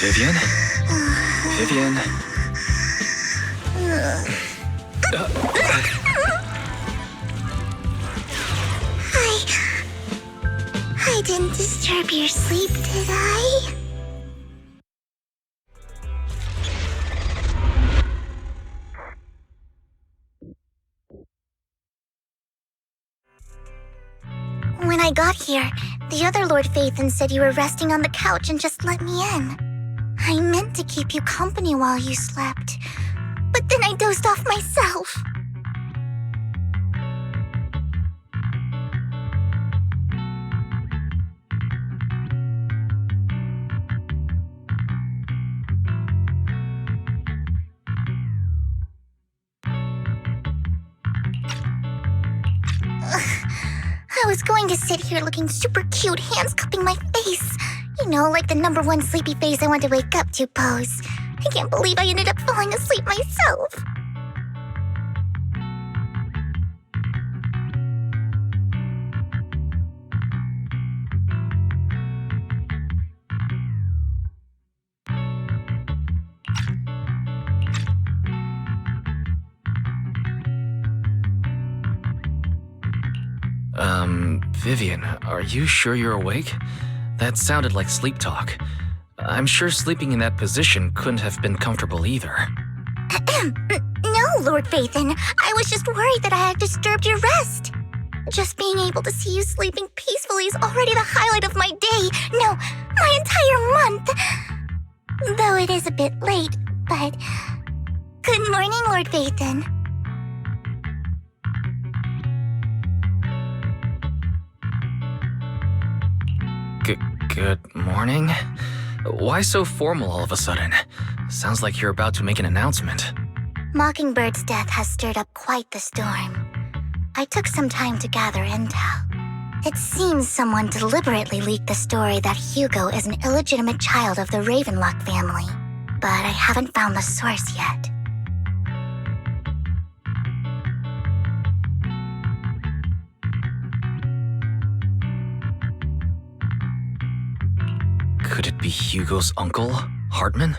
Vivian? Vivian? I didn't disturb your sleep, did I? When I got here, the other Lord Phaethon said you were resting on the couch and just let me in. I meant to keep you company while you slept, but then I dozed off myself. I was going to sit here looking super cute, hands cupping my face. You know, like the #1 sleepy face I want to wake up to pose. I can't believe I ended up falling asleep myself. Vivian, are you sure you're awake? That sounded like sleep talk. I'm sure sleeping in that position couldn't have been comfortable either. No, Lord Phaethon. I was just worried that I had disturbed your rest. Just being able to see you sleeping peacefully is already the highlight of my day. No, my entire month. Though it is a bit late, but... Good morning, Lord Phaethon. Good morning? Why so formal all of a sudden? Sounds like you're about to make an announcement. Mockingbird's death has stirred up quite the storm. I took some time to gather intel. It seems someone deliberately leaked the story that Hugo is an illegitimate child of the Ravenlock family, but I haven't found the source yet. Could it be Hugo's uncle, Hartman?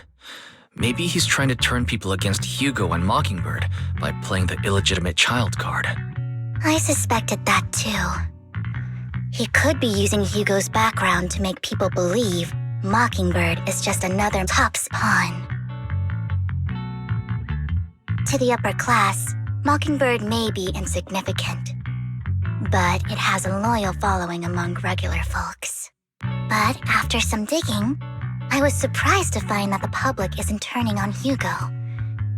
Maybe he's trying to turn people against Hugo and Mockingbird by playing the illegitimate child card. I suspected that too. He could be using Hugo's background to make people believe Mockingbird is just another Top's pawn. To the upper class, Mockingbird may be insignificant, but it has a loyal following among regular folks. But after some digging, I was surprised to find that the public isn't turning on Hugo.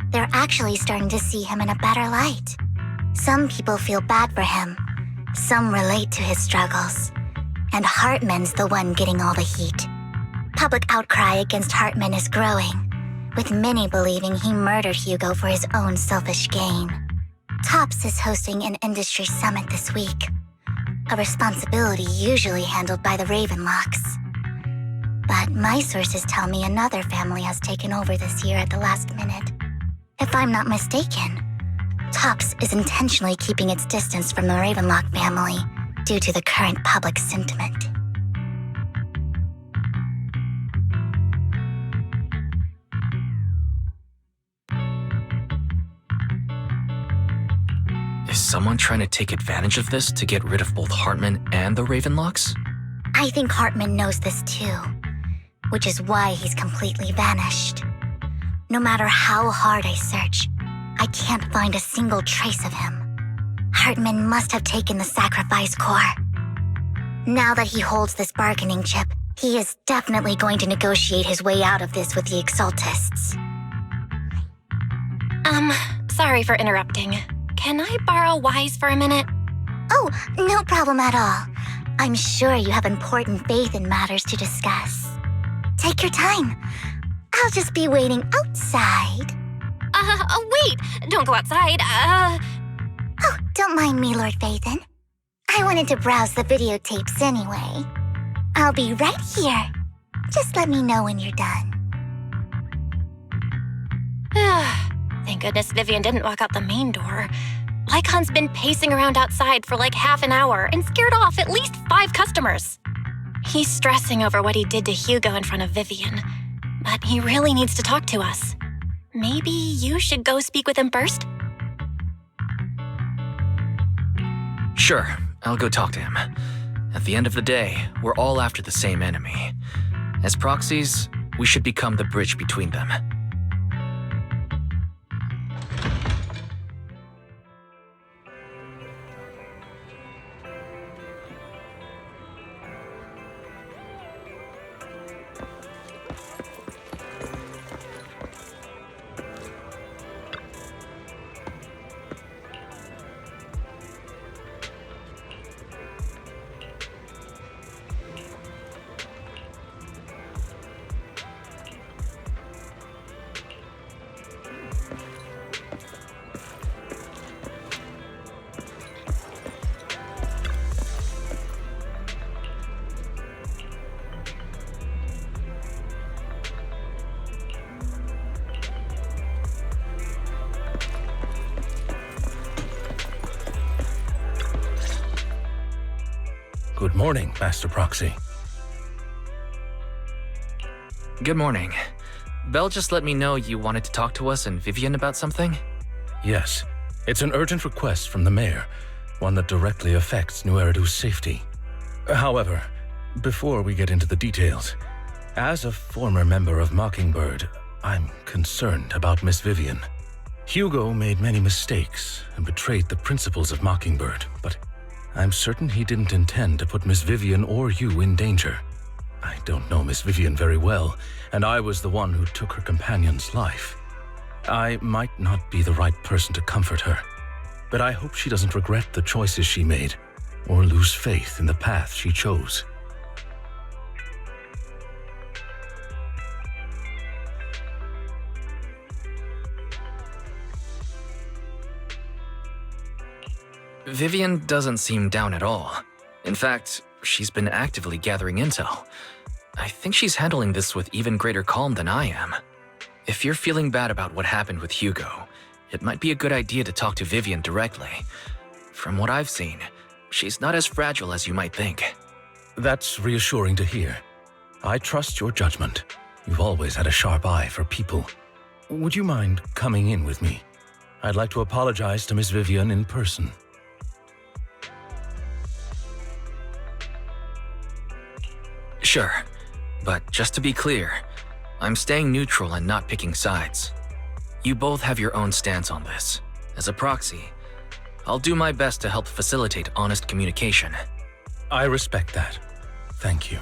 They're actually starting to see him in a better light. Some people feel bad for him, some relate to his struggles, and Hartman's the one getting all the heat. Public outcry against Hartman is growing, with many believing he murdered Hugo for his own selfish gain. Tops is hosting an industry summit this week, a responsibility usually handled by the Ravenlocks. But my sources tell me another family has taken over this year at the last minute. If I'm not mistaken, Tops is intentionally keeping its distance from the Ravenlock family due to the current public sentiment. Is someone trying to take advantage of this to get rid of both Hartman and the Ravenlocks? I think Hartman knows this too, which is why he's completely vanished. No matter how hard I search, I can't find a single trace of him. Hartman must have taken the sacrifice core. Now that he holds this bargaining chip, he is definitely going to negotiate his way out of this with the Exaltists. Sorry for interrupting. Can I borrow Wise for a minute? Oh, no problem at all. I'm sure you have important faith in matters to discuss. Take your time. I'll just be waiting outside. Wait! Don't go outside, Oh, don't mind me, Lord Phaethon. I wanted to browse the videotapes anyway. I'll be right here. Just let me know when you're done. Thank goodness Vivian didn't walk out the main door. Lycon's been pacing around outside for like half an hour and scared off at least 5 customers. He's stressing over what he did to Hugo in front of Vivian, but he really needs to talk to us. Maybe you should go speak with him first? Sure, I'll go talk to him. At the end of the day, we're all after the same enemy. As proxies, we should become the bridge between them. Good morning, Master Proxy. Good morning. Belle just let me know you wanted to talk to us and Vivian about something? Yes, it's an urgent request from the mayor, one that directly affects New Eridu's safety. However, before we get into the details, as a former member of Mockingbird, I'm concerned about Miss Vivian. Hugo made many mistakes and betrayed the principles of Mockingbird, but I'm certain he didn't intend to put Miss Vivian or you in danger. I don't know Miss Vivian very well, and I was the one who took her companion's life. I might not be the right person to comfort her, but I hope she doesn't regret the choices she made or lose faith in the path she chose. Vivian doesn't seem down at all. In fact, she's been actively gathering intel. I think she's handling this with even greater calm than I am. If you're feeling bad about what happened with Hugo, it might be a good idea to talk to Vivian directly. From what I've seen, she's not as fragile as you might think. That's reassuring to hear. I trust your judgment. You've always had a sharp eye for people. Would you mind coming in with me? I'd like to apologize to Miss Vivian in person. Sure, but just to be clear, I'm staying neutral and not picking sides. You both have your own stance on this. As a proxy, I'll do my best to help facilitate honest communication. I respect that. Thank you.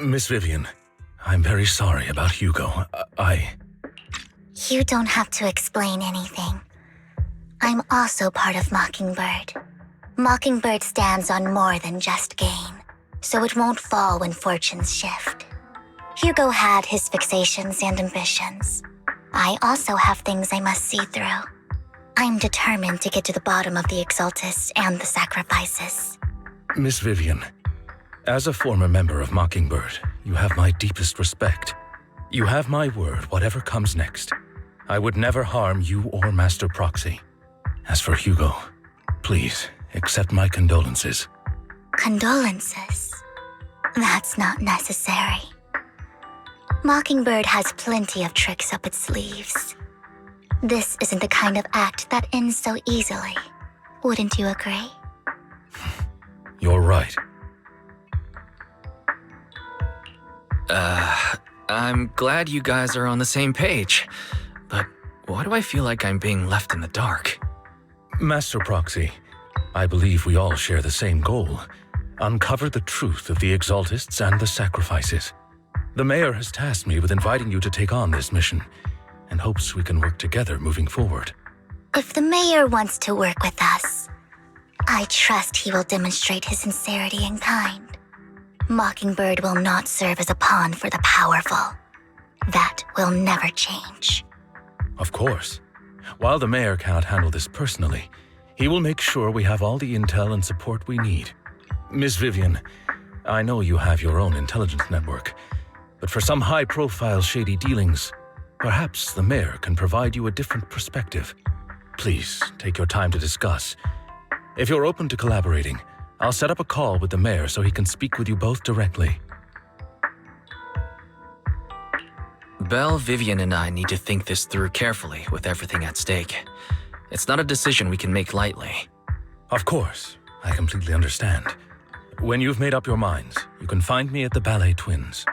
Miss Vivian, I'm very sorry about Hugo. You don't have to explain anything. I'm also part of Mockingbird. Mockingbird stands on more than just gain, so it won't fall when fortunes shift. Hugo had his fixations and ambitions. I also have things I must see through. I'm determined to get to the bottom of the Exaltists and the sacrifices. Miss Vivian, as a former member of Mockingbird, you have my deepest respect. You have my word, whatever comes next. I would never harm you or Master Proxy. As for Hugo, please accept my condolences. Condolences? That's not necessary. Mockingbird has plenty of tricks up its sleeves. This isn't the kind of act that ends so easily. Wouldn't you agree? You're right. I'm glad you guys are on the same page, but why do I feel like I'm being left in the dark? Master Proxy, I believe we all share the same goal. Uncover the truth of the Exaltists and the sacrifices. The Mayor has tasked me with inviting you to take on this mission, and hopes we can work together moving forward. If the Mayor wants to work with us, I trust he will demonstrate his sincerity and kind. Mockingbird will not serve as a pawn for the powerful. That will never change. Of course. While the Mayor cannot handle this personally, he will make sure we have all the intel and support we need. Miss Vivian, I know you have your own intelligence network, but for some high-profile shady dealings, perhaps the Mayor can provide you a different perspective. Please, take your time to discuss. If you're open to collaborating, I'll set up a call with the Mayor so he can speak with you both directly. Belle, Vivian, and I need to think this through carefully with everything at stake. It's not a decision we can make lightly. Of course, I completely understand. When you've made up your minds, you can find me at the Ballet Twins.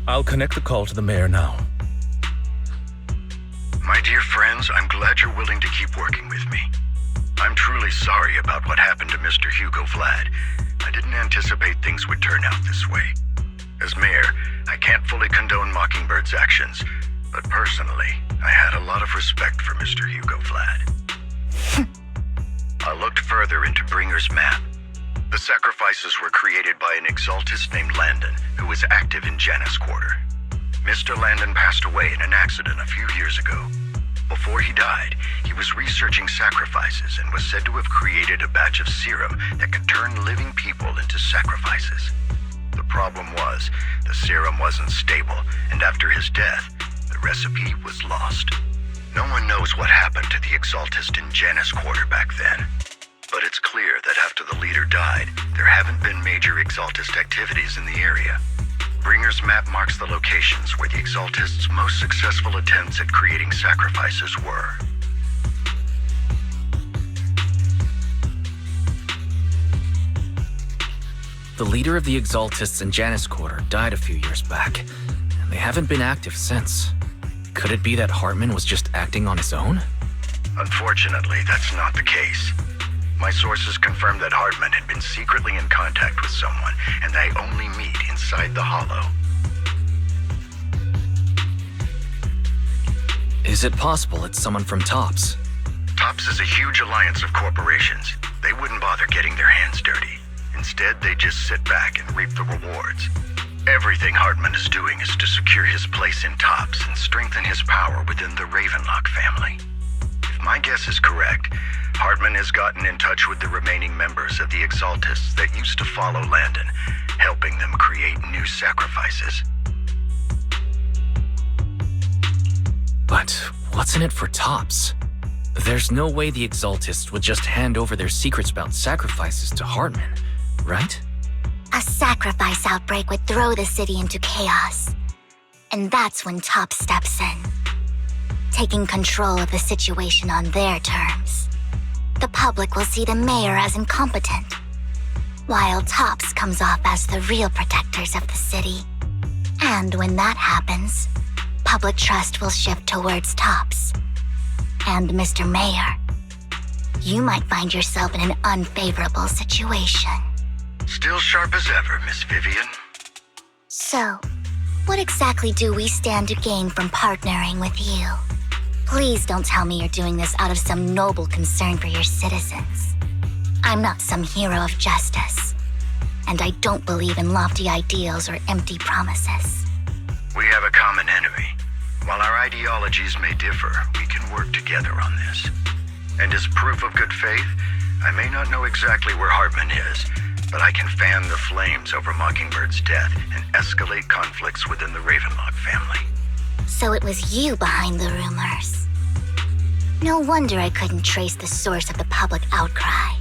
I'll connect the call to the Mayor now. My dear friends, I'm glad you're willing to keep working with me. I'm truly sorry about what happened to Mr. Hugo Vlad. I didn't anticipate things would turn out this way. As Mayor, I can't fully condone Mockingbird's actions, but personally, I had a lot of respect for Mr. Hugo Vlad. I looked further into Bringer's map. The sacrifices were created by an Exaltist named Landon, who was active in Janus Quarter. Mr. Landon passed away in an accident a few years ago. Before he died, he was researching sacrifices and was said to have created a batch of serum that could turn living people into sacrifices. The problem was, the serum wasn't stable, and after his death, the recipe was lost. No one knows what happened to the Exaltist in Janus Quarter back then. But it's clear that after the leader died, there haven't been major Exaltist activities in the area. Bringer's map marks the locations where the Exaltists' most successful attempts at creating sacrifices were. The leader of the Exaltists in Janus Quarter died a few years back, and they haven't been active since. Could it be that Hartman was just acting on his own? Unfortunately, that's not the case. My sources confirmed that Hartman had been secretly in contact with someone, and they only meet inside the Hollow. Is it possible it's someone from TOPS? TOPS is a huge alliance of corporations. They wouldn't bother getting their hands dirty. Instead, they just sit back and reap the rewards. Everything Hartman is doing is to secure his place in TOPS and strengthen his power within the Ravenlock family. If my guess is correct, Hartman has gotten in touch with the remaining members of the Exaltists that used to follow Landon, helping them create new sacrifices. But what's in it for TOPS? There's no way the Exaltists would just hand over their secrets about sacrifices to Hartman, right? A sacrifice outbreak would throw the city into chaos. And that's when TOPS steps in, taking control of the situation on their terms. The public will see the mayor as incompetent, while TOPS comes off as the real protectors of the city. And when that happens, public trust will shift towards TOPS. And Mr. Mayor, you might find yourself in an unfavorable situation. Still sharp as ever, Miss Vivian. So, what exactly do we stand to gain from partnering with you? Please don't tell me you're doing this out of some noble concern for your citizens. I'm not some hero of justice, and I don't believe in lofty ideals or empty promises. We have a common enemy. While our ideologies may differ, we can work together on this. And as proof of good faith, I may not know exactly where Hartman is, but I can fan the flames over Mockingbird's death and escalate conflicts within the Ravenlock family. So it was you behind the rumors. No wonder I couldn't trace the source of the public outcry.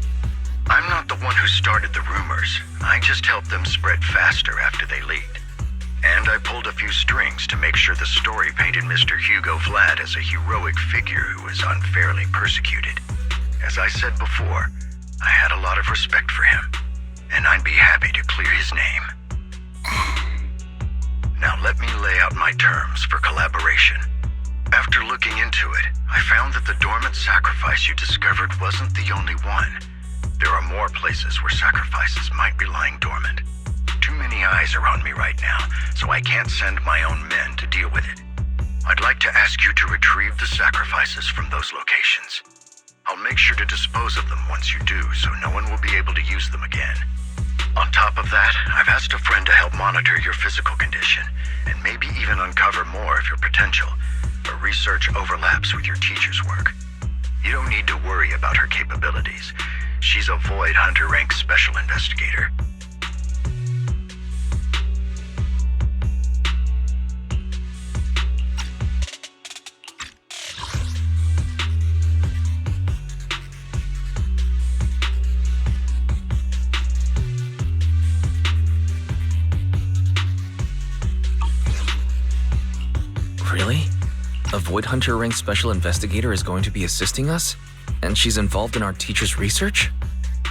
I'm not the one who started the rumors. I just helped them spread faster after they leaked. And I pulled a few strings to make sure the story painted Mr. Hugo Vlad as a heroic figure who was unfairly persecuted. As I said before, I had a lot of respect for him, and I'd be happy to clear his name. Now let me lay out my terms for collaboration. After looking into it, I found that the dormant sacrifice you discovered wasn't the only one. There are more places where sacrifices might be lying dormant. Too many eyes are on me right now, so I can't send my own men to deal with it. I'd like to ask you to retrieve the sacrifices from those locations. I'll make sure to dispose of them once you do, so no one will be able to use them again. On top of that, I've asked a friend to help monitor your physical condition, and maybe even uncover more of your potential. Her research overlaps with your teacher's work. You don't need to worry about her capabilities. She's a Void Hunter rank special investigator. Really? A Void Hunter rank special investigator is going to be assisting us? And she's involved in our teacher's research?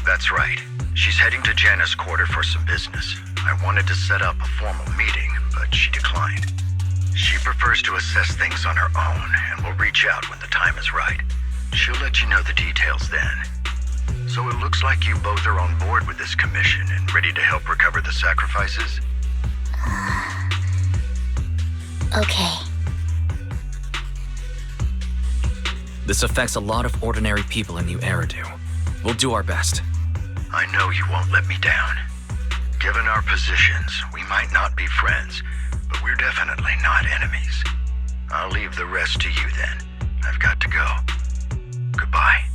That's right. She's heading to Janus Quarter for some business. I wanted to set up a formal meeting, but she declined. She prefers to assess things on her own and will reach out when the time is right. She'll let you know the details then. So it looks like you both are on board with this commission and ready to help recover the sacrifices? Okay. This affects a lot of ordinary people in New Eridu. We'll do our best. I know you won't let me down. Given our positions, we might not be friends, but we're definitely not enemies. I'll leave the rest to you then. I've got to go. Goodbye.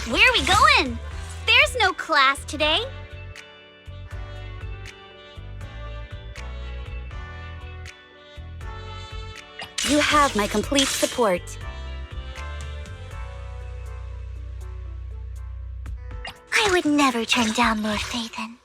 Where are we going? There's no class today. You have my complete support. I would never turn down Lord Phaethon.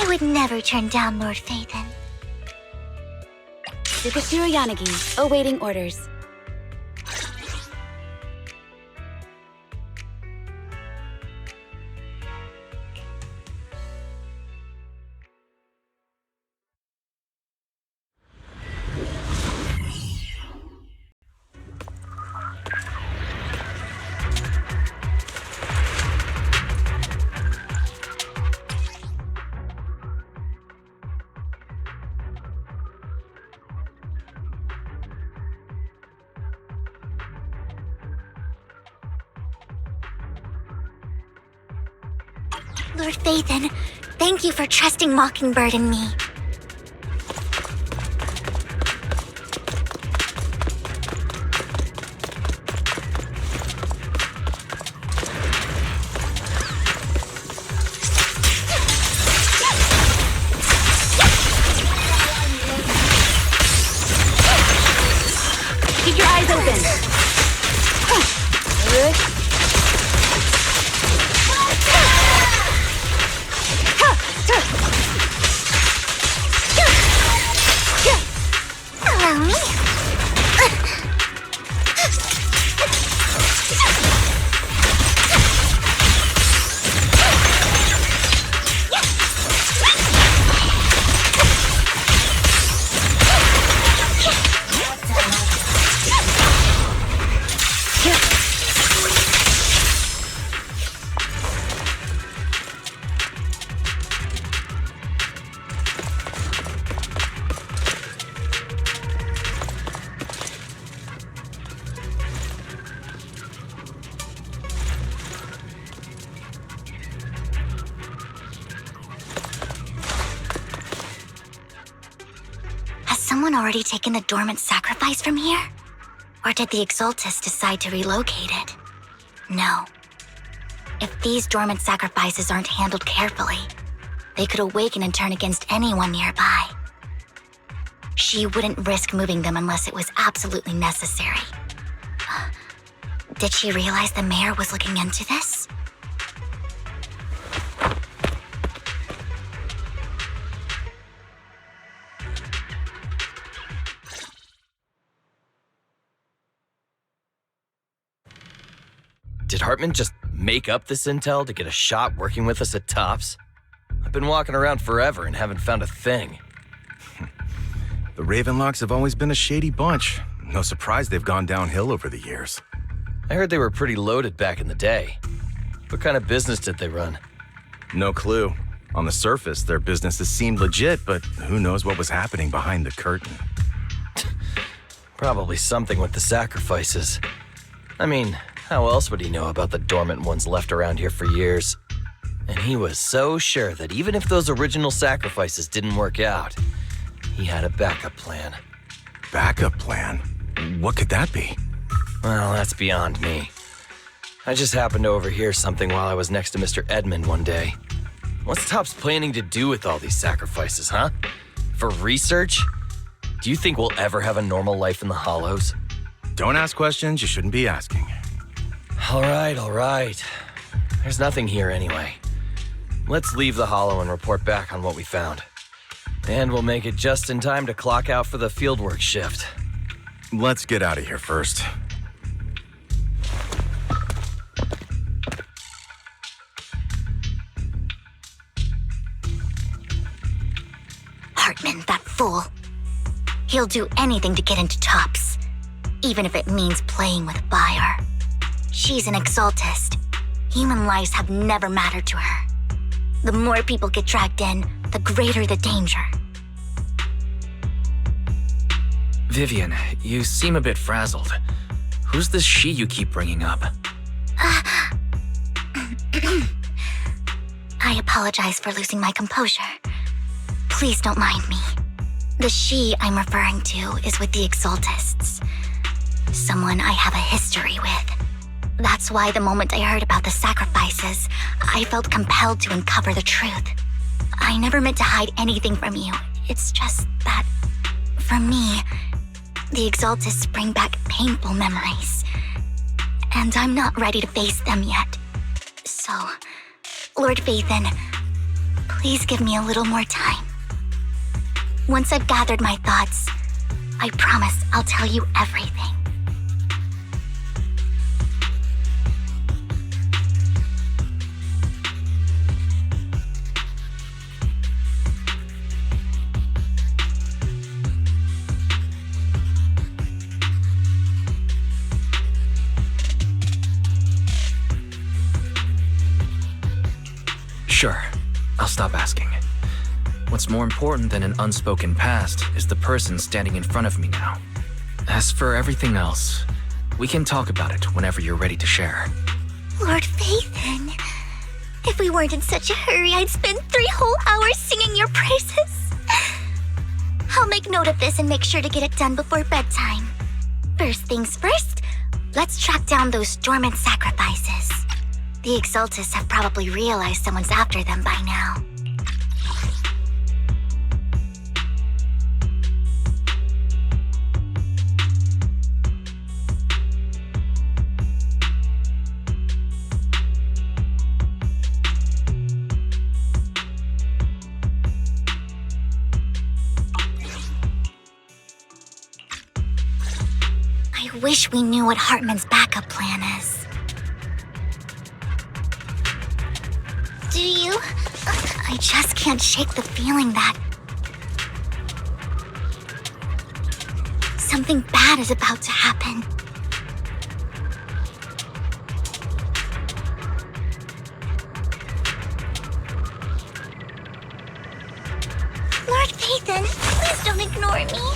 I would never turn down Lord Phaethon. Tsukashiro Yanagi, awaiting orders. Lord Phaethon, thank you for trusting Mockingbird and me. Keep your eyes open. Allow me. Has someone already taken the dormant sacrifice from here? Or did the Exaltus decide to relocate it? No. If these dormant sacrifices aren't handled carefully, they could awaken and turn against anyone nearby. She wouldn't risk moving them unless it was absolutely necessary. Did she realize the mayor was looking into this? Did Hartman just make up this intel to get a shot working with us at Tops? I've been walking around forever and haven't found a thing. The Ravenlocks have always been a shady bunch. No surprise they've gone downhill over the years. I heard they were pretty loaded back in the day. What kind of business did they run? No clue. On the surface, their businesses seemed legit, but who knows what was happening behind the curtain. Probably something with the sacrifices. I mean, how else would he know about the dormant ones left around here for years? And he was so sure that even if those original sacrifices didn't work out, he had a backup plan. Backup plan? What could that be? Well, that's beyond me. I just happened to overhear something while I was next to Mr. Edmund one day. What's Tops planning to do with all these sacrifices, huh? For research? Do you think we'll ever have a normal life in the Hollows? Don't ask questions you shouldn't be asking. All right. There's nothing here anyway. Let's leave the Hollow and report back on what we found. And we'll make it just in time to clock out for the fieldwork shift. Let's get out of here first. Hartman, that fool. He'll do anything to get into Tops, even if it means playing with fire. She's an Exaltist. Human lives have never mattered to her. The more people get dragged in, the greater the danger. Vivian, you seem a bit frazzled. Who's this she you keep bringing up? I apologize for losing my composure. Please don't mind me. The she I'm referring to is with the Exaltists. Someone I have a history with. That's why the moment I heard about the sacrifices, I felt compelled to uncover the truth. I never meant to hide anything from you. It's just that, for me, the Exaltists bring back painful memories. And I'm not ready to face them yet. So, Lord Phaethon, please give me a little more time. Once I've gathered my thoughts, I promise I'll tell you everything. Sure, I'll stop asking. What's more important than an unspoken past is the person standing in front of me now. As for everything else, we can talk about it whenever you're ready to share. Lord Phaethon, if If we weren't in such a hurry, I'd spend 3 whole hours singing your praises. I'll make note of this and make sure to get it done before bedtime. First things first, let's track down those dormant sacrifices. The Exaltists have probably realized someone's after them by now. I wish we knew what Hartman's backup plan is. Do you? I just can't shake the feeling that something bad is about to happen. Lord Pathan, please don't ignore me.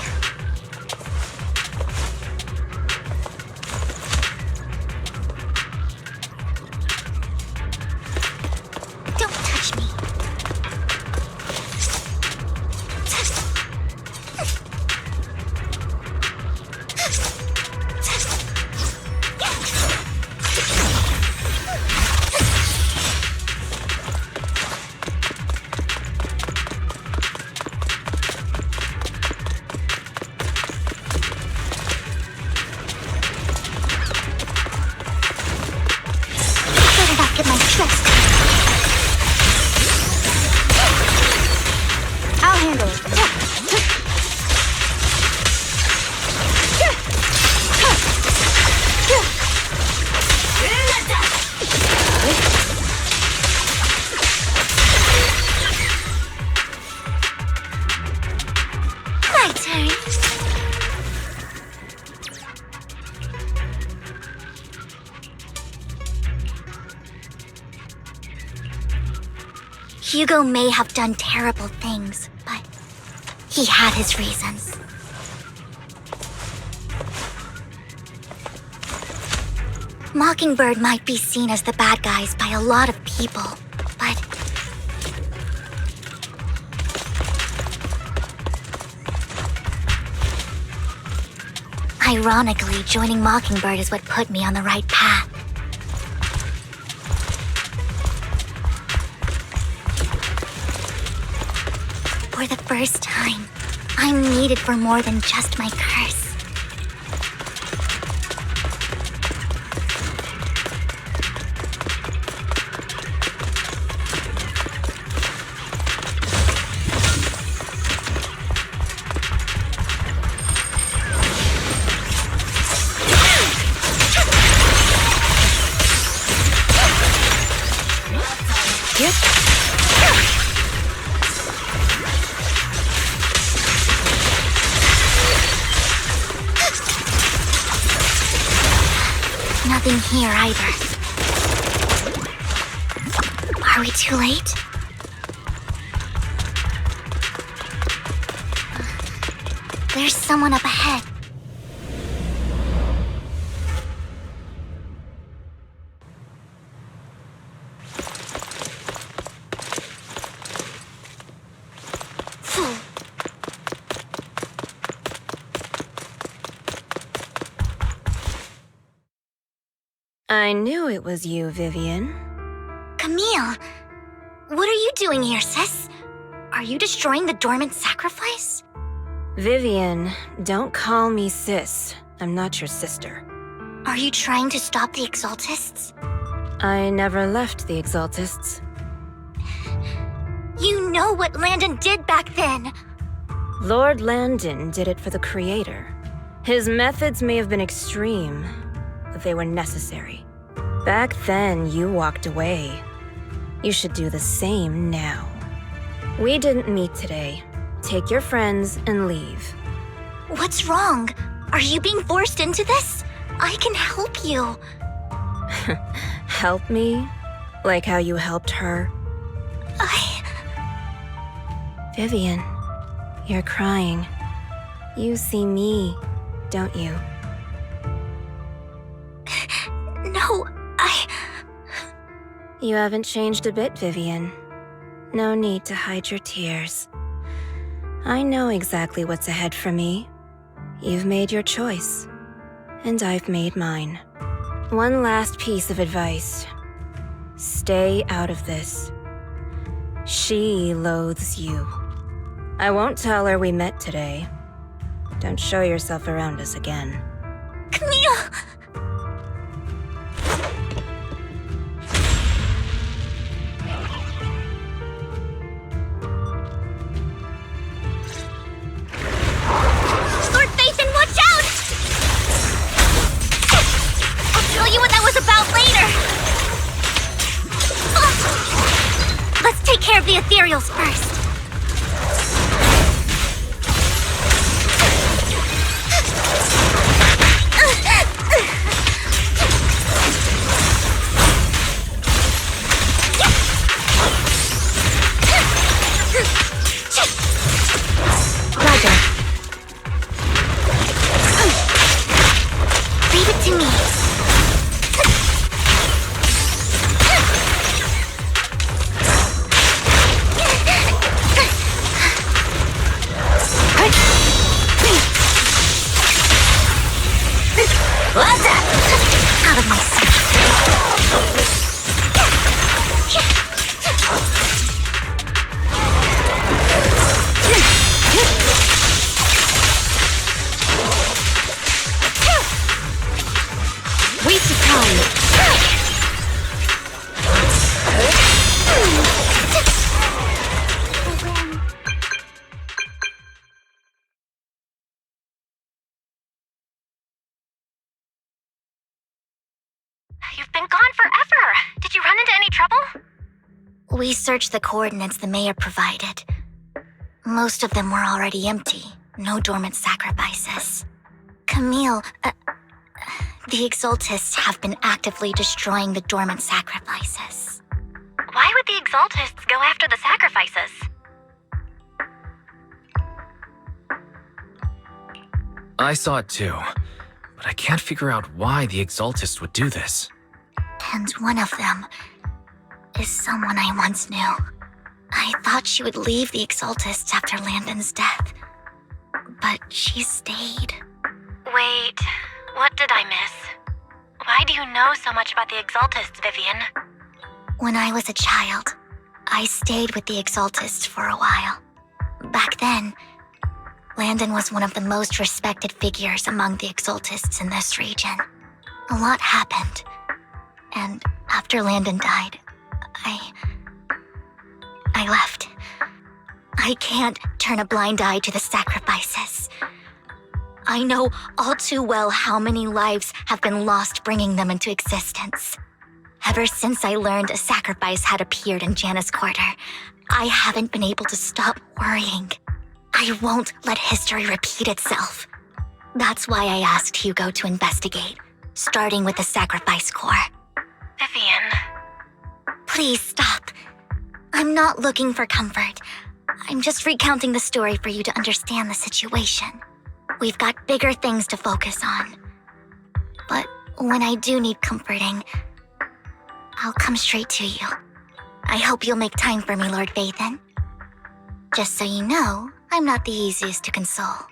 Hugo may have done terrible things, but he had his reasons. Mockingbird might be seen as the bad guys by a lot of people, but ironically, joining Mockingbird is what put me on the right path. For the first time, I'm needed for more than just my curse. Nothing here either. Are we too late? There's someone up ahead. I knew it was you, Vivian. Camille, what are you doing here, sis? Are you destroying the dormant sacrifice? Vivian, don't call me sis. I'm not your sister. Are you trying to stop the Exaltists? I never left the Exaltists. You know what Landon did back then. Lord Landon did it for the Creator. His methods may have been extreme, but they were necessary. Back then, you walked away. You should do the same now. We didn't meet today. Take your friends and leave. What's wrong? Are you being forced into this? I can help you. Help me? Like how you helped her? Vivian, you're crying. You see me, don't you? No, You haven't changed a bit, Vivian. No need to hide your tears. I know exactly what's ahead for me. You've made your choice, and I've made mine. One last piece of advice. Stay out of this. She loathes you. I won't tell her we met today. Don't show yourself around us again. Camille! Lord Nathan, watch out! I'll tell you what that was about later. Let's take care of the ethereals first. Roger. Leave it to me. Out of my sight. Waste of time. You've been gone forever. Did you run into any trouble? We searched the coordinates the mayor provided. Most of them were already empty. No dormant sacrifices. Camille, the Exaltists have been actively destroying the dormant sacrifices. Why would the Exaltists go after the sacrifices? I saw it too, but I can't figure out why the Exaltist would do this. And one of them is someone I once knew. I thought she would leave the Exaltists after Landon's death, but she stayed. Wait, what did I miss? Why do you know so much about the Exaltists, Vivian? When I was a child, I stayed with the Exaltists for a while. Back then, Landon was one of the most respected figures among the Exaltists in this region. A lot happened, and after Landon died, I left. I can't turn a blind eye to the sacrifices. I know all too well how many lives have been lost bringing them into existence. Ever since I learned a sacrifice had appeared in Janus Quarter, I haven't been able to stop worrying. I won't let history repeat itself. That's why I asked Hugo to investigate, starting with the Sacrifice Corps. Vivian. Please stop. I'm not looking for comfort. I'm just recounting the story for you to understand the situation. We've got bigger things to focus on. But when I do need comforting, I'll come straight to you. I hope you'll make time for me, Lord Vathan. Just so you know, I'm not the easiest to console.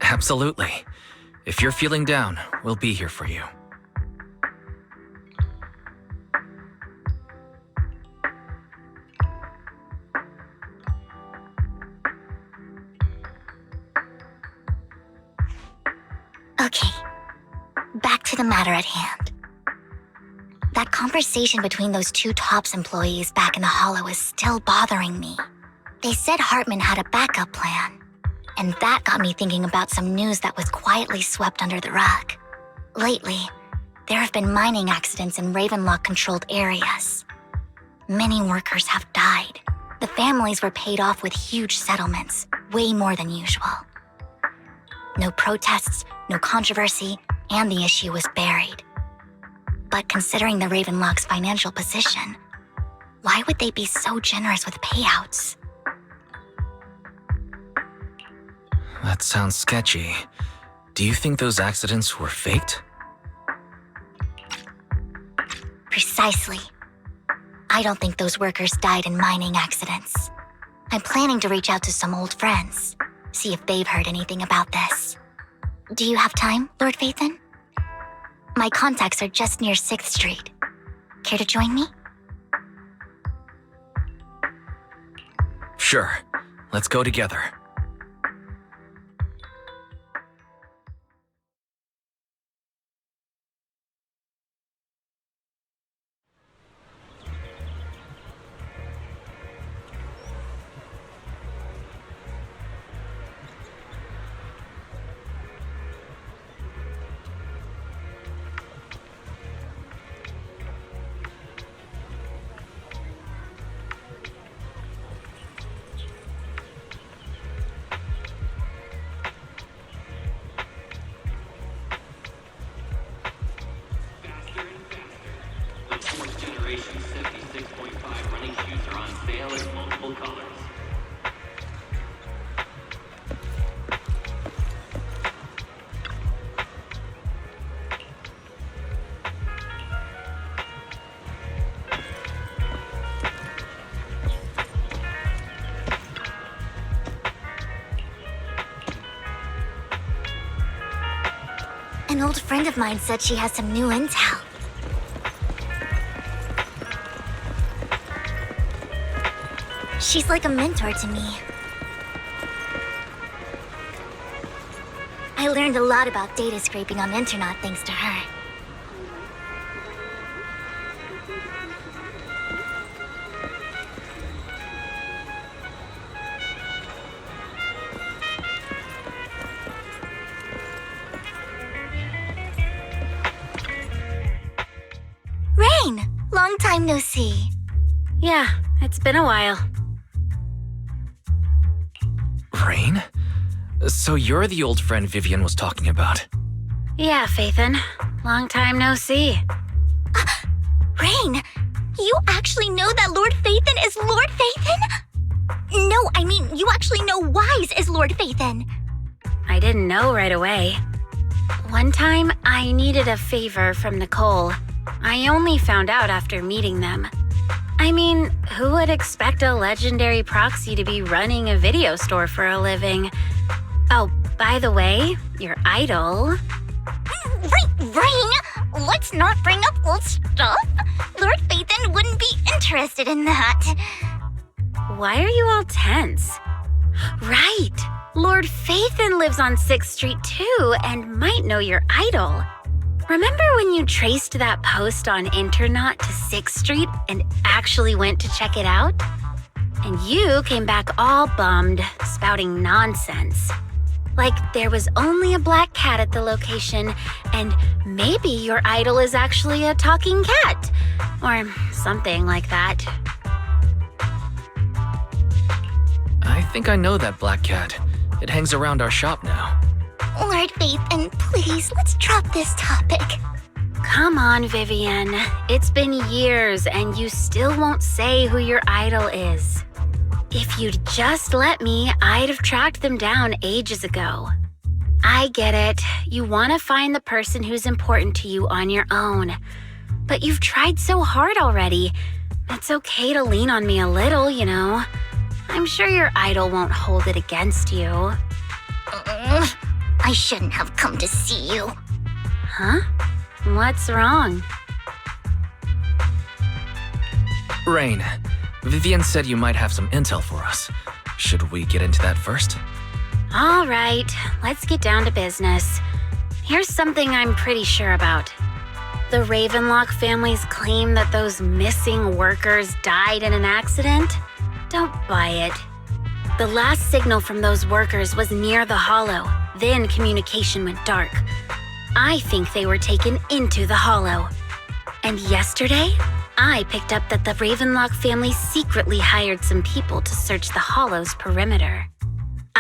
Absolutely. If you're feeling down, we'll be here for you. Okay, back to the matter at hand. That conversation between those two TOPS employees back in the Hollow is still bothering me. They said Hartman had a backup plan, and that got me thinking about some news that was quietly swept under the rug. Lately, there have been mining accidents in Ravenlock-controlled areas. Many workers have died. The families were paid off with huge settlements, way more than usual. No protests, no controversy, and the issue was buried. But considering the Ravenlock's financial position, why would they be so generous with payouts? That sounds sketchy. Do you think those accidents were faked? Precisely. I don't think those workers died in mining accidents. I'm planning to reach out to some old friends, see if they've heard anything about this. Do you have time, Lord Phaethon? My contacts are just near 6th Street. Care to join me? Sure. Let's go together. An old friend of mine said she has some new intel. She's like a mentor to me. I learned a lot about data scraping on the internet thanks to her. Rain! Long time no see. Yeah, it's been a while. Rain? So you're the old friend Vivian was talking about. Yeah, Phaethon. Long time no see. Rain! You actually know that Lord Phaethon is Lord Phaethon? No, I mean, you actually know Wise is Lord Phaethon. I didn't know right away. One time, I needed a favor from Nicole. I only found out after meeting them. I mean, who would expect a legendary proxy to be running a video store for a living? Oh, by the way, your idol... Rain! Let's not bring up old stuff. Lord Phaethon wouldn't be interested in that. Why are you all tense? Right! Lord Phaethon lives on 6th Street too, and might know your idol. Remember when you traced that post on Internet to 6th Street and actually went to check it out? And you came back all bummed, spouting nonsense. Like there was only a black cat at the location, and maybe your idol is actually a talking cat. Or something like that. I think I know that black cat. It hangs around our shop now. Lord Phaethon, please, let's drop this topic. Come on, Vivian. It's been years and you still won't say who your idol is. If you'd just let me, I'd have tracked them down ages ago. I get it. You want to find the person who's important to you on your own. But you've tried so hard already. It's okay to lean on me a little, you know. I'm sure your idol won't hold it against you. I shouldn't have come to see you. Huh? What's wrong? Rain, Vivian said you might have some intel for us. Should we get into that first? All right, let's get down to business. Here's something I'm pretty sure about. The Ravenlock family's claim that those missing workers died in an accident? Don't buy it. The last signal from those workers was near the hollow. Then communication went dark. I think they were taken into the hollow. And yesterday, I picked up that the Ravenlock family secretly hired some people to search the hollow's perimeter.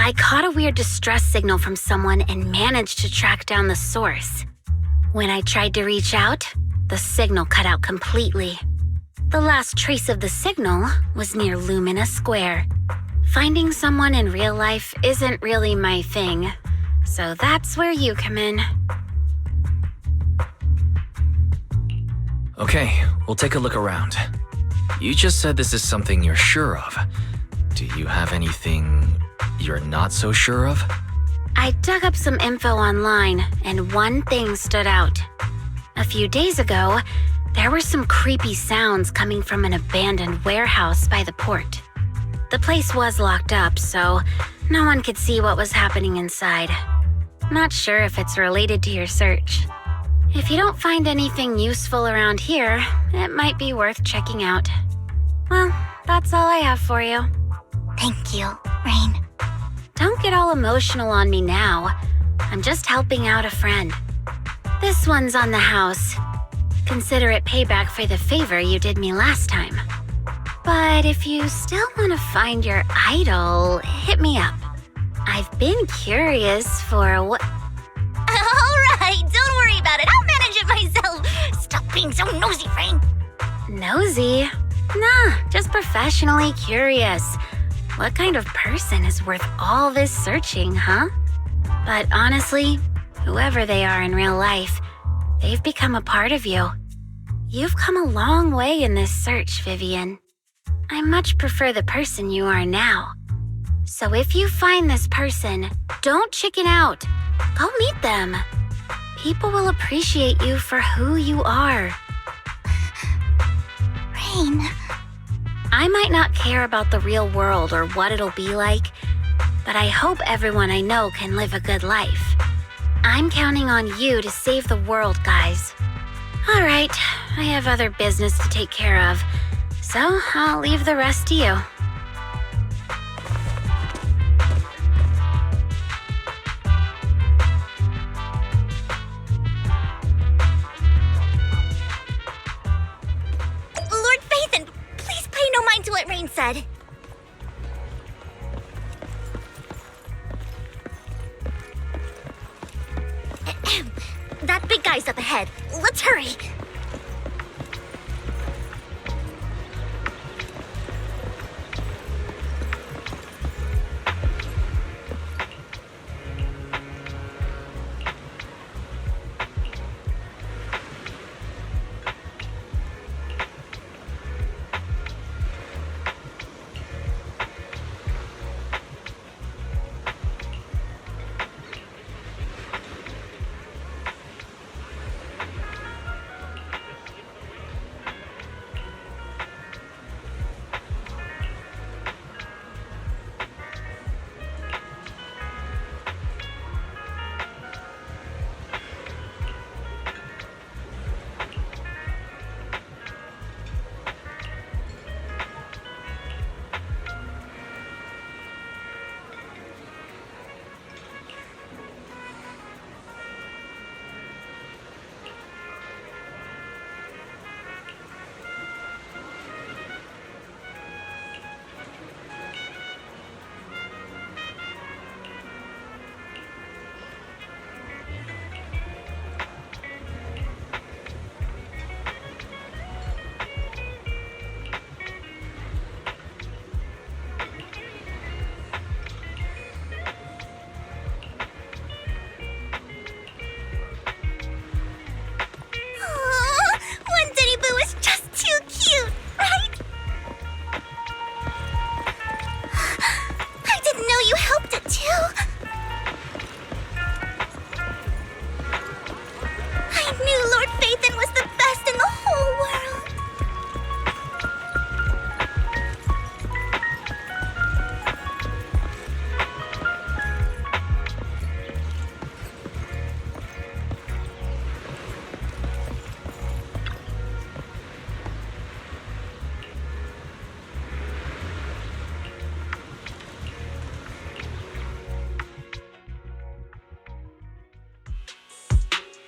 I caught a weird distress signal from someone and managed to track down the source. When I tried to reach out, the signal cut out completely. The last trace of the signal was near Lumina Square. Finding someone in real life isn't really my thing, so that's where you come in. Okay, we'll take a look around. You just said this is something you're sure of. Do you have anything you're not so sure of? I dug up some info online, and one thing stood out. A few days ago, there were some creepy sounds coming from an abandoned warehouse by the port. The place was locked up, so no one could see what was happening inside. Not sure if it's related to your search. If you don't find anything useful around here, it might be worth checking out. Well, that's all I have for you. Thank you, Rain. Don't get all emotional on me now. I'm just helping out a friend. This one's on the house. Consider it payback for the favor you did me last time. But if you still want to find your idol, hit me up. I've been curious for what... Alright, don't worry about it. I'll manage it myself. Stop being so nosy, Rain. Nosy? Nah, just professionally curious. What kind of person is worth all this searching, huh? But honestly, whoever they are in real life, they've become a part of you. You've come a long way in this search, Vivian. I much prefer the person you are now. So if you find this person, don't chicken out. Go meet them. People will appreciate you for who you are. Rain. I might not care about the real world or what it'll be like, but I hope everyone I know can live a good life. I'm counting on you to save the world, guys. All right, I have other business to take care of, so I'll leave the rest to you. Lord Phaethon, please pay no mind to what Rain said. That big guy's up ahead. Let's hurry.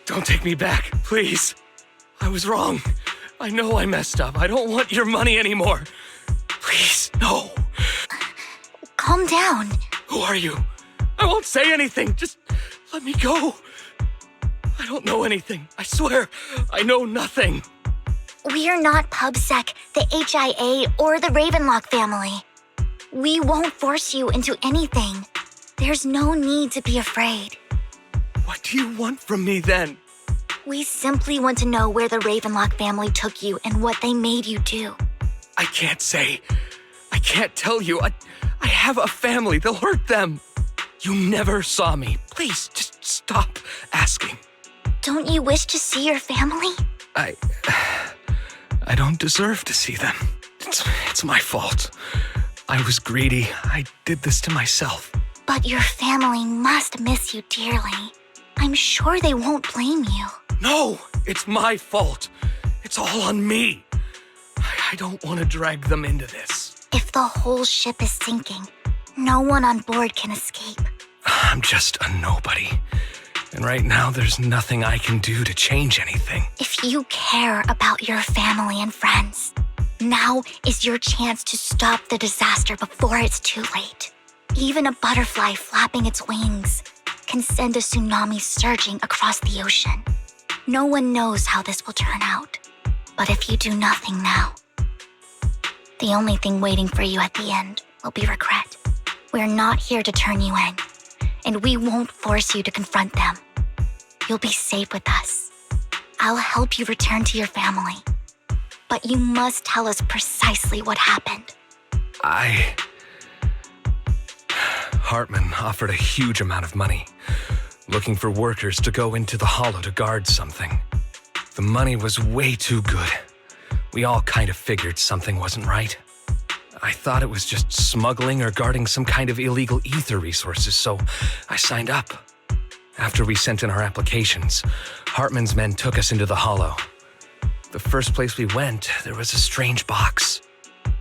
Don't take me back, please. I was wrong. I know I messed up. I don't want your money anymore. Please, no. Calm down. Who are you? I won't say anything. Just let me go. I don't know anything. I swear, I know nothing. We're not PubSec, the HIA, or the Ravenlock family. We won't force you into anything. There's no need to be afraid. What do you want from me then? We simply want to know where the Ravenlock family took you and what they made you do. I can't say. I can't tell you. I have a family. They'll hurt them. You never saw me. Please, just stop asking. Don't you wish to see your family? I don't deserve to see them. It's my fault. I was greedy. I did this to myself. But your family must miss you dearly. I'm sure they won't blame you. No, it's my fault. It's all on me. I don't want to drag them into this. If the whole ship is sinking, no one on board can escape. I'm just a nobody. And right now, there's nothing I can do to change anything. If you care about your family and friends, now is your chance to stop the disaster before it's too late. Even a butterfly flapping its wings can send a tsunami surging across the ocean. No one knows how this will turn out. But if you do nothing now, the only thing waiting for you at the end will be regret. We're not here to turn you in, and we won't force you to confront them. You'll be safe with us. I'll help you return to your family. But you must tell us precisely what happened. Hartman offered a huge amount of money, looking for workers to go into the hollow to guard something. The money was way too good. We all kind of figured something wasn't right. I thought it was just smuggling or guarding some kind of illegal ether resources, so I signed up. After we sent in our applications, Hartman's men took us into the hollow. The first place we went, there was a strange box.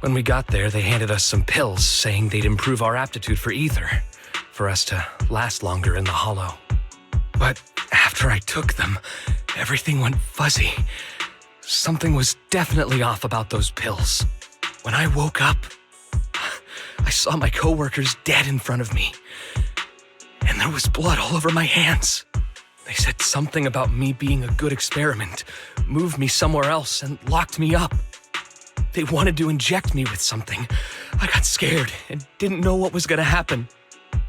When we got there, they handed us some pills, saying they'd improve our aptitude for ether, for us to last longer in the hollow. But after I took them, everything went fuzzy. Something was definitely off about those pills. When I woke up, I saw my coworkers dead in front of me. And there was blood all over my hands. They said something about me being a good experiment, moved me somewhere else, and locked me up. They wanted to inject me with something. I got scared and didn't know what was gonna happen.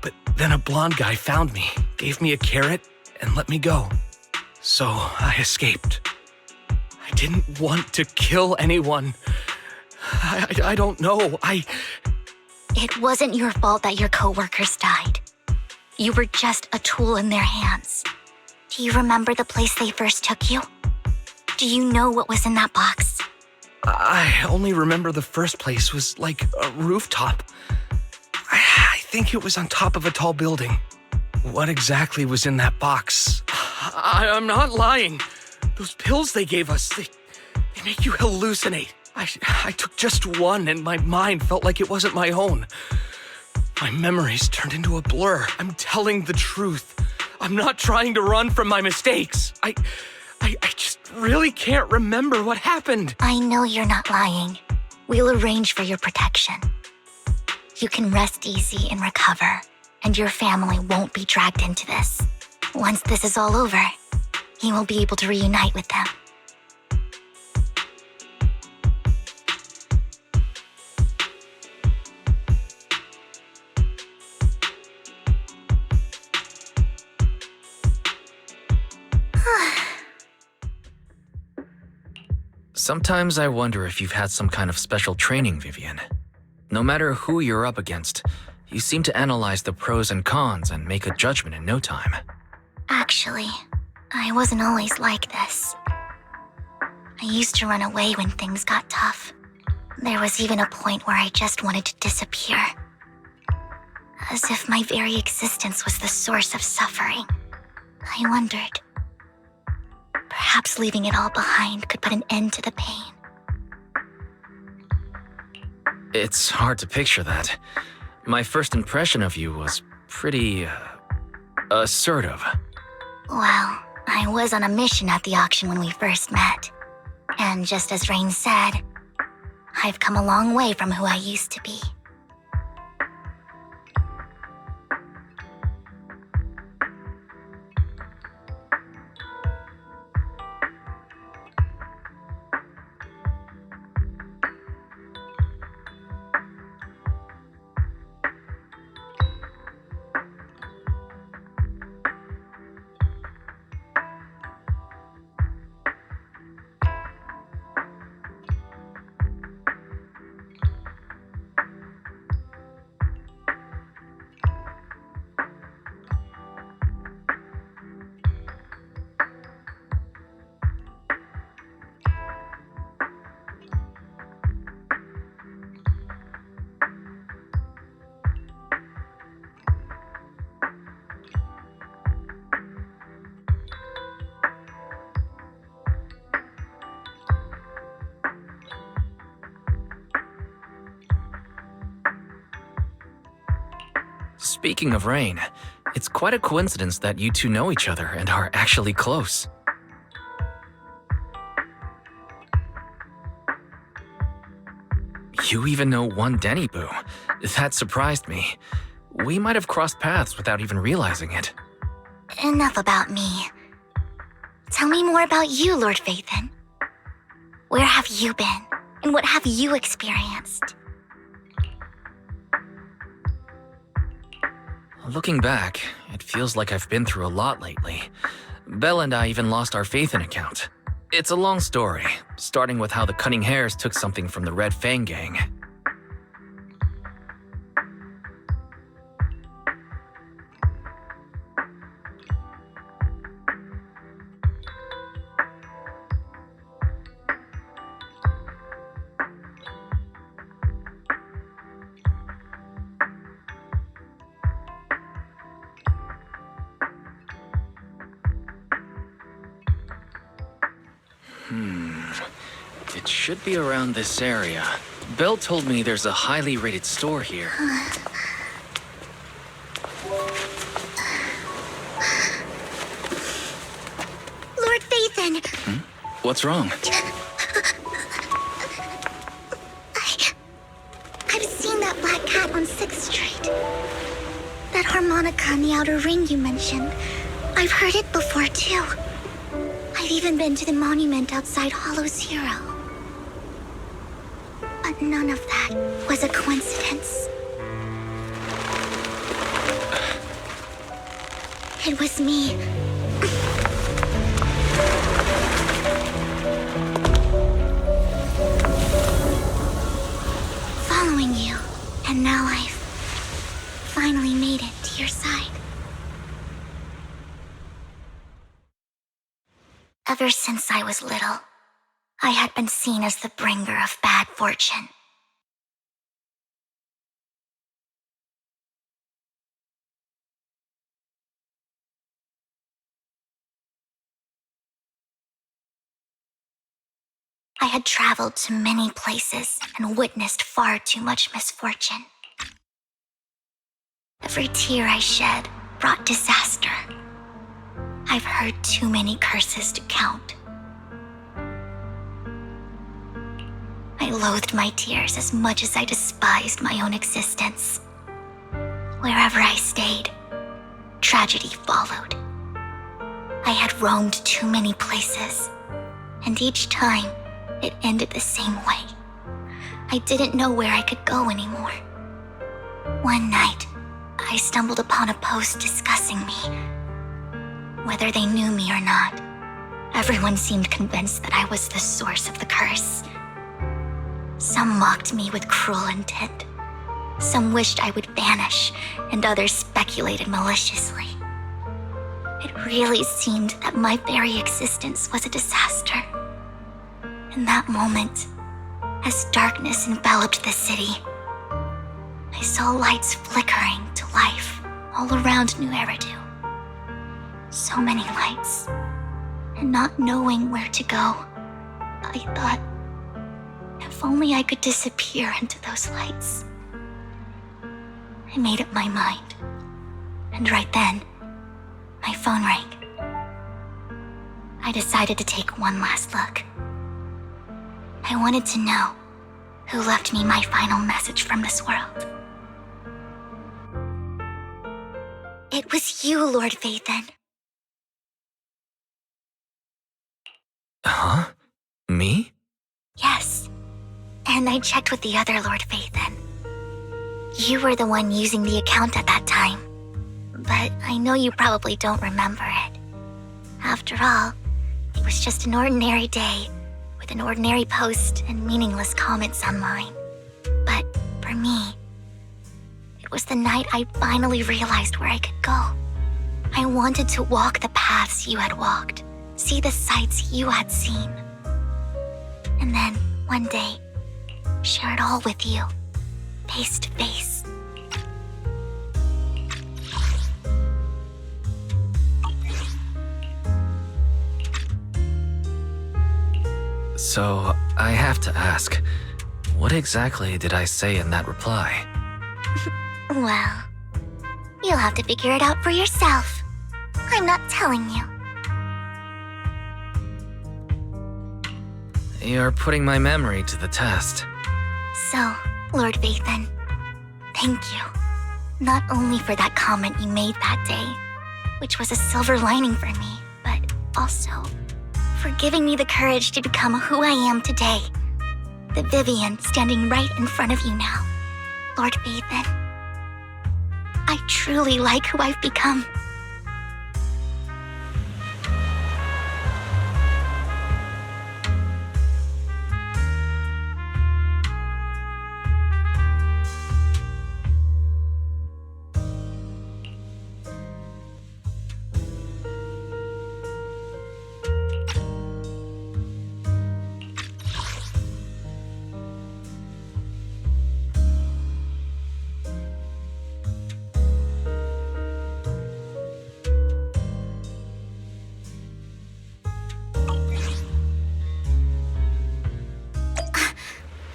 But then a blonde guy found me, gave me a carrot, and let me go. So I escaped. I didn't want to kill anyone. I don't know. It wasn't your fault that your coworkers died. You were just a tool in their hands. Do you remember the place they first took you? Do you know what was in that box? I only remember the first place was like a rooftop. I think it was on top of a tall building. What exactly was in that box? I'm not lying. Those pills they gave us, they make you hallucinate. I took just one and my mind felt like it wasn't my own. My memories turned into a blur. I'm telling the truth. I'm not trying to run from my mistakes. I just really can't remember what happened. I know you're not lying. We'll arrange for your protection. You can rest easy and recover, and your family won't be dragged into this. Once this is all over, you will be able to reunite with them. Sometimes I wonder if you've had some kind of special training, Vivian. No matter who you're up against, you seem to analyze the pros and cons and make a judgment in no time. Actually, I wasn't always like this. I used to run away when things got tough. There was even a point where I just wanted to disappear. As if my very existence was the source of suffering. I wondered. Perhaps leaving it all behind could put an end to the pain. It's hard to picture that. My first impression of you was pretty, assertive. Well, I was on a mission at the auction when we first met. And just as Rain said, I've come a long way from who I used to be. Speaking of Rain, it's quite a coincidence that you two know each other and are actually close. You even know one Denny Boo. That surprised me. We might have crossed paths without even realizing it. Enough about me. Tell me more about you, Lord Phaethon. Where have you been, and what have you experienced? Looking back, it feels like I've been through a lot lately. Belle and I even lost our Phaethon account. It's a long story, starting with how the Cunning Hares took something from the Red Fang gang. It should be around this area. Belle told me there's a highly rated store here. Lord Phaethon! What's wrong? I've seen that black cat on 6th Street. That harmonica in the outer ring you mentioned. I've heard it before, too. I've even been to the monument outside Hollow Zero. But none of that was a coincidence. It was me. Following you, and now I've finally made it to your side. Ever since I was little, I had been seen as the bringer of bad fortune. I had traveled to many places and witnessed far too much misfortune. Every tear I shed brought disaster. I've heard too many curses to count. I loathed my tears as much as I despised my own existence. Wherever I stayed, tragedy followed. I had roamed too many places, and each time, it ended the same way. I didn't know where I could go anymore. One night, I stumbled upon a post discussing me. Whether they knew me or not, everyone seemed convinced that I was the source of the curse. Some mocked me with cruel intent. Some wished I would vanish, and others speculated maliciously. It really seemed that my very existence was a disaster. In that moment, as darkness enveloped the city, I saw lights flickering to life all around New Eridu. So many lights, and not knowing where to go, I thought, if only I could disappear into those lights. I made up my mind, and right then, my phone rang. I decided to take one last look. I wanted to know who left me my final message from this world. It was you, Lord Phaethon. Huh? Me? Yes. And I checked with the other Lord Phaethon. You were the one using the account at that time. But I know you probably don't remember it. After all, it was just an ordinary day with an ordinary post and meaningless comments online. But for me, it was the night I finally realized where I could go. I wanted to walk the paths you had walked, see the sights you had seen. And then, one day, share it all with you, face to face. So, I have to ask, what exactly did I say in that reply? Well, You'll have to figure it out for yourself. I'm not telling you. You're putting my memory to the test. So, Lord Vathan, thank you. Not only for that comment you made that day, which was a silver lining for me, but also for giving me the courage to become who I am today. The Vivian standing right in front of you now. Lord Vathan, I truly like who I've become.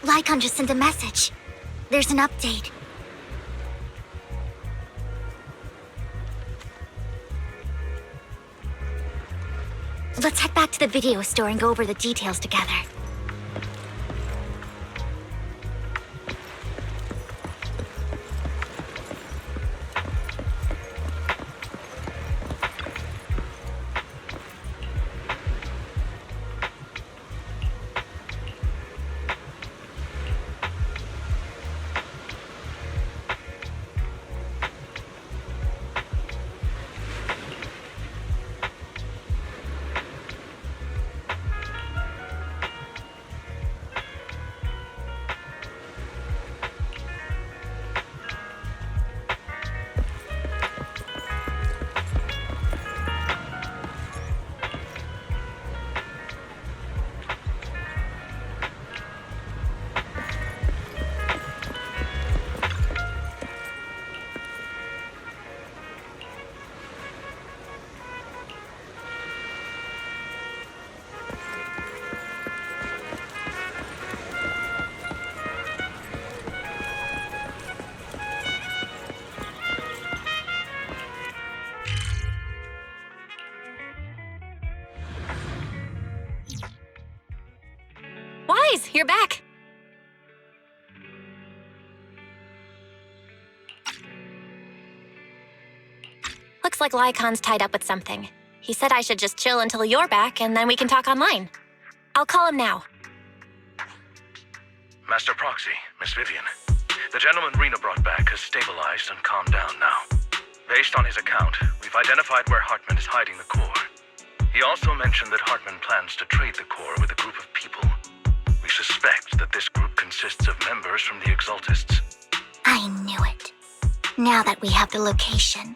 Lycon just sent a message. There's an update. Let's head back to the video store and go over the details together. Wise, you're back. Looks like Lycon's tied up with something. He said I should just chill until you're back, and then we can talk online. I'll call him now. Master Proxy, Miss Vivian. The gentleman Rena brought back has stabilized and calmed down now. Based on his account, we've identified where Hartman is hiding the core. He also mentioned that Hartman plans to trade the core with a group of people. We suspect that this group consists of members from the Exaltists. I knew it. Now that we have the location,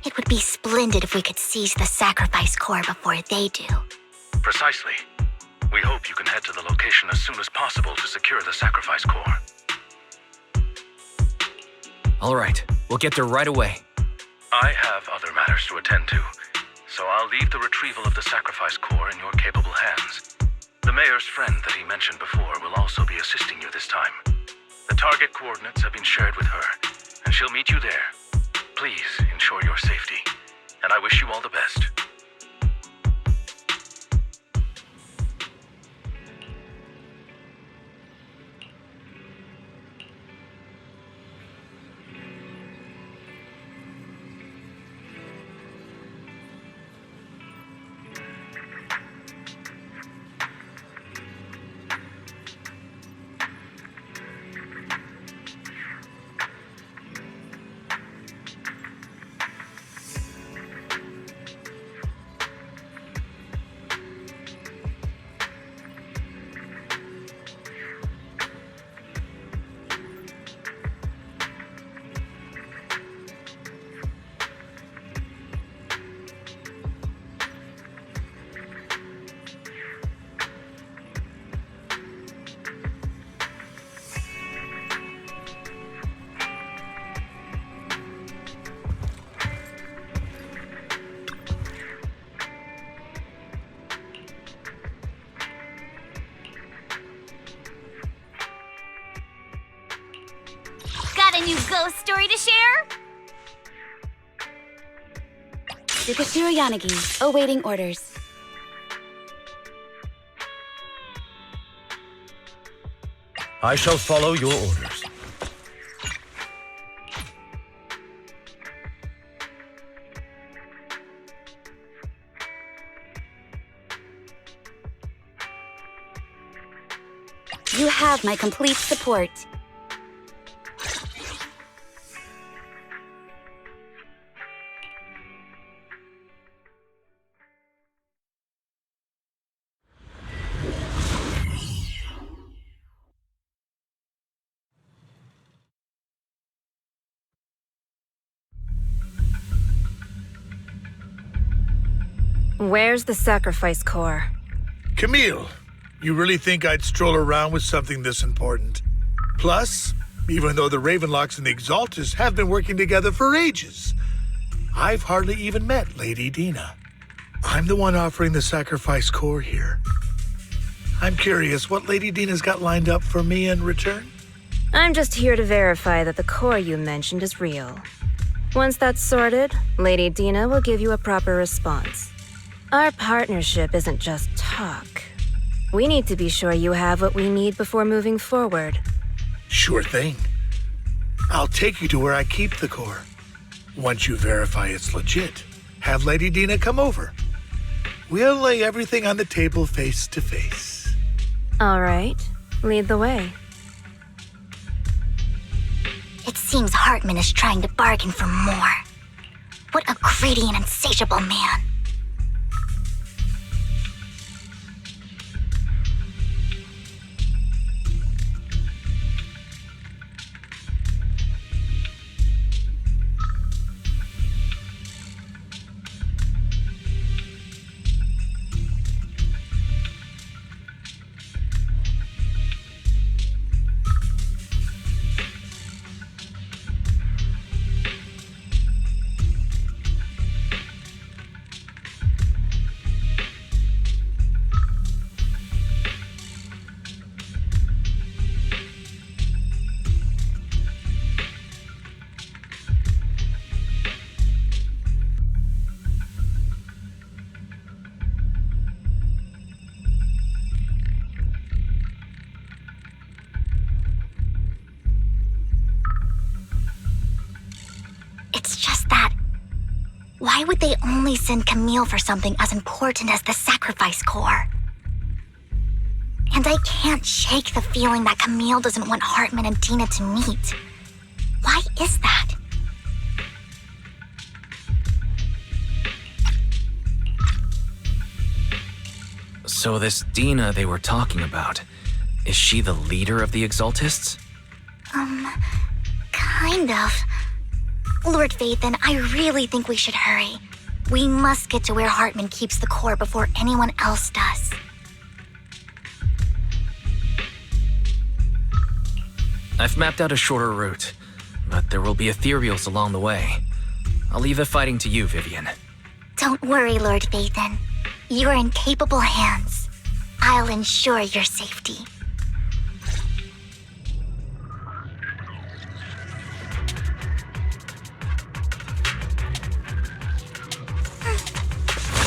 it would be splendid if we could seize the sacrifice core before they do. Precisely. We hope you can head to the location as soon as possible to secure the sacrifice core. All right, we'll get there right away. I have other matters to attend to, so I'll leave the retrieval of the sacrifice core in your capable hands. The mayor's friend that he mentioned before will also be assisting you this time. The target coordinates have been shared with her, and she'll meet you there. Please ensure your safety, and I wish you all the best. Got a new ghost story to share? Tsukashiro Yanagi, awaiting orders. I shall follow your orders. You have my complete support. Where's the sacrifice core? Camille, you really think I'd stroll around with something this important? Plus, even though the Ravenlocks and the Exaltus have been working together for ages, I've hardly even met Lady Dina. I'm the one offering the sacrifice core here. I'm curious what Lady Dina's got lined up for me in return? I'm just here to verify that the core you mentioned is real. Once that's sorted, Lady Dina will give you a proper response. Our partnership isn't just talk. We need to be sure you have what we need before moving forward. Sure thing. I'll take you to where I keep the core. Once you verify it's legit, have Lady Dina come over. We'll lay everything on the table face to face. All right, lead the way. It seems Hartman is trying to bargain for more. What a greedy and insatiable man. It's just that... why would they only send Camille for something as important as the sacrifice core? And I can't shake the feeling that Camille doesn't want Hartman and Dina to meet. Why is that? So this Dina they were talking about, is she the leader of the Exaltists? Kind of. Lord Vathan, I really think we should hurry. We must get to where Hartman keeps the core before anyone else does. I've mapped out a shorter route, but there will be ethereals along the way. I'll leave the fighting to you, Vivian. Don't worry, Lord Vathan. You're in capable hands. I'll ensure your safety.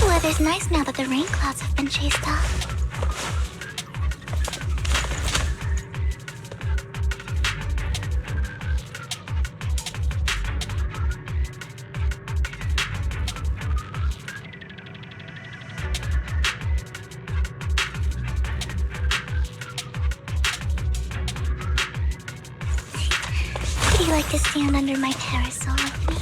Weather's nice now that the rain clouds have been chased off. Would you like to stand under my parasol with me?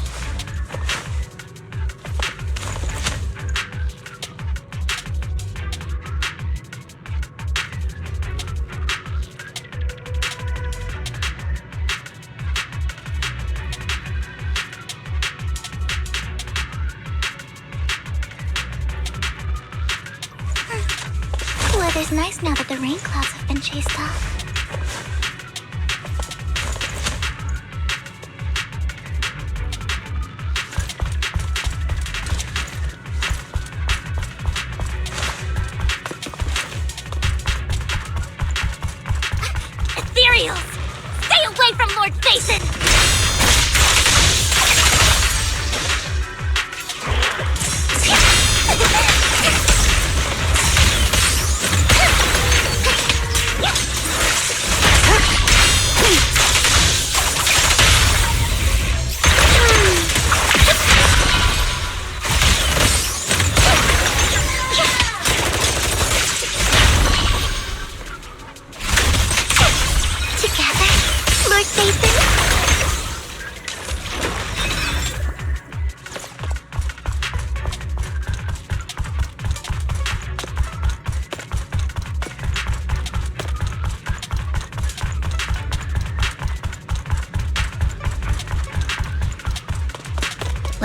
Weather's nice now that the rain clouds have been chased off. Ethereals! Stay away from Lord Vathan!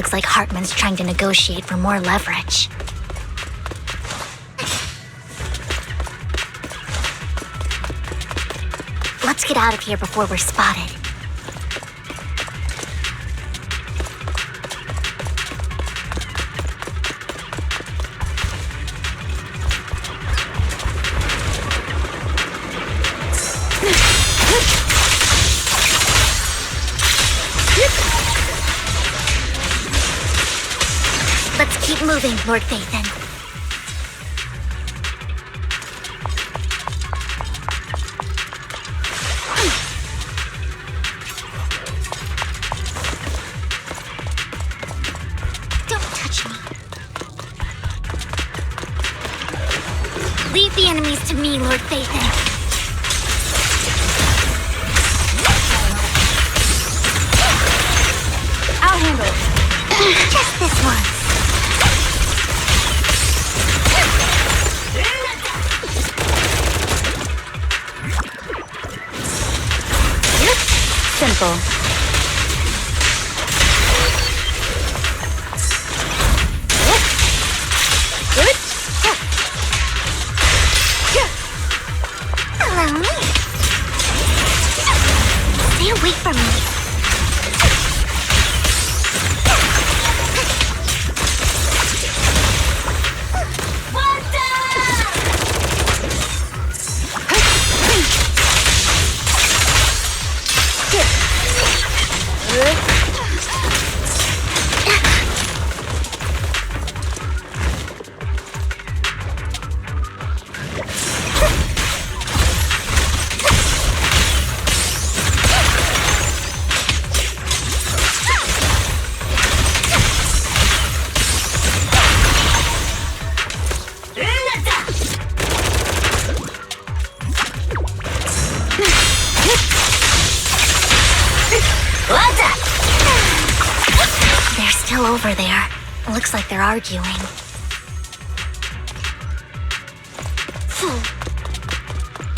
Looks like Hartman's trying to negotiate for more leverage. Let's get out of here before we're spotted. Let's keep moving, Lord Phaethon. Don't touch me. Leave the enemies to me, Lord Phaethon. I'll handle it. Just this once. Simple. Hello. Stay away from me. They're still over there. Looks like they're arguing.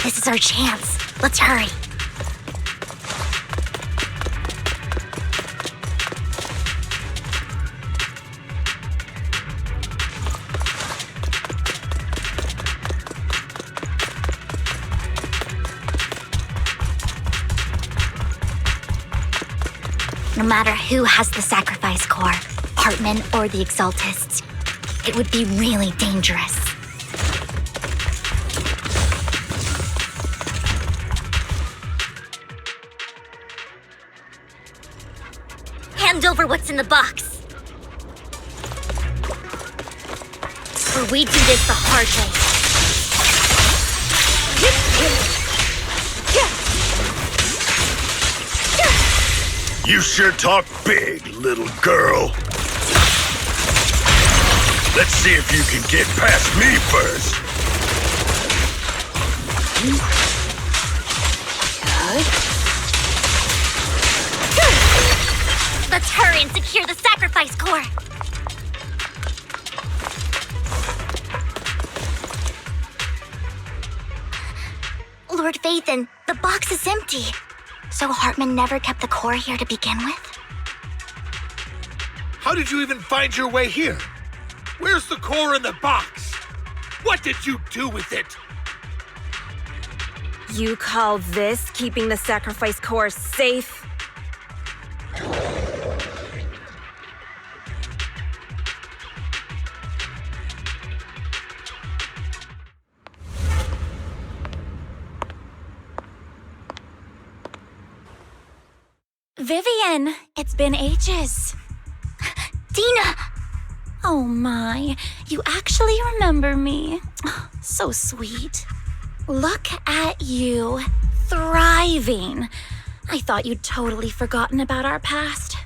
This is our chance. Let's hurry. No matter who has the sacrifice core, Hartman or the Exaltists, it would be really dangerous. Hand over what's in the box. Or we do this the hard way. You sure talk big, little girl. Let's see if you can get past me first. Let's hurry and secure the sacrifice core. Lord Phaethon, the box is empty. So Hartman never kept the core here to begin with? How did you even find your way here? Where's the core in the box? What did you do with it? You call this keeping the sacrifice core safe? Vivian, it's been ages. Dina! Oh my, you actually remember me. So sweet. Look at you, thriving. I thought you'd totally forgotten about our past.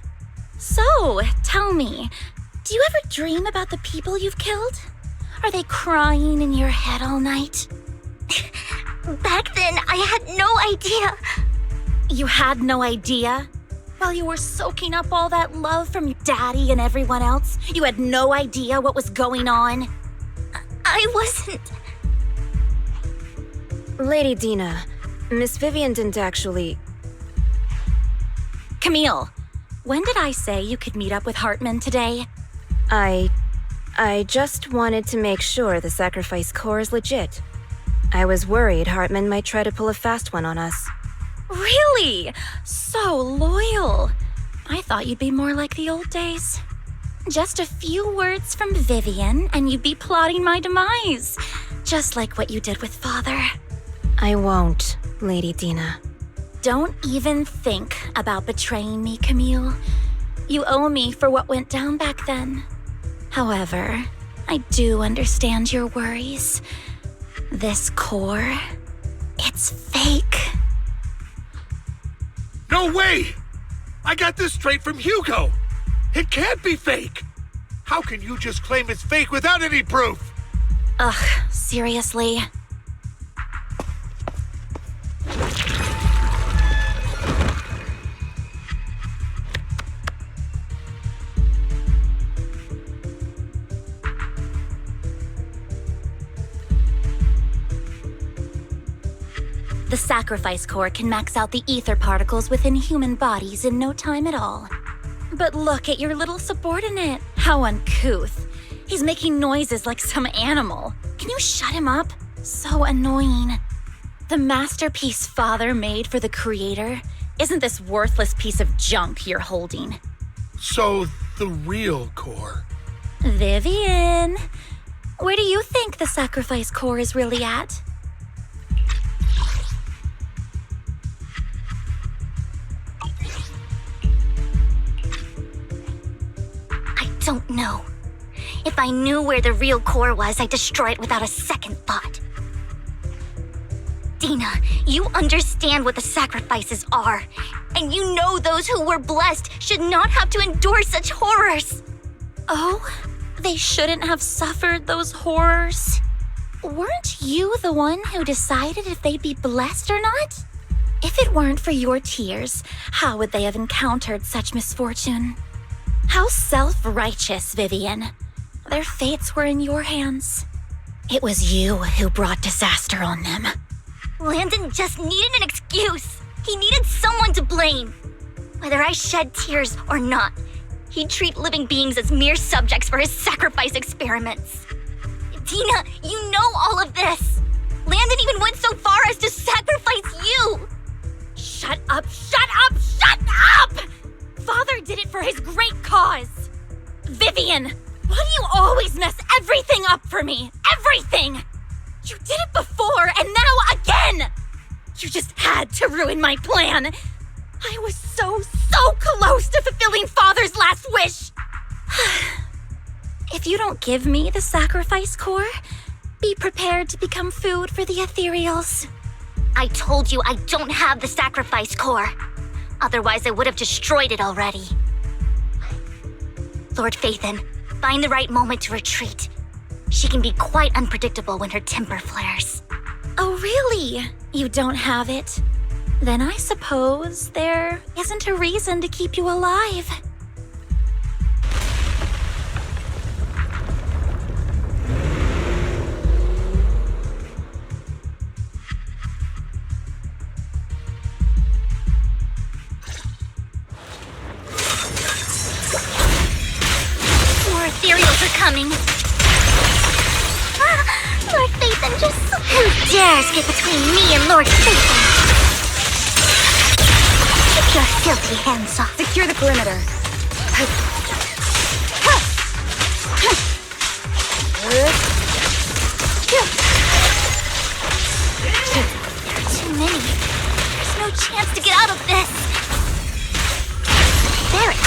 So, tell me, do you ever dream about the people you've killed? Are they crying in your head all night? Back then, I had no idea. You had no idea? While you were soaking up all that love from your daddy and everyone else, you had no idea what was going on? I wasn't. Lady Dina, Miss Vivian didn't actually... Camille, when did I say you could meet up with Hartman today? I just wanted to make sure the sacrifice core is legit. I was worried Hartman might try to pull a fast one on us. Really? So loyal. I thought you'd be more like the old days. Just a few words from Vivian, and you'd be plotting my demise. Just like what you did with Father. I won't, Lady Dina. Don't even think about betraying me, Camille. You owe me for what went down back then. However, I do understand your worries. This core, it's fake. No way! I got this straight from Hugo. It can't be fake. How can you just claim it's fake without any proof? Ugh, seriously. The sacrifice core can max out the ether particles within human bodies in no time at all. But look at your little subordinate. How uncouth. He's making noises like some animal. Can you shut him up? So annoying. The masterpiece Father made for the Creator isn't this worthless piece of junk you're holding. So, the real core. Vivian, where do you think the sacrifice core is really at? I don't know. If I knew where the real core was, I'd destroy it without a second thought. Dina, you understand what the sacrifices are, and you know those who were blessed should not have to endure such horrors. Oh, they shouldn't have suffered those horrors. Weren't you the one who decided if they'd be blessed or not? If it weren't for your tears, how would they have encountered such misfortune? How self-righteous, Vivian. Their fates were in your hands. It was you who brought disaster on them. Landon just needed an excuse. He needed someone to blame. Whether I shed tears or not, he'd treat living beings as mere subjects for his sacrifice experiments. Dina, you know all of this. Landon even went so far as to sacrifice you. Shut up, shut up, shut up! Father did it for his great cause. Vivian, why do you always mess everything up for me? Everything! You did it before, and now again! You just had to ruin my plan. I was so close to fulfilling Father's last wish. If you don't give me the sacrifice core, be prepared to become food for the ethereals. I told you I don't have the sacrifice core. Otherwise, I would have destroyed it already. Lord Phaethon, find the right moment to retreat. She can be quite unpredictable when her temper flares. Oh, really? You don't have it? Then I suppose there isn't a reason to keep you alive. More ethereals are coming. Lord Phaethon just... Who dares get between me and Lord Phaethon? Keep your filthy hands off. Secure the perimeter. There are too many. There's no chance to get out of this. There it is.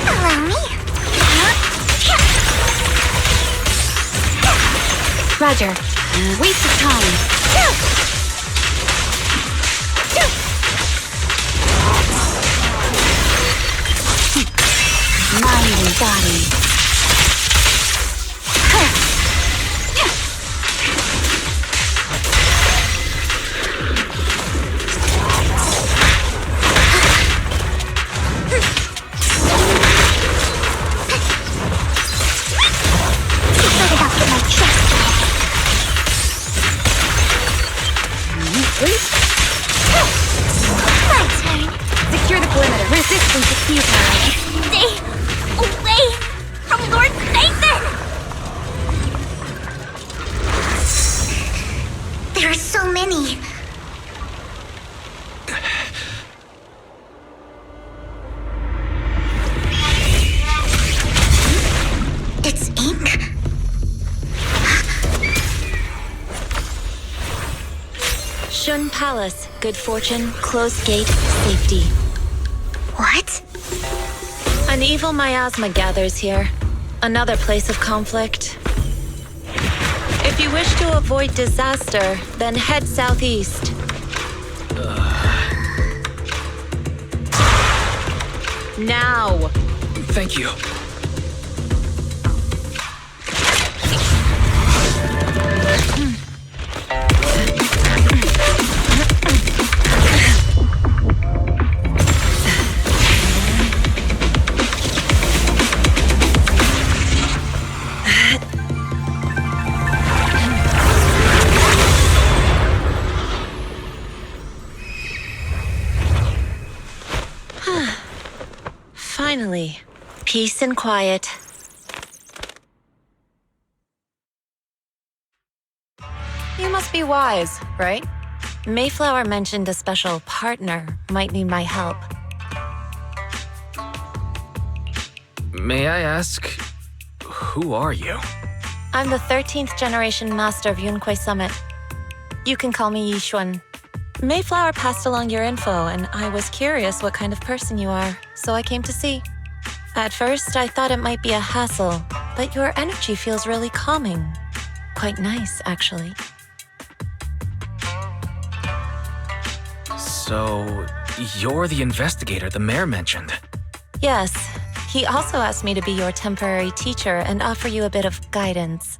Allow me. Roger. Waste of time. Mind and body. Spread it out. into futile. Stay away from Lord Nathan! There are so many. It's ink? Shun Palace, good fortune, closed gate, safety. What? An evil miasma gathers here. Another place of conflict. If you wish to avoid disaster, then head southeast. Now! Thank you. Finally, peace and quiet. You must be wise, right? Mayflower mentioned a special partner might need my help. May I ask, who are you? I'm the 13th generation master of Yunquei Summit. You can call me Yixuan. Mayflower passed along your info, and I was curious what kind of person you are, so I came to see. At first, I thought it might be a hassle, but your energy feels really calming. Quite nice, actually. So, you're the investigator the mayor mentioned. Yes, he also asked me to be your temporary teacher and offer you a bit of guidance.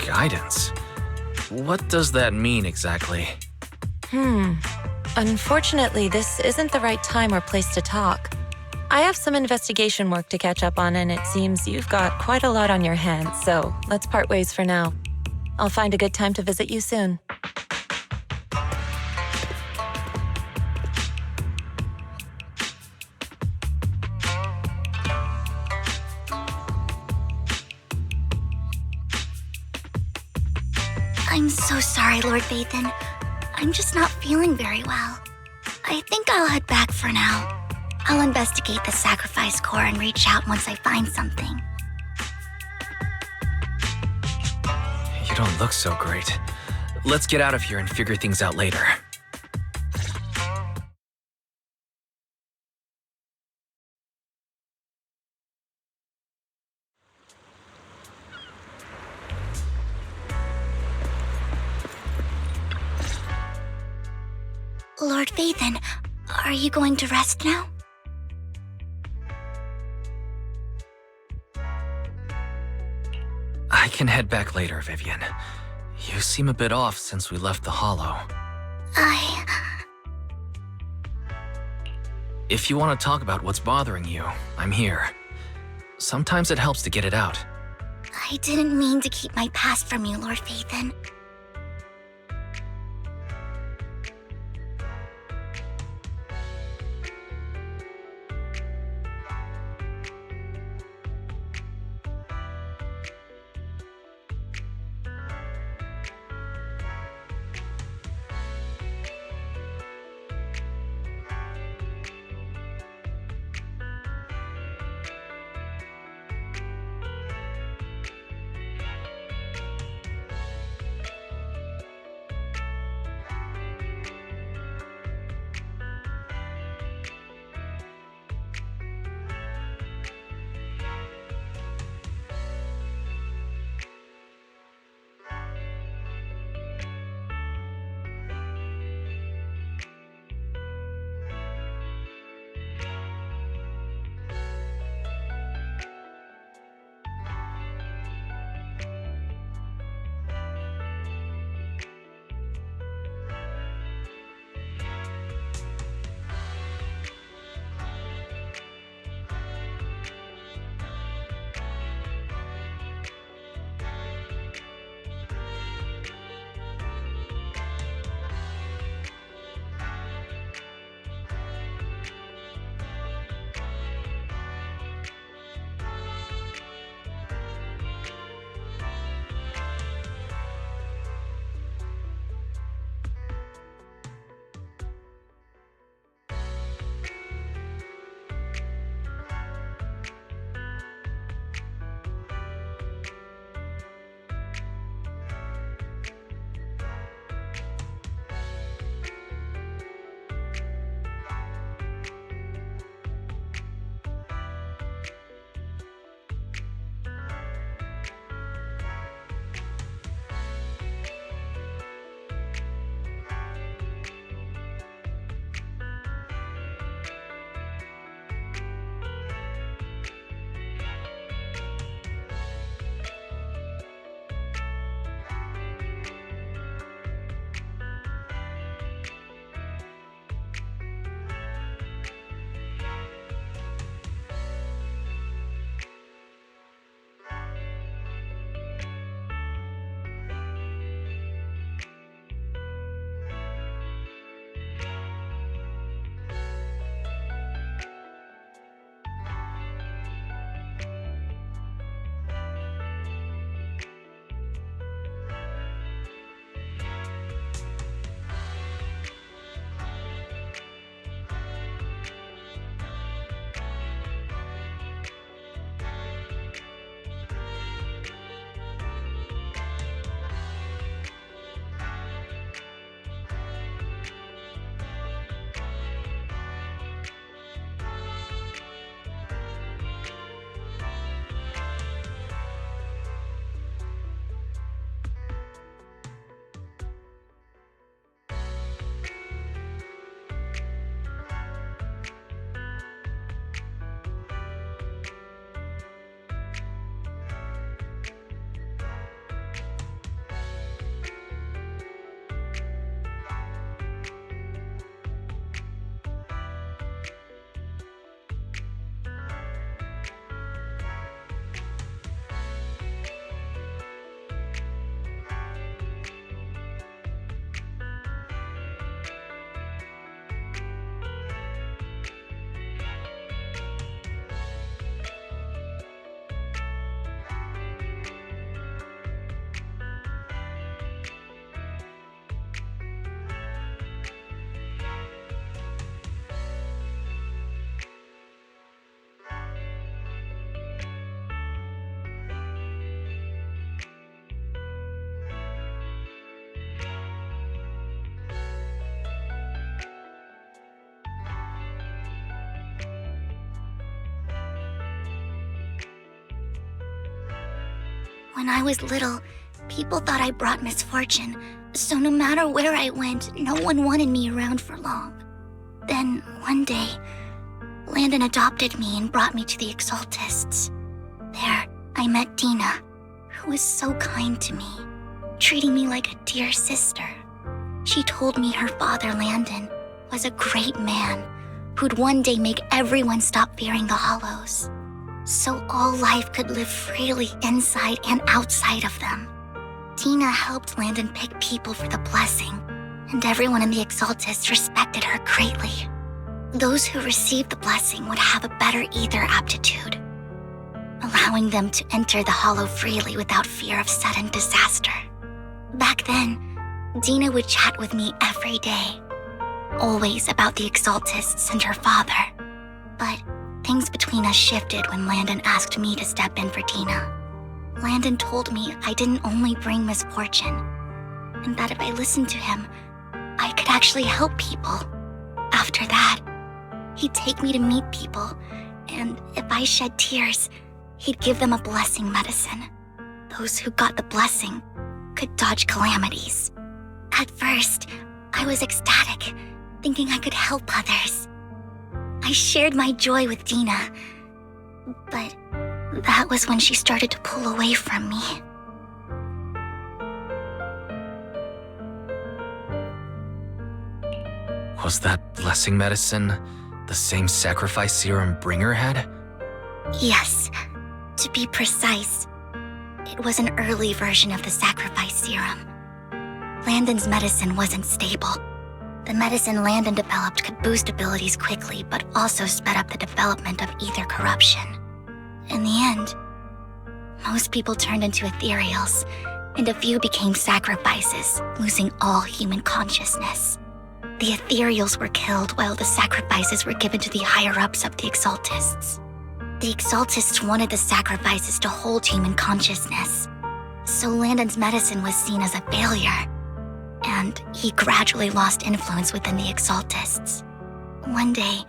Guidance? What does that mean exactly? Unfortunately, this isn't the right time or place to talk. I have some investigation work to catch up on, and it seems you've got quite a lot on your hands, so let's part ways for now. I'll find a good time to visit you soon. I'm so sorry, Lord Vathan. I'm just not feeling very well. I think I'll head back for now. I'll investigate the sacrifice core and reach out once I find something. You don't look so great. Let's get out of here and figure things out later. Lord Vathan, are you going to rest now? I can head back later, Vivian. You seem a bit off since we left the Hollow. If you want to talk about what's bothering you, I'm here. Sometimes it helps to get it out. I didn't mean to keep my past from you, Lord Vathan. When I was little, people thought I brought misfortune, so no matter where I went, no one wanted me around for long. Then, one day, Landon adopted me and brought me to the Exaltists. There, I met Dina, who was so kind to me, treating me like a dear sister. She told me her father, Landon, was a great man who'd one day make everyone stop fearing the Hollows, so all life could live freely inside and outside of them. Dina helped Landon pick people for the blessing, and everyone in the Exaltists respected her greatly. Those who received the blessing would have a better ether aptitude, allowing them to enter the Hollow freely without fear of sudden disaster. Back then, Dina would chat with me every day, always about the Exaltists and her father. But things between us shifted when Landon asked me to step in for Dina. Landon told me I didn't only bring misfortune, and that if I listened to him, I could actually help people. After that, he'd take me to meet people, and if I shed tears, he'd give them a blessing medicine. Those who got the blessing could dodge calamities. At first, I was ecstatic, thinking I could help others. I shared my joy with Dina, but that was when she started to pull away from me. Was that blessing medicine the same sacrifice serum Bringer had? Yes, to be precise, it was an early version of the sacrifice serum. Landon's medicine wasn't stable. The medicine Landon developed could boost abilities quickly, but also sped up the development of ether corruption. In the end, most people turned into ethereals, and a few became sacrifices, losing all human consciousness. The ethereals were killed while the sacrifices were given to the higher-ups of the Exaltists. The Exaltists wanted the sacrifices to hold human consciousness, so Landon's medicine was seen as a failure, and he gradually lost influence within the Exaltists. One day,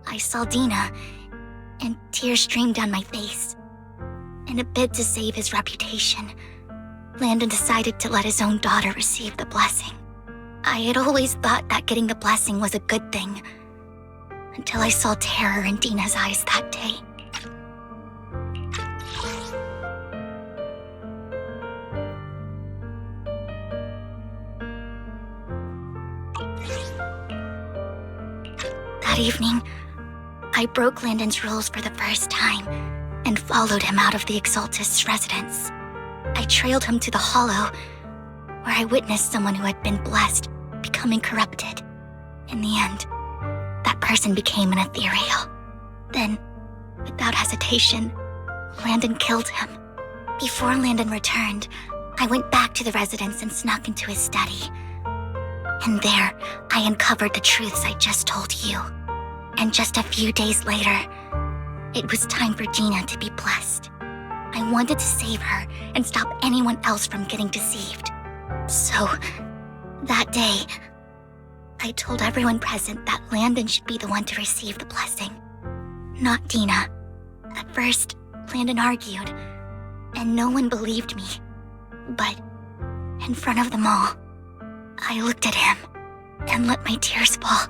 I saw Dina, and tears streamed down my face. In a bid to save his reputation, Landon decided to let his own daughter receive the blessing. I had always thought that getting the blessing was a good thing, until I saw terror in Dina's eyes that day. That evening, I broke Landon's rules for the first time and followed him out of the Exaltist's residence. I trailed him to the Hollow, where I witnessed someone who had been blessed becoming corrupted. In the end, that person became an ethereal. Then, without hesitation, Landon killed him. Before Landon returned, I went back to the residence and snuck into his study. And there, I uncovered the truths I just told you. And just a few days later, it was time for Dina to be blessed. I wanted to save her and stop anyone else from getting deceived. So, that day, I told everyone present that Landon should be the one to receive the blessing, not Dina. At first, Landon argued, and no one believed me. But, in front of them all, I looked at him and let my tears fall.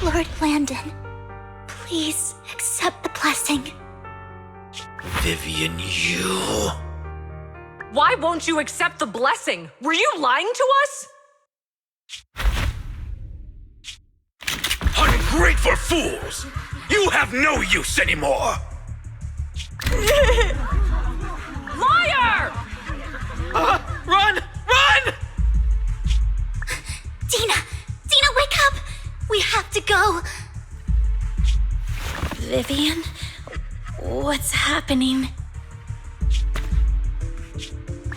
Lord Landon, please accept the blessing. Vivian, you... Why won't you accept the blessing? Were you lying to us? Ungrateful fools! You have no use anymore! Liar! Run! Run! Dina! Dina, wake up! We have to go! Vivian? What's happening?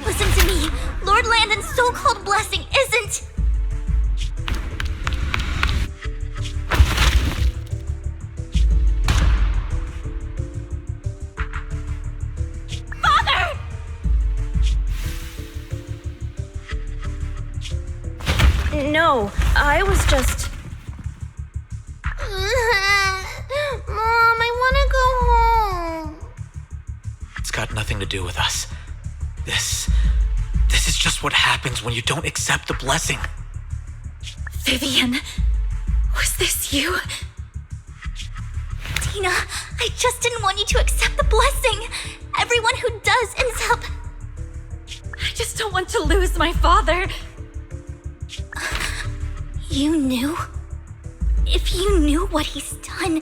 Listen to me! Lord Landon's so-called blessing isn't... Father! No, I was just... got nothing to do with us. This is just what happens when you don't accept the blessing. Vivian, was this you? Dina, I just didn't want you to accept the blessing. Everyone who does ends up... I just don't want to lose my father. You knew? If you knew what he's done,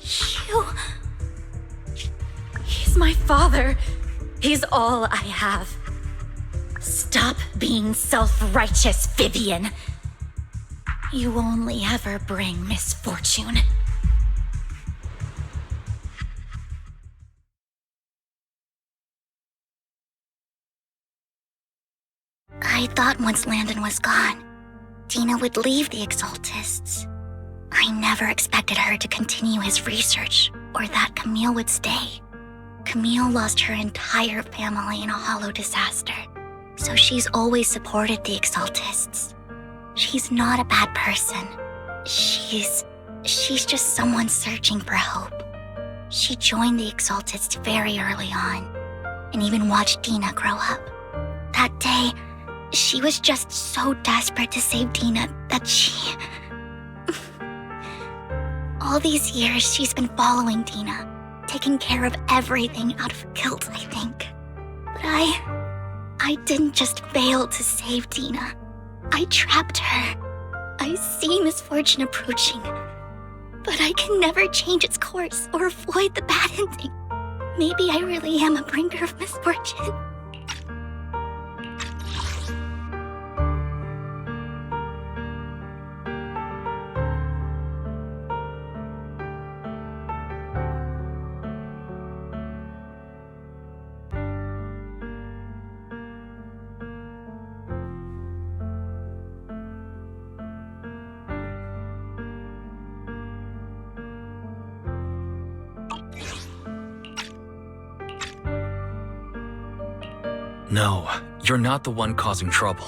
you... He's my father. He's all I have. Stop being self-righteous, Vivian. You only ever bring misfortune. I thought once Landon was gone, Dina would leave the Exaltists. I never expected her to continue his research, or that Camille would stay. Camille lost her entire family in a hollow disaster, so she's always supported the Exaltists. She's not a bad person. She's just someone searching for hope. She joined the Exaltists very early on, and even watched Dina grow up. That day, she was just so desperate to save Dina that she... All these years, she's been following Dina, taking care of everything out of guilt, I think. But I didn't just fail to save Dina. I trapped her. I see misfortune approaching, but I can never change its course or avoid the bad ending. Maybe I really am a bringer of misfortune. No, you're not the one causing trouble.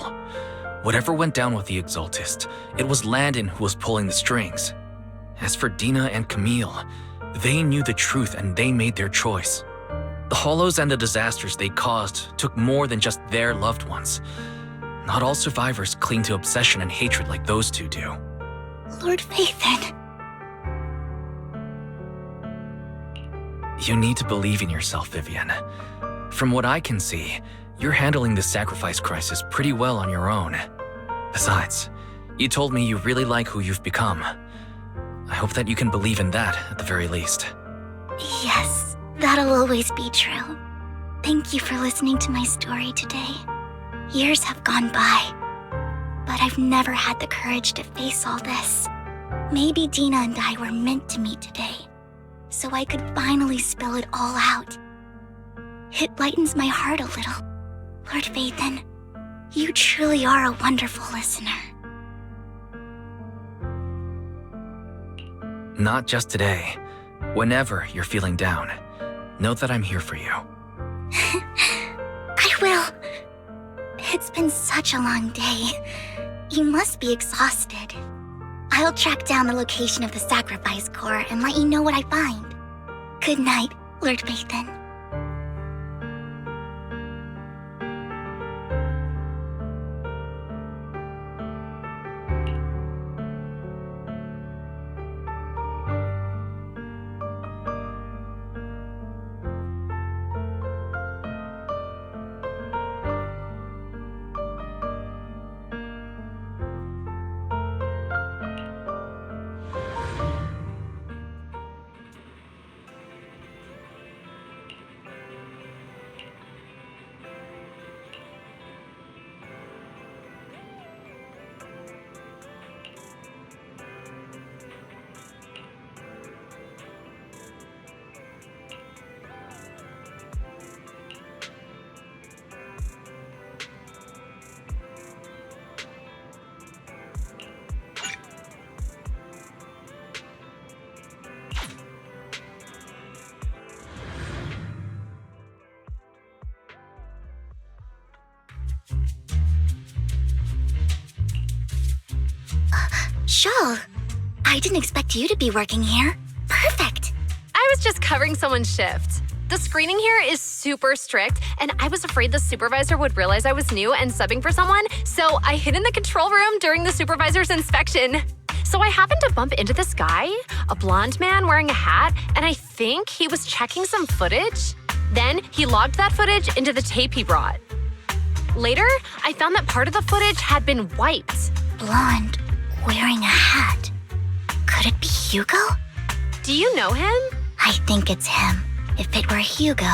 Whatever went down with the Exaltist, it was Landon who was pulling the strings. As for Dina and Camille, they knew the truth and they made their choice. The hollows and the disasters they caused took more than just their loved ones. Not all survivors cling to obsession and hatred like those two do. Lord Vathan. You need to believe in yourself, Vivian. From what I can see, you're handling this sacrifice crisis pretty well on your own. Besides, you told me you really like who you've become. I hope that you can believe in that at the very least. Yes, that'll always be true. Thank you for listening to my story today. Years have gone by, but I've never had the courage to face all this. Maybe Dina and I were meant to meet today, so I could finally spill it all out. It lightens my heart a little. Lord Vathan, you truly are a wonderful listener. Not just today. Whenever you're feeling down, know that I'm here for you. I will. It's been such a long day. You must be exhausted. I'll track down the location of the sacrifice core and let you know what I find. Good night, Lord Vathan. Shul, I didn't expect you to be working here. Perfect. I was just covering someone's shift. The screening here is super strict, and I was afraid the supervisor would realize I was new and subbing for someone, so I hid in the control room during the supervisor's inspection. So I happened to bump into this guy, a blonde man wearing a hat, and I think he was checking some footage. Then he logged that footage into the tape he brought. Later, I found that part of the footage had been wiped. Blonde, wearing a hat. Could it be Hugo? Do you know him? I think it's him. If it were Hugo...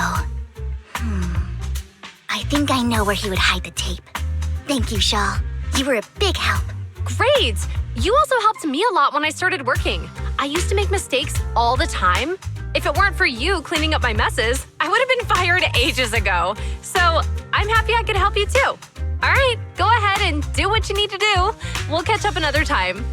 I think I know where he would hide the tape. Thank you, Shaw. You were a big help. Great! You also helped me a lot when I started working. I used to make mistakes all the time. If it weren't for you cleaning up my messes, I would have been fired ages ago. So I'm happy I could help you too. All right, go ahead and do what you need to do. We'll catch up another time.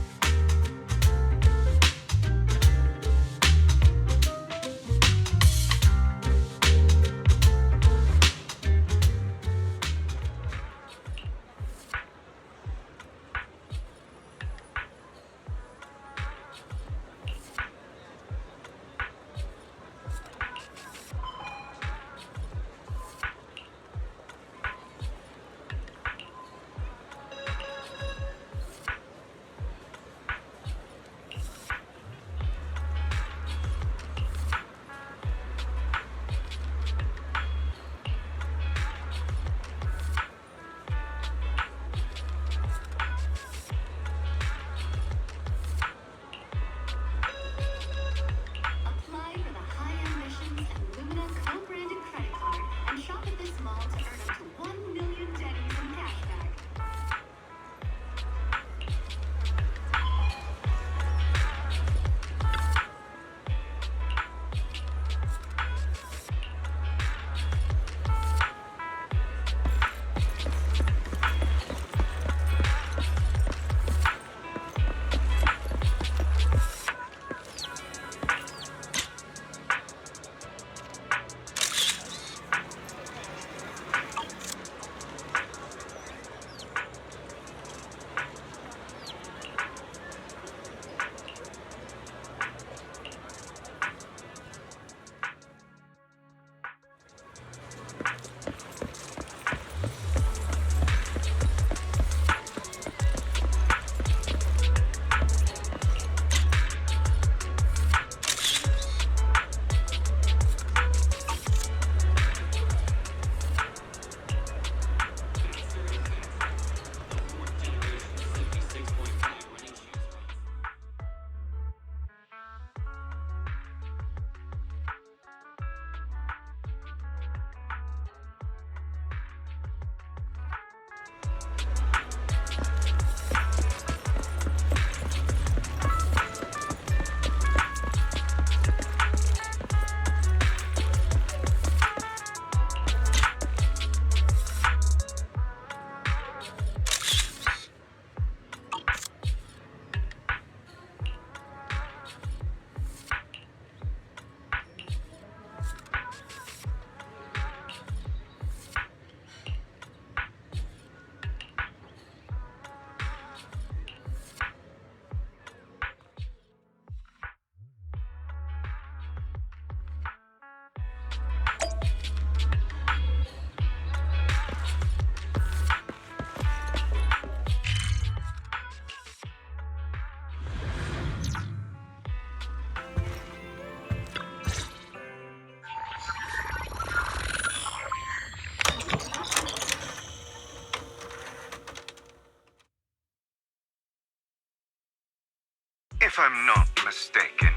If I'm not mistaken,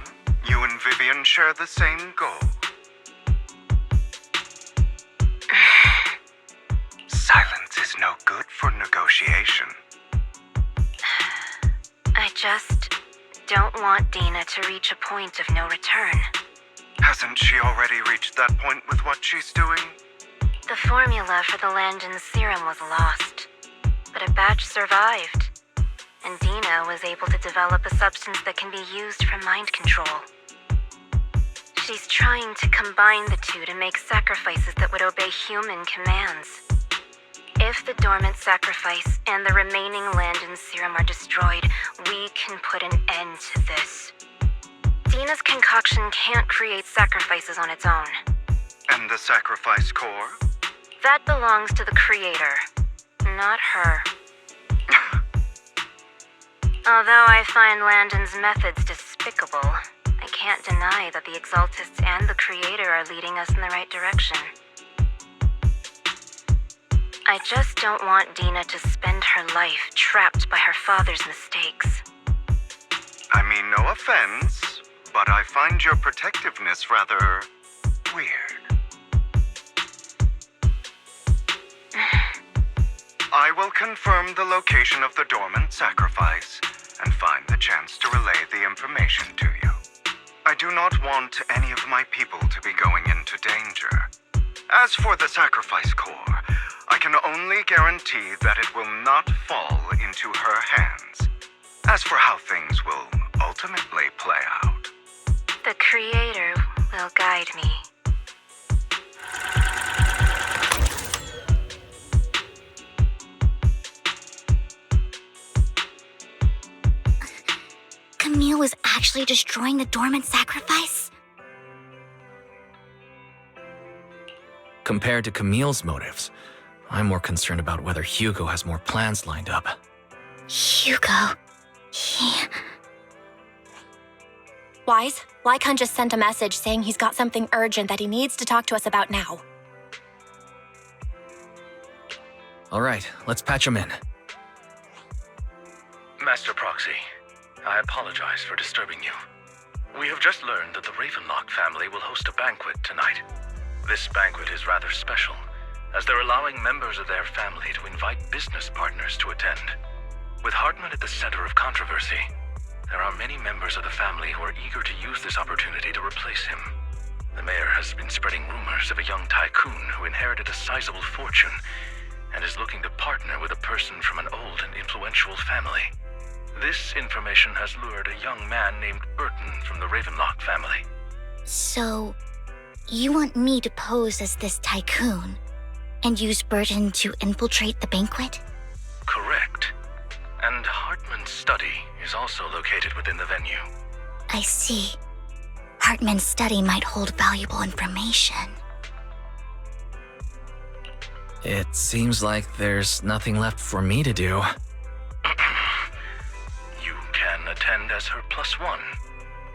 you and Vivian share the same goal. Silence is no good for negotiation. I just don't want Dina to reach a point of no return. Hasn't she already reached that point with what she's doing? The formula for the Landon serum was lost, but a batch survived. And Dina was able to develop a substance that can be used for mind control. She's trying to combine the two to make sacrifices that would obey human commands. If the dormant sacrifice and the remaining Landon serum are destroyed, we can put an end to this. Dina's concoction can't create sacrifices on its own. And the sacrifice core? That belongs to the creator, not her. Although I find Landon's methods despicable, I can't deny that the Exaltists and the creator are leading us in the right direction. I just don't want Dina to spend her life trapped by her father's mistakes. I mean, no offense, but I find your protectiveness rather weird. I will confirm the location of the dormant sacrifice and find the chance to relay the information to you. I do not want any of my people to be going into danger. As for the sacrifice core, I can only guarantee that it will not fall into her hands. As for how things will ultimately play out, The creator will guide me. Camille was actually destroying the dormant sacrifice? Compared to Camille's motives, I'm more concerned about whether Hugo has more plans lined up. Hugo... Wise, Lycon just sent a message saying he's got something urgent that he needs to talk to us about now. All right, let's patch him in. Master Proxy, I apologize for disturbing you. We have just learned that the Ravenlock family will host a banquet tonight. This banquet is rather special, as they're allowing members of their family to invite business partners to attend. With Hartman at the center of controversy, there are many members of the family who are eager to use this opportunity to replace him. The mayor has been spreading rumors of a young tycoon who inherited a sizable fortune and is looking to partner with a person from an old and influential family. This information has lured a young man named Burton from the Ravenlock family. So, you want me to pose as this tycoon and use Burton to infiltrate the banquet? Correct. And Hartman's study is also located within the venue. I see. Hartman's study might hold valuable information. It seems like there's nothing left for me to do. You can attend as her +1.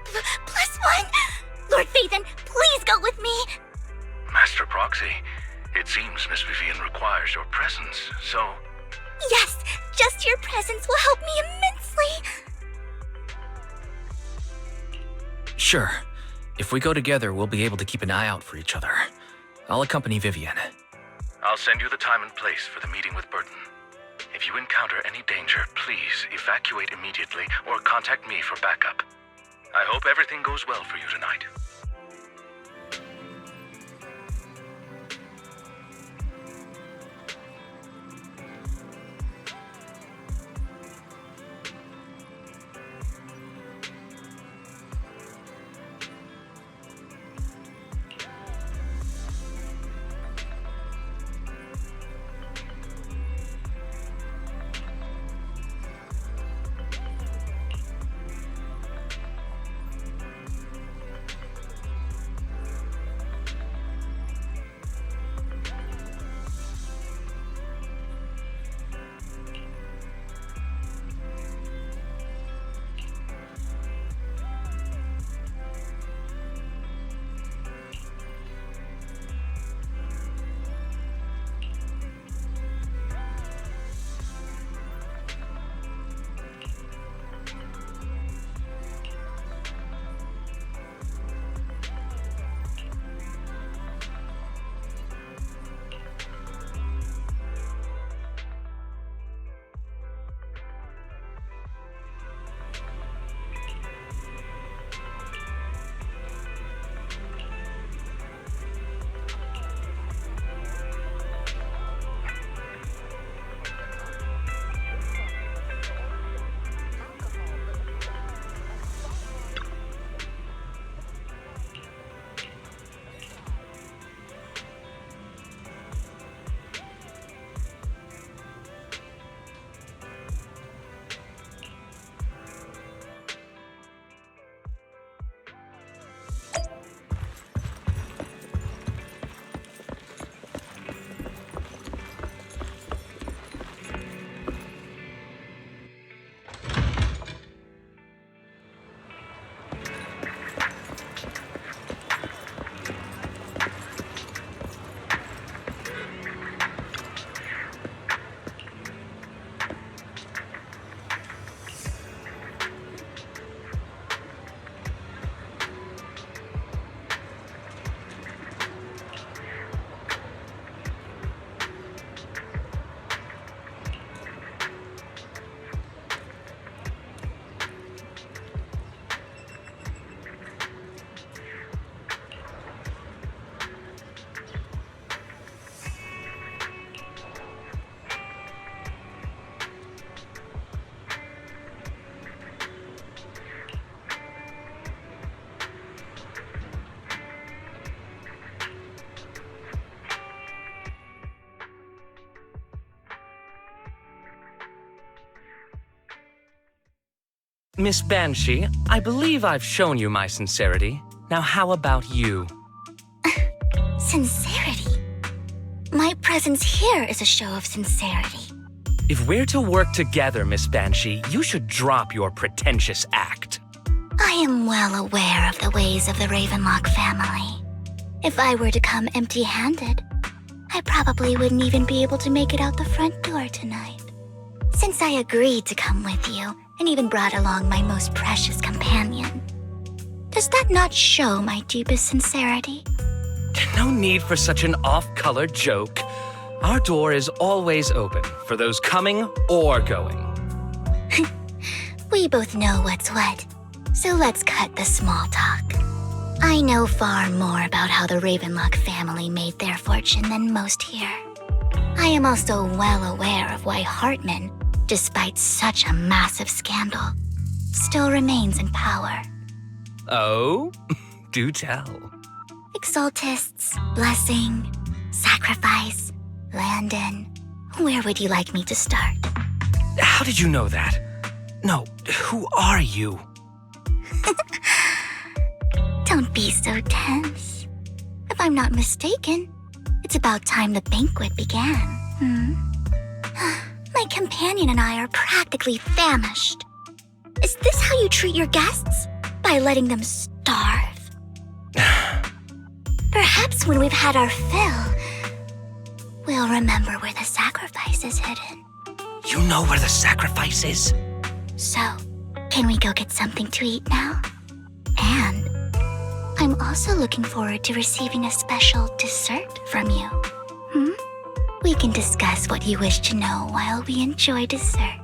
+1? Lord Phaethon, please go with me! Master Proxy, it seems Miss Vivian requires your presence, so... Yes, just your presence will help me immensely! Sure. If we go together, we'll be able to keep an eye out for each other. I'll accompany Vivian. I'll send you the time and place for the meeting with Burton. If you encounter any danger, please evacuate immediately or contact me for backup. I hope everything goes well for you tonight. Miss Banshee, I believe I've shown you my sincerity. Now how about you? Sincerity? My presence here is a show of sincerity. If we're to work together, Miss Banshee, you should drop your pretentious act. I am well aware of the ways of the Ravenlock family. If I were to come empty-handed, I probably wouldn't even be able to make it out the front door tonight. Since I agreed to come with you, and even brought along my most precious companion, does that not show my deepest sincerity? No need for such an off-color joke. Our door is always open for those coming or going. We both know what's what, so let's cut the small talk. I know far more about how the Ravenlock family made their fortune than most here. I am also well aware of why Hartman, despite such a massive scandal, still remains in power. Oh? Do tell. Exaltists, blessing, sacrifice, Landon. Where would you like me to start? How did you know that? No, who are you? Don't be so tense. If I'm not mistaken, it's about time the banquet began. My companion and I are practically famished. Is this how you treat your guests? By letting them starve? Perhaps when we've had our fill, we'll remember where the sacrifice is hidden. You know where the sacrifice is? So, can we go get something to eat now? And I'm also looking forward to receiving a special dessert from you. We can discuss what you wish to know while we enjoy dessert.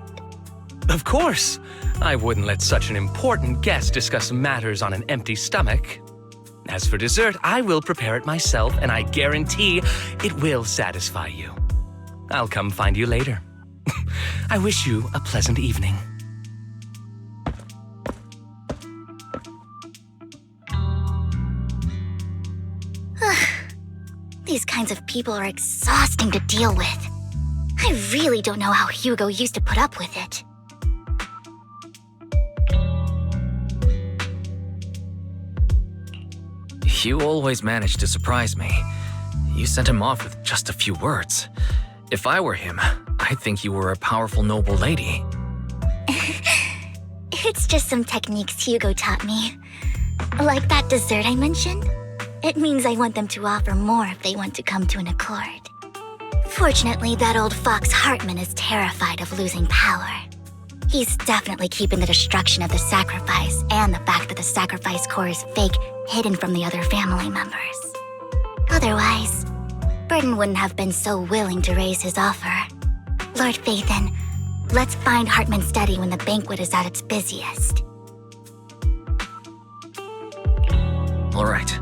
Of course. I wouldn't let such an important guest discuss matters on an empty stomach. As for dessert, I will prepare it myself, and I guarantee it will satisfy you. I'll come find you later. I wish you a pleasant evening. These kinds of people are exhausting to deal with. I really don't know how Hugo used to put up with it. You always managed to surprise me. You sent him off with just a few words. If I were him, I'd think you were a powerful noble lady. It's just some techniques Hugo taught me. Like that dessert I mentioned. It means I want them to offer more if they want to come to an accord. Fortunately, that old fox Hartman is terrified of losing power. He's definitely keeping the destruction of the sacrifice and the fact that the sacrifice core is fake hidden from the other family members. Otherwise, Burden wouldn't have been so willing to raise his offer. Lord Phaethon, let's find Hartman's study when the banquet is at its busiest. All right.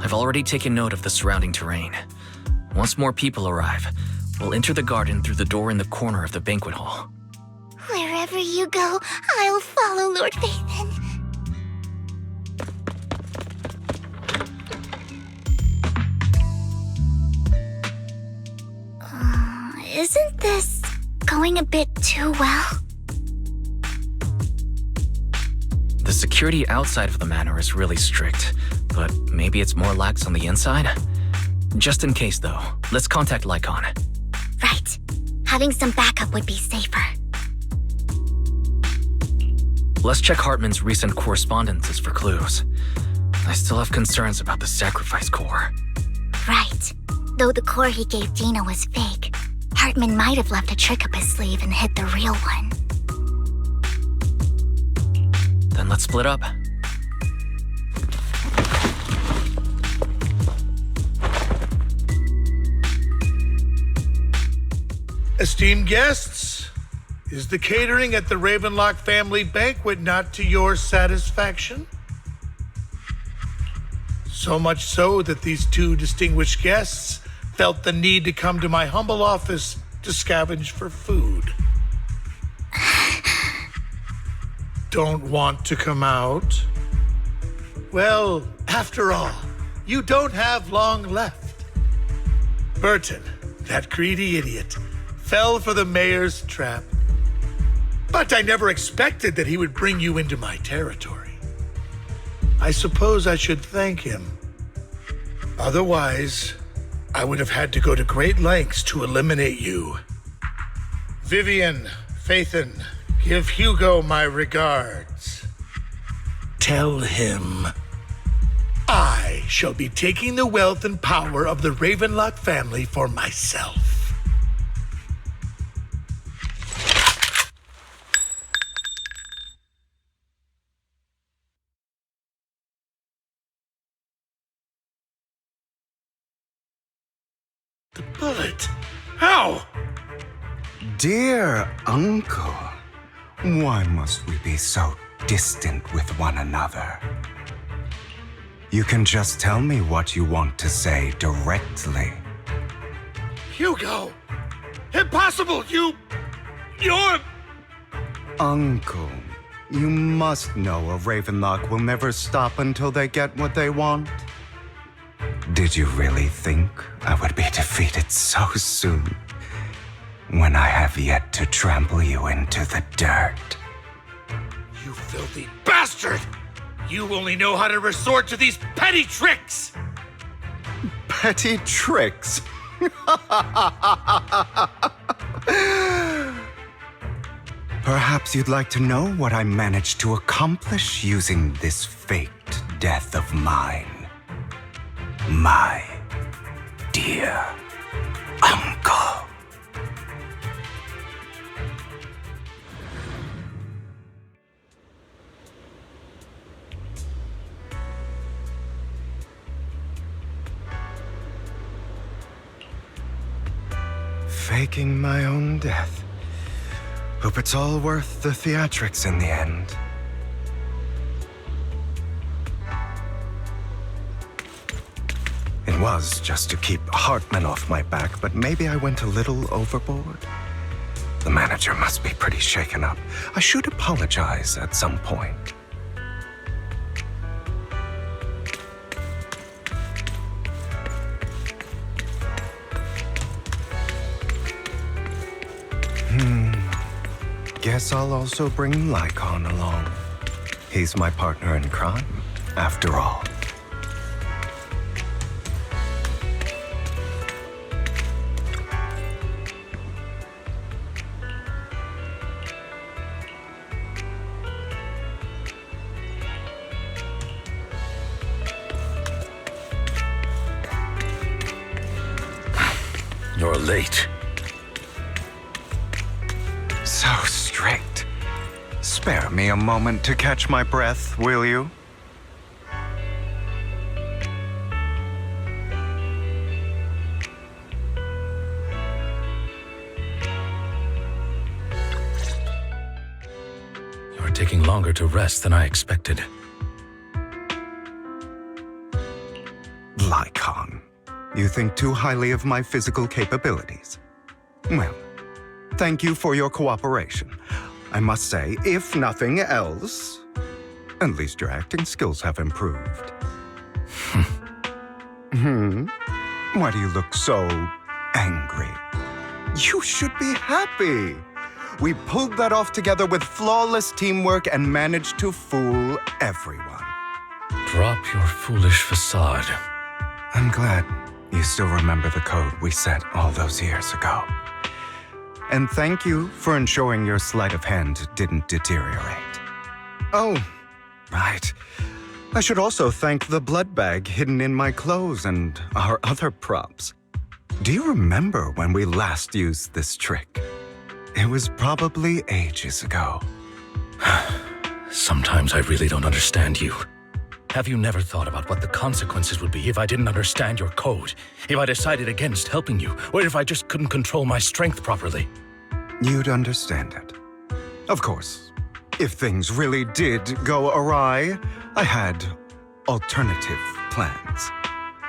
I've already taken note of the surrounding terrain. Once more people arrive, we'll enter the garden through the door in the corner of the banquet hall. Wherever you go, I'll follow, Lord Phaethon. Isn't this going a bit too well? The security outside of the manor is really strict, but maybe it's more lax on the inside? Just in case, though, let's contact Lycon. Right. Having some backup would be safer. Let's check Hartman's recent correspondences for clues. I still have concerns about the sacrifice core. Right. Though the core he gave Dina was fake, Hartman might have left a trick up his sleeve and hid the real one. Then let's split up. Esteemed guests, is the catering at the Ravenlock family banquet not to your satisfaction? So much so that these two distinguished guests felt the need to come to my humble office to scavenge for food. Don't want to come out? Well, after all, you don't have long left. Burton, that greedy idiot, fell for the mayor's trap. But I never expected that he would bring you into my territory. I suppose I should thank him. Otherwise, I would have had to go to great lengths to eliminate you. Vivian, Phaethon, give Hugo my regards. Tell him I shall be taking the wealth and power of the Ravenlock family for myself. The bullet? How? Dear Uncle, why must we be so distant with one another? You can just tell me what you want to say directly. Hugo! Impossible! You're... Uncle, you must know a Ravenlock will never stop until they get what they want. Did you really think I would be defeated so soon, when I have yet to trample you into the dirt? You filthy bastard! You only know how to resort to these petty tricks! Petty tricks? Perhaps you'd like to know what I managed to accomplish using this faked death of mine. My dear Uncle. Faking my own death. Hope it's all worth the theatrics in the end. It was just to keep Hartman off my back, but maybe I went a little overboard. The manager must be pretty shaken up. I should apologize at some point. Guess I'll also bring Lycon along. He's my partner in crime, after all. You're late. So strict. Spare me a moment to catch my breath, will you? You're taking longer to rest than I expected. Lycon, you think too highly of my physical capabilities. Well, thank you for your cooperation. I must say, if nothing else, at least your acting skills have improved. Why do you look so angry? You should be happy. We pulled that off together with flawless teamwork and managed to fool everyone. Drop your foolish facade. I'm glad you still remember the code we set all those years ago. And thank you for ensuring your sleight of hand didn't deteriorate. Oh, right. I should also thank the blood bag hidden in my clothes and our other props. Do you remember when we last used this trick? It was probably ages ago. Sometimes I really don't understand you. Have you never thought about what the consequences would be if I didn't understand your code? If I decided against helping you? Or if I just couldn't control my strength properly? You'd understand it. Of course, if things really did go awry, I had alternative plans.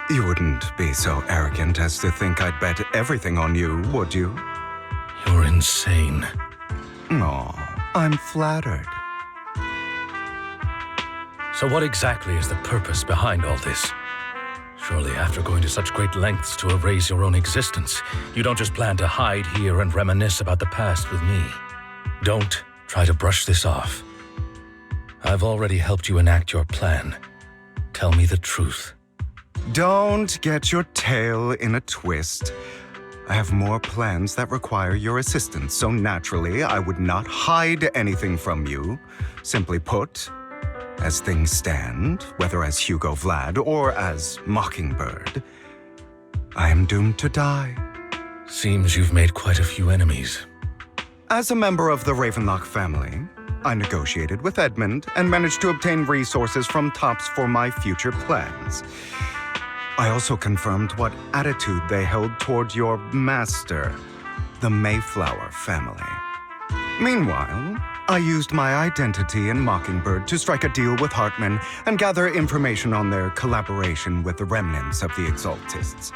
You wouldn't be so arrogant as to think I'd bet everything on you, would you? You're insane. Aw, I'm flattered. So what exactly is the purpose behind all this? Surely after going to such great lengths to erase your own existence, you don't just plan to hide here and reminisce about the past with me. Don't try to brush this off. I've already helped you enact your plan. Tell me the truth. Don't get your tail in a twist. I have more plans that require your assistance, so naturally I would not hide anything from you. Simply put, as things stand, whether as Hugo Vlad or as Mockingbird, I am doomed to die. Seems you've made quite a few enemies. As a member of the Ravenlock family, I negotiated with Edmund and managed to obtain resources from Tops for my future plans. I also confirmed what attitude they held toward your master, the Mayflower family. Meanwhile, I used my identity in Mockingbird to strike a deal with Hartman and gather information on their collaboration with the remnants of the Exaltists.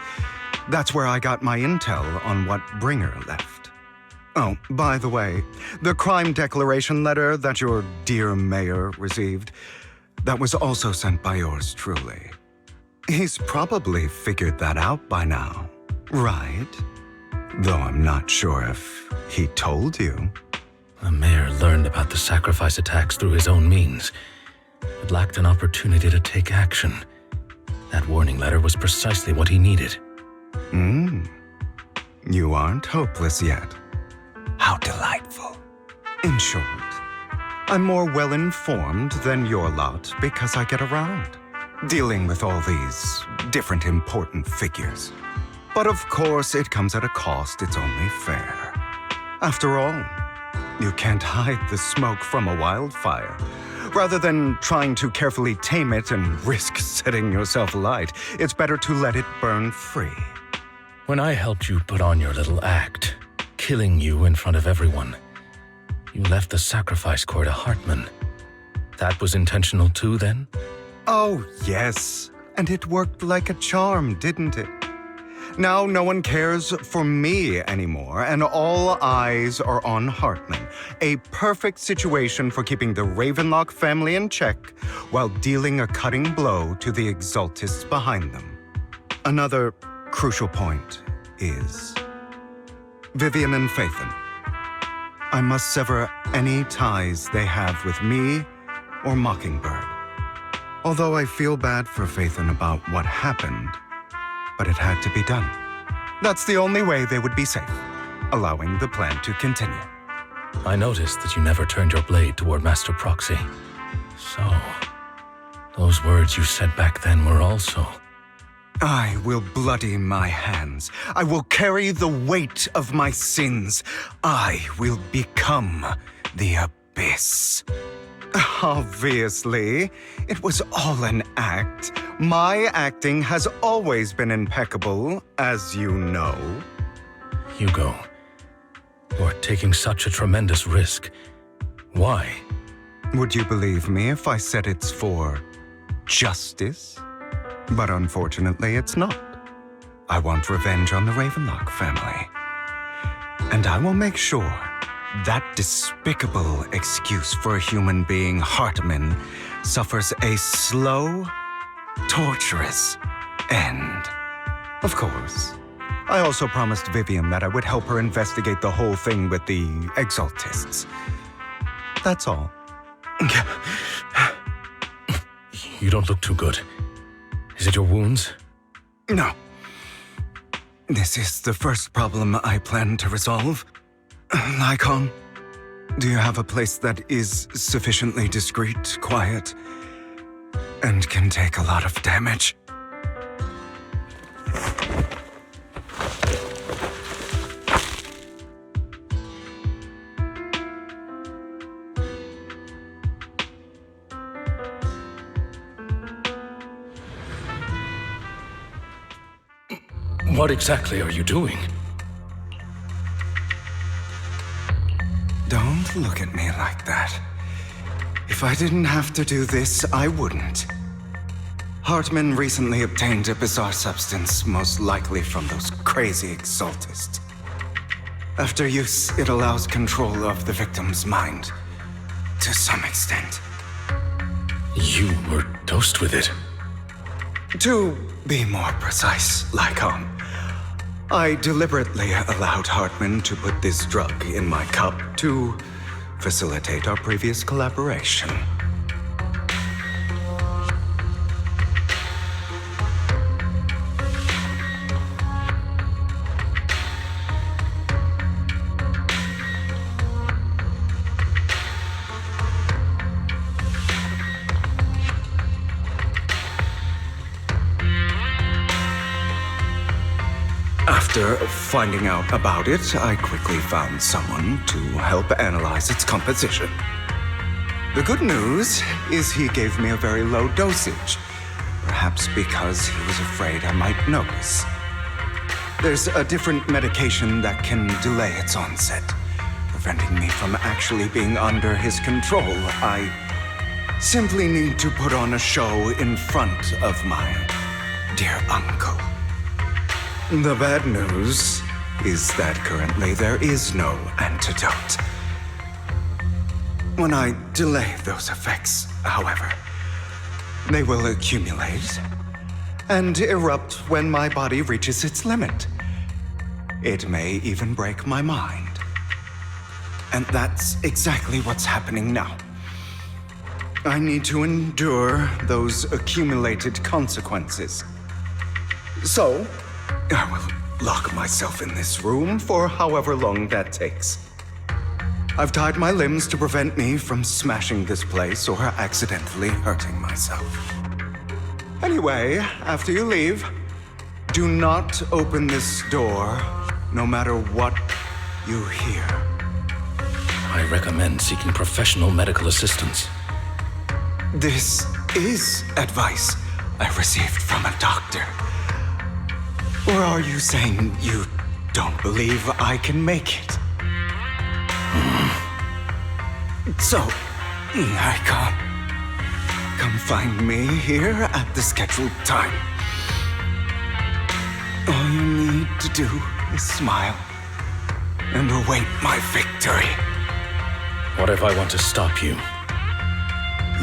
That's where I got my intel on what Bringer left. Oh, by the way, the crime declaration letter that your dear mayor received, that was also sent by yours truly. He's probably figured that out by now, right? Though I'm not sure if he told you. The mayor learned about the sacrifice attacks through his own means, but lacked an opportunity to take action. That warning letter was precisely what he needed. You aren't hopeless yet. How delightful. In short, I'm more well-informed than your lot because I get around, dealing with all these different important figures. But of course, it comes at a cost. It's only fair. After all, you can't hide the smoke from a wildfire. Rather than trying to carefully tame it and risk setting yourself alight, it's better to let it burn free. When I helped you put on your little act, killing you in front of everyone, you left the sacrifice core to Hartman. That was intentional too, then? Oh, yes. And it worked like a charm, didn't it? Now no one cares for me anymore, and all eyes are on Hartman. A perfect situation for keeping the Ravenlock family in check while dealing a cutting blow to the Exaltists behind them. Another crucial point is Vivian and Phaethon. I must sever any ties they have with me or Mockingbird. Although I feel bad for Phaethon about what happened, but it had to be done. That's the only way they would be safe, allowing the plan to continue. I noticed that you never turned your blade toward Master Proxy. So, those words you said back then were also... I will bloody my hands. I will carry the weight of my sins. I will become the Abyss. Obviously, it was all an act. My acting has always been impeccable, as you know. Hugo, you're taking such a tremendous risk. Why? Would you believe me if I said it's for justice? But unfortunately, it's not. I want revenge on the Ravenlock family. And I will make sure that despicable excuse for a human being, Hartman, suffers a slow, torturous end. Of course, I also promised Vivian that I would help her investigate the whole thing with the Exaltists. That's all. You don't look too good. Is it your wounds? No. This is the first problem I plan to resolve. Lycon, do you have a place that is sufficiently discreet, quiet, and can take a lot of damage? What exactly are you doing? Don't look at me like that. If I didn't have to do this, I wouldn't. Hartman recently obtained a bizarre substance, most likely from those crazy Exaltists. After use, it allows control of the victim's mind, to some extent. You were dosed with it? To be more precise, Lycon, I deliberately allowed Hartman to put this drug in my cup to facilitate our previous collaboration. After finding out about it, I quickly found someone to help analyze its composition. The good news is he gave me a very low dosage, perhaps because he was afraid I might notice. There's a different medication that can delay its onset, preventing me from actually being under his control. I simply need to put on a show in front of my dear uncle. The bad news is that currently there is no antidote. When I delay those effects, however, they will accumulate and erupt when my body reaches its limit. It may even break my mind. And that's exactly what's happening now. I need to endure those accumulated consequences. So, I will lock myself in this room for however long that takes. I've tied my limbs to prevent me from smashing this place or accidentally hurting myself. Anyway, after you leave, do not open this door, no matter what you hear. I recommend seeking professional medical assistance. This is advice I received from a doctor. Or are you saying you don't believe I can make it? So, Icon, come find me here at the scheduled time. All you need to do is smile and await my victory. What if I want to stop you?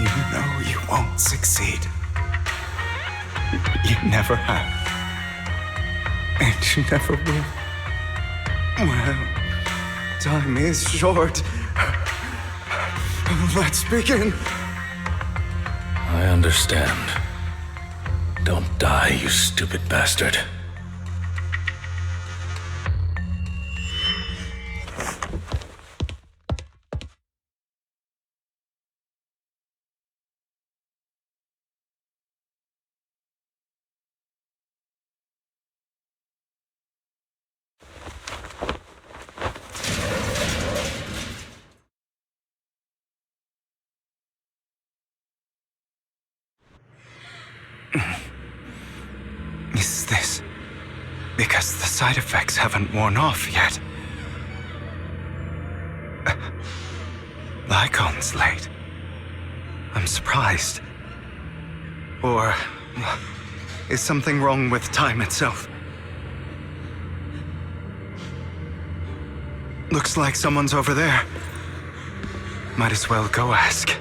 You know you won't succeed. You never have. And you never will. Well, time is short. Let's begin. I understand. Don't die, you stupid bastard. Is this because the side effects haven't worn off yet? Lycon's late. I'm surprised. Or is something wrong with time itself? Looks like someone's over there. Might as well go ask.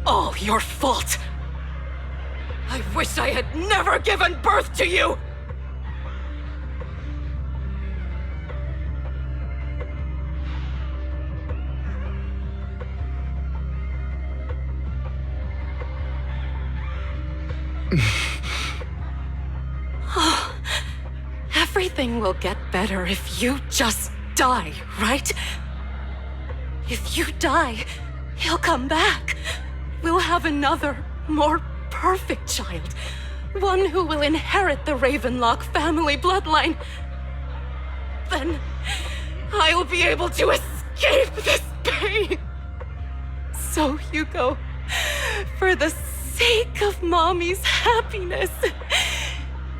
All your fault. I wish I had never given birth to you. Oh, everything will get better if you just die, right? If you die, he'll come back. We'll have another, more perfect child. One who will inherit the Ravenlock family bloodline. Then I will be able to escape this pain. So, Hugo, for the sake of Mommy's happiness,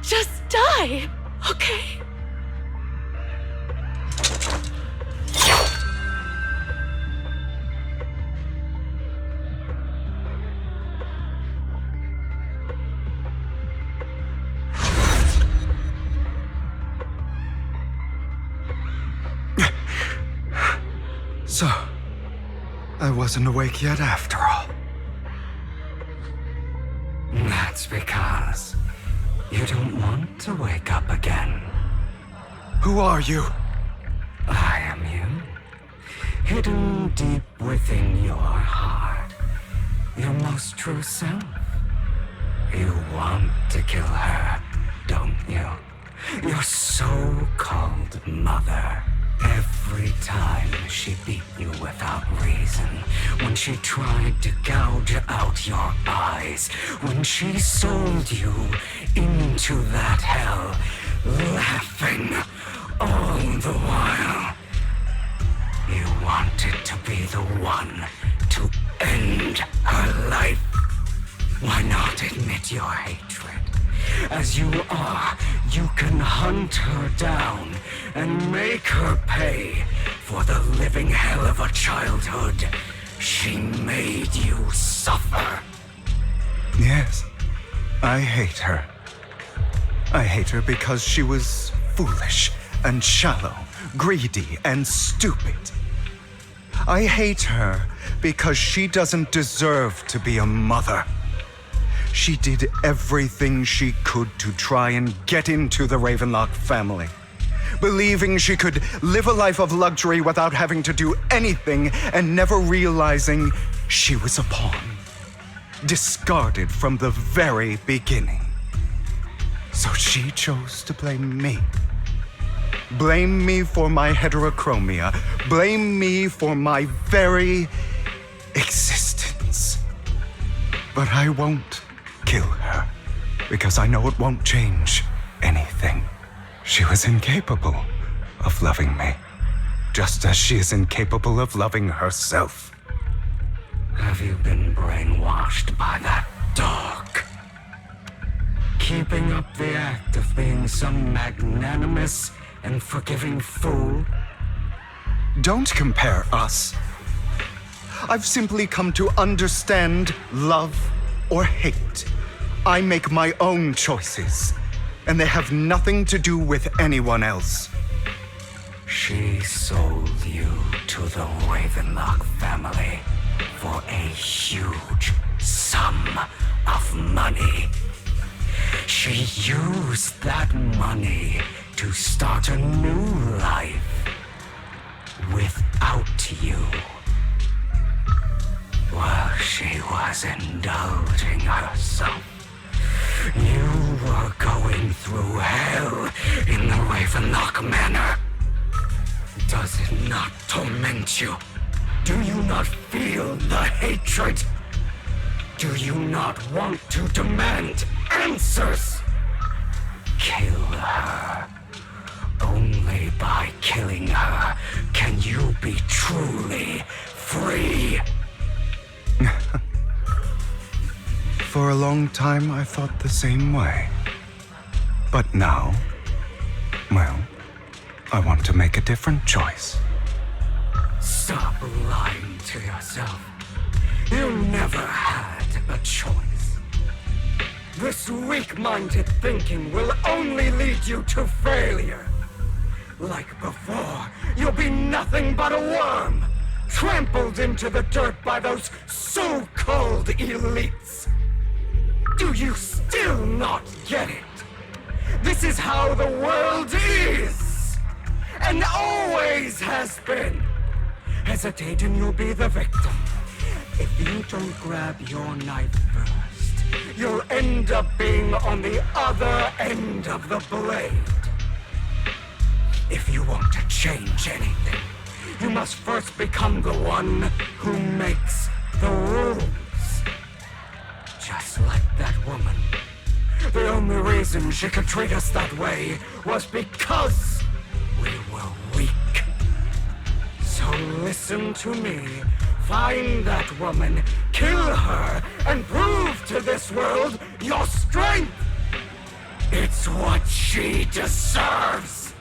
just die, okay? So, I wasn't awake yet after all. That's because you don't want to wake up again. Who are you? I am you. Hidden deep within your heart. Your most true self. You want to kill her, don't you? Your so-called mother. Every time she beat you without reason, when she tried to gouge out your eyes, when she sold you into that hell, laughing all the while. You wanted to be the one to end her life. Why not admit your hatred? As you are, you can hunt her down and make her pay for the living hell of a childhood she made you suffer. Yes, I hate her. I hate her because she was foolish and shallow, greedy and stupid. I hate her because she doesn't deserve to be a mother. She did everything she could to try and get into the Ravenlock family, believing she could live a life of luxury without having to do anything and never realizing she was a pawn, discarded from the very beginning. So she chose to blame me. Blame me for my heterochromia. Blame me for my very existence. But I won't kill her, because I know it won't change anything. She was incapable of loving me, just as she is incapable of loving herself. Have you been brainwashed by that dog? Keeping up the act of being some magnanimous and forgiving fool? Don't compare us. I've simply come to understand love or hate. I make my own choices, and they have nothing to do with anyone else. She sold you to the Ravenlock family for a huge sum of money. She used that money to start a new life without you. While she was indulging herself, you were going through hell in the Ravenlock Manor. Does it not torment you? Do you not feel the hatred? Do you not want to demand answers? Kill her. Only by killing her can you be truly free. For a long time, I thought the same way. But now, well, I want to make a different choice. Stop lying to yourself. You never had a choice. This weak-minded thinking will only lead you to failure. Like before, you'll be nothing but a worm, trampled into the dirt by those so-called elites. Do you still not get it? This is how the world is, and always has been. Hesitate and you'll be the victim. If you don't grab your knife first, you'll end up being on the other end of the blade. If you want to change anything, you must first become the one who makes the rules. Just like that woman. The only reason she could treat us that way was because we were weak. So listen to me. Find that woman, kill her, and prove to this world your strength! It's what she deserves!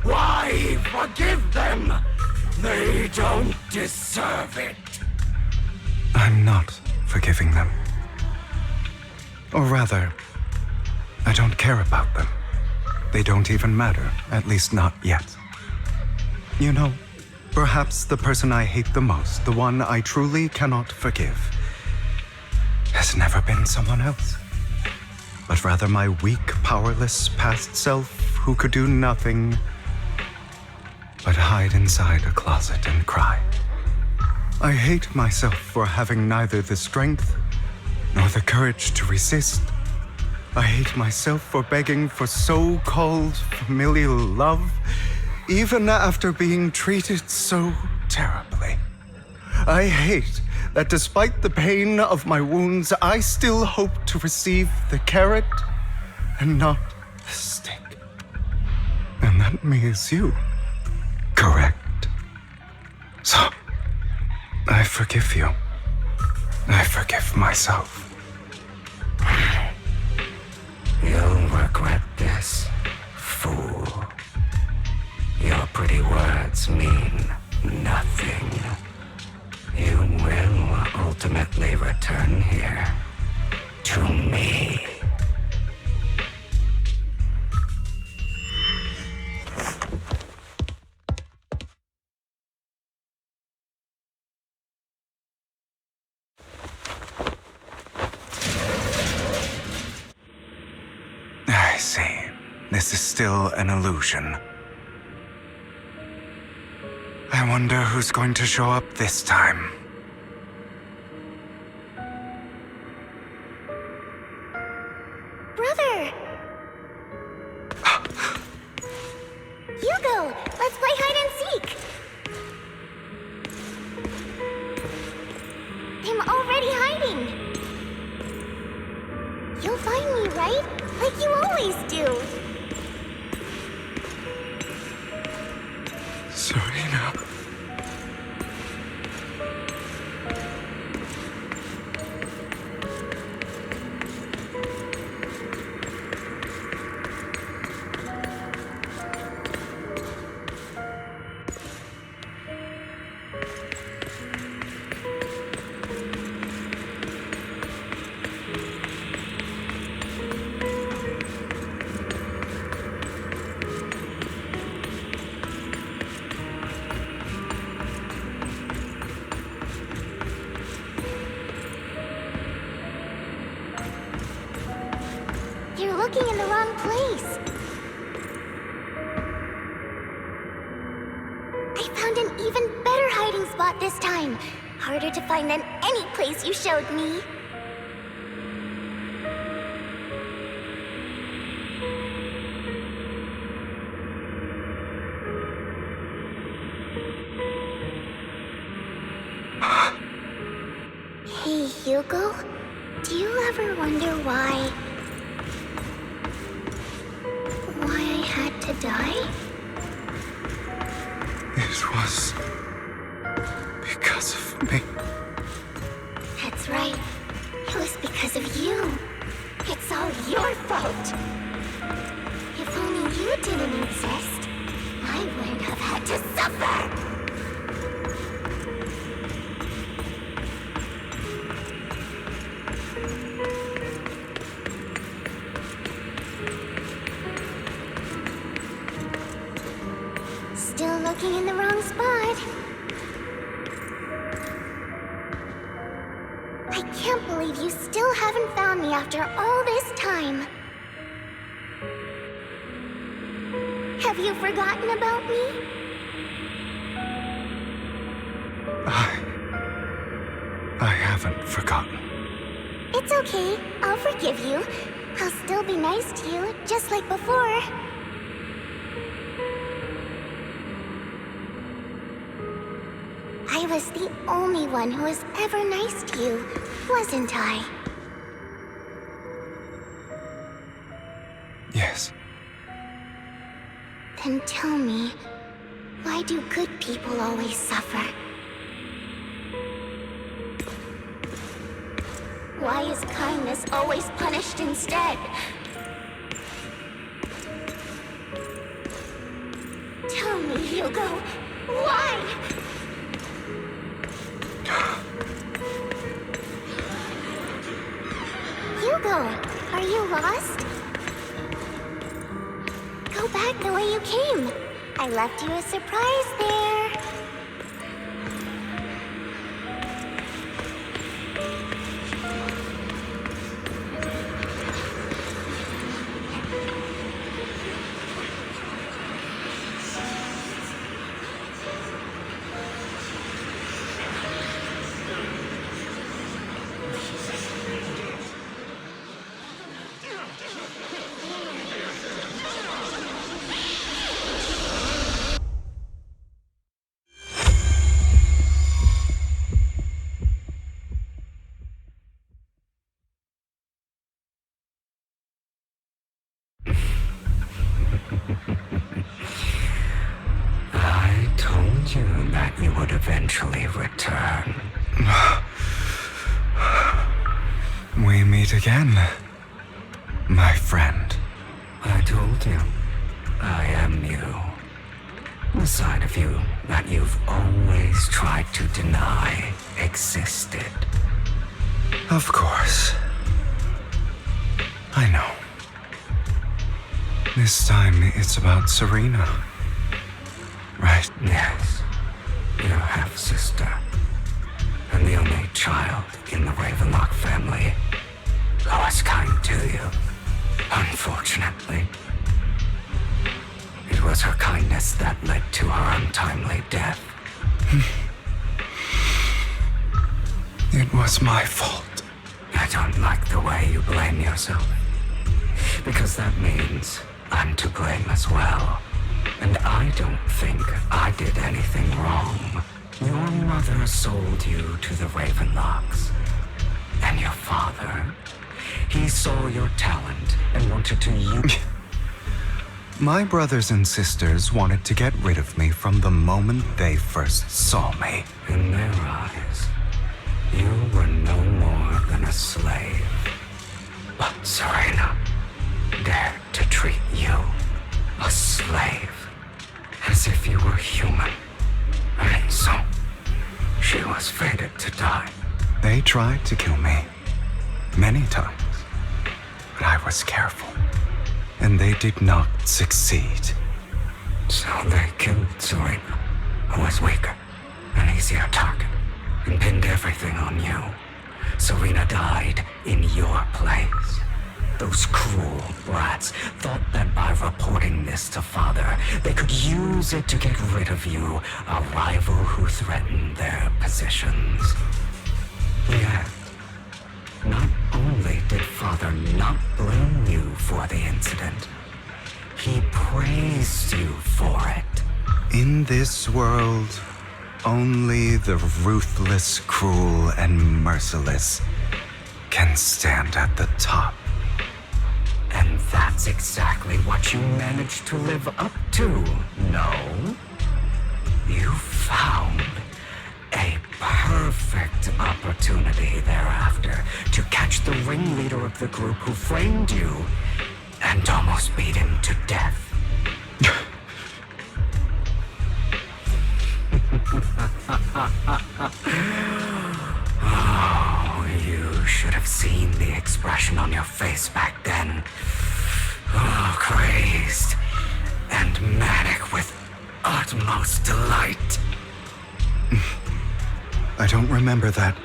Why forgive them? They don't deserve it. I'm not forgiving them. Or rather, I don't care about them. They don't even matter, at least not yet. You know, perhaps the person I hate the most, the one I truly cannot forgive, has never been someone else, but rather my weak, powerless past self who could do nothing but hide inside a closet and cry. I hate myself for having neither the strength nor the courage to resist. I hate myself for begging for so-called familial love, even after being treated so terribly. I hate that despite the pain of my wounds, I still hope to receive the carrot and not the stick. And that means you, correct? So, I forgive you. I forgive myself. You'll regret this, fool. Your pretty words mean nothing. You will ultimately return here to me. I see. This is still an illusion. I wonder who's going to show up this time. Brother! Hugo, let's play hide and seek! I'm already hiding! You'll find me, right? Like you always do! Serena. You're looking in the wrong place. I found an even better hiding spot this time. Harder to find than any place you showed me. Hey, Hugo. Do you ever wonder why I had to die? It was because of me. That's right. It was because of you. It's all your fault. If only you didn't exist, I wouldn't have had to suffer. Still looking in the wrong spot. I can't believe you still haven't found me after all this time. Have you forgotten about me? I haven't forgotten. It's okay. I'll forgive you. I'll still be nice to you, just like before. I was the only one who was ever nice to you, wasn't I? Yes. Then tell me, why do good people always suffer? Why is kindness always punished instead? Tell me, Hugo, why? Hugo, are you lost? Go back the way you came. I left you a surprise there. I told you that you would eventually return. We meet again, my friend. I told you, I am you. The side of you that you've always tried to deny existed. Of course. I know. This time it's about Serena. Right? Yes. Your half-sister. And the only child in the Ravenlock family who was kind to you. Unfortunately. It was her kindness that led to her untimely death. It was my fault. I don't like the way you blame yourself. Because that means I'm to blame as well. And I don't think I did anything wrong. Your mother sold you to the Ravenlocks. And your father, he saw your talent and wanted to use... My brothers and sisters wanted to get rid of me from the moment they first saw me. In their eyes, you were no more than a slave. But Serena dared to treat you, a slave, as if you were human. And so, she was fated to die. They tried to kill me many times, but I was careful, and they did not succeed. So they killed Serena, who was weaker, an easier target, and pinned everything on you. Serena died in your place. Those cruel brats thought that by reporting this to Father, they could use it to get rid of you, a rival who threatened their positions. Yet, not only did Father not blame you for the incident, he praised you for it. In this world, only the ruthless, cruel, and merciless can stand at the top. And that's exactly what you managed to live up to, no? You found a perfect opportunity thereafter to catch the ringleader of the group who framed you and almost beat him to death. Oh, you should have seen the expression on your face back then. Oh, crazed and manic with utmost delight. I don't remember that.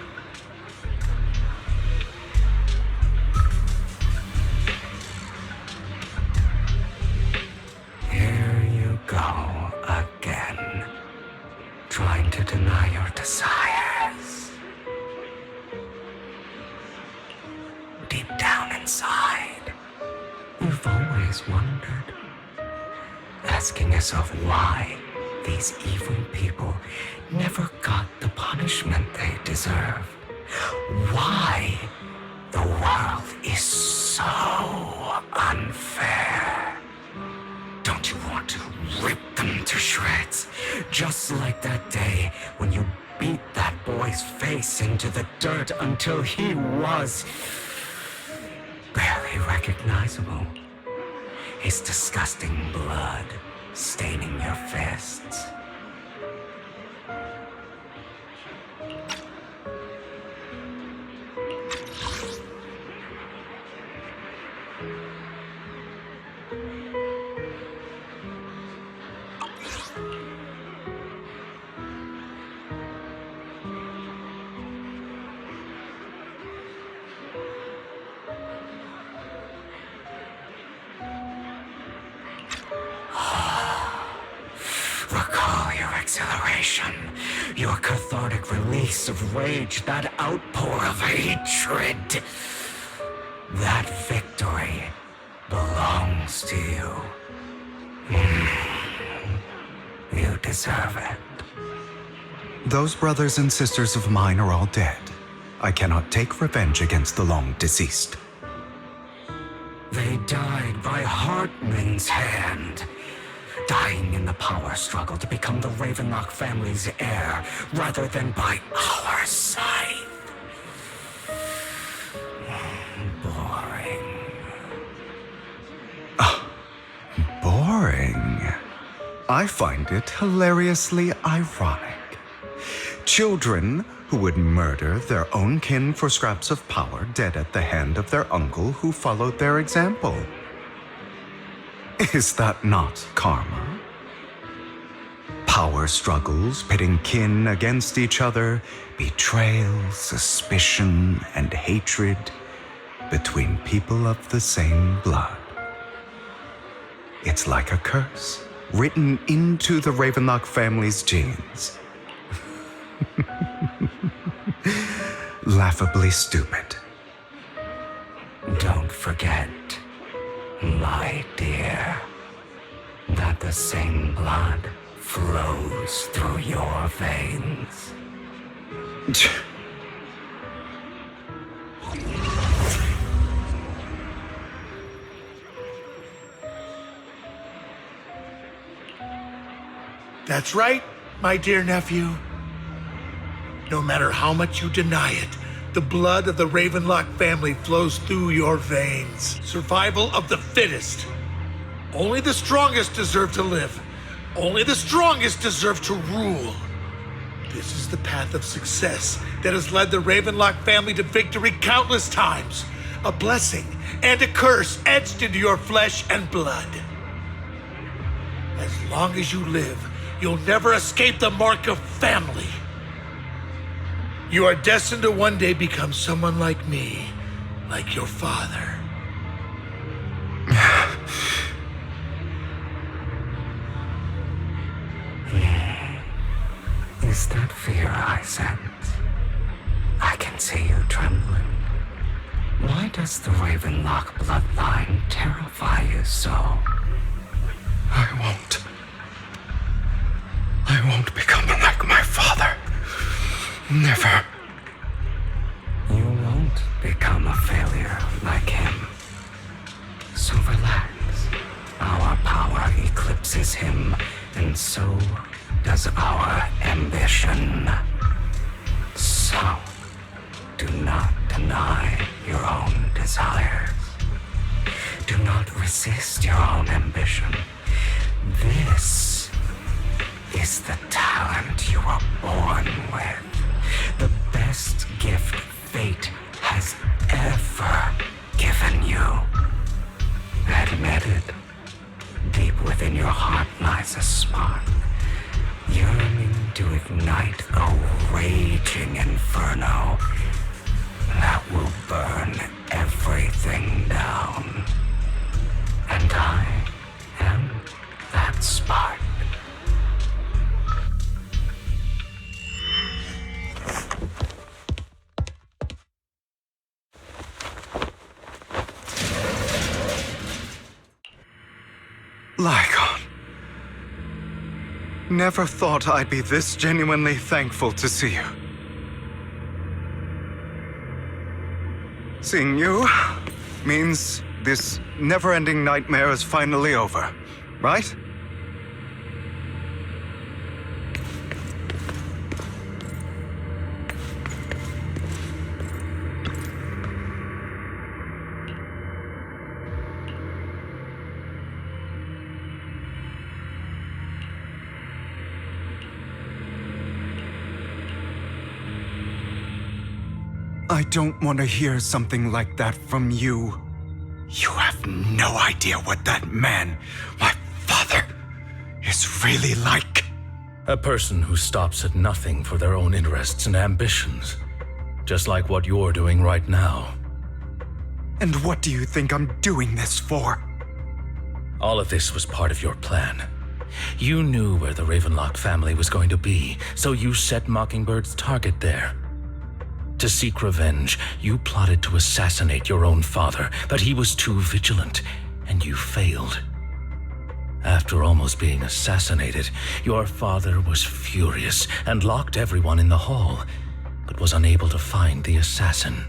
Here you go again, trying to deny your desires. inside. You've always wondered, asking yourself why these evil people never got the punishment they deserved. Why the world is so unfair. Don't you want to rip them to shreds? Just like that day when you beat that boy's face into the dirt until he was barely recognizable. His disgusting blood staining your fists. Recall your exhilaration, your cathartic release of rage, that outpour of hatred. That victory belongs to you. You deserve it. Those brothers and sisters of mine are all dead. I cannot take revenge against the long deceased. They died by Hartman's hand, dying in the power struggle to become the Ravenlock family's heir, rather than by our side. Boring. Boring? I find it hilariously ironic. Children who would murder their own kin for scraps of power dead at the hand of their uncle who followed their example. Is that not karma? Power struggles pitting kin against each other, betrayal, suspicion, and hatred between people of the same blood. It's like a curse written into the Ravenlock family's genes. Laughably stupid. Don't forget, my dear, that the same blood flows through your veins. That's right, my dear nephew. No matter how much you deny it, the blood of the Ravenlock family flows through your veins. Survival of the fittest. Only the strongest deserve to live. Only the strongest deserve to rule. This is the path of success that has led the Ravenlock family to victory countless times. A blessing and a curse etched into your flesh and blood. As long as you live, you'll never escape the mark of family. You are destined to one day become someone like me, like your father. Is that fear I sense? I can see you trembling. Why does the Ravenlock bloodline terrify you so? I won't become like my father. Never. You won't become a failure like him. So relax. Our power eclipses him, and so does our ambition. So, do not deny your own desires. Do not resist your own ambition. This is the talent you were born with. The best gift fate has ever given you. Admit it. Deep within your heart lies a spark, yearning to ignite a raging inferno that will burn everything down. And I am that spark. Lycon. Never thought I'd be this genuinely thankful to see you. Seeing you means this never-ending nightmare is finally over, right? I don't want to hear something like that from you. You have no idea what that man, my father, is really like. A person who stops at nothing for their own interests and ambitions. Just like what you're doing right now. And what do you think I'm doing this for? All of this was part of your plan. You knew where the Ravenlock family was going to be, so you set Mockingbird's target there. To seek revenge, you plotted to assassinate your own father, but he was too vigilant, and you failed. After almost being assassinated, your father was furious and locked everyone in the hall, but was unable to find the assassin.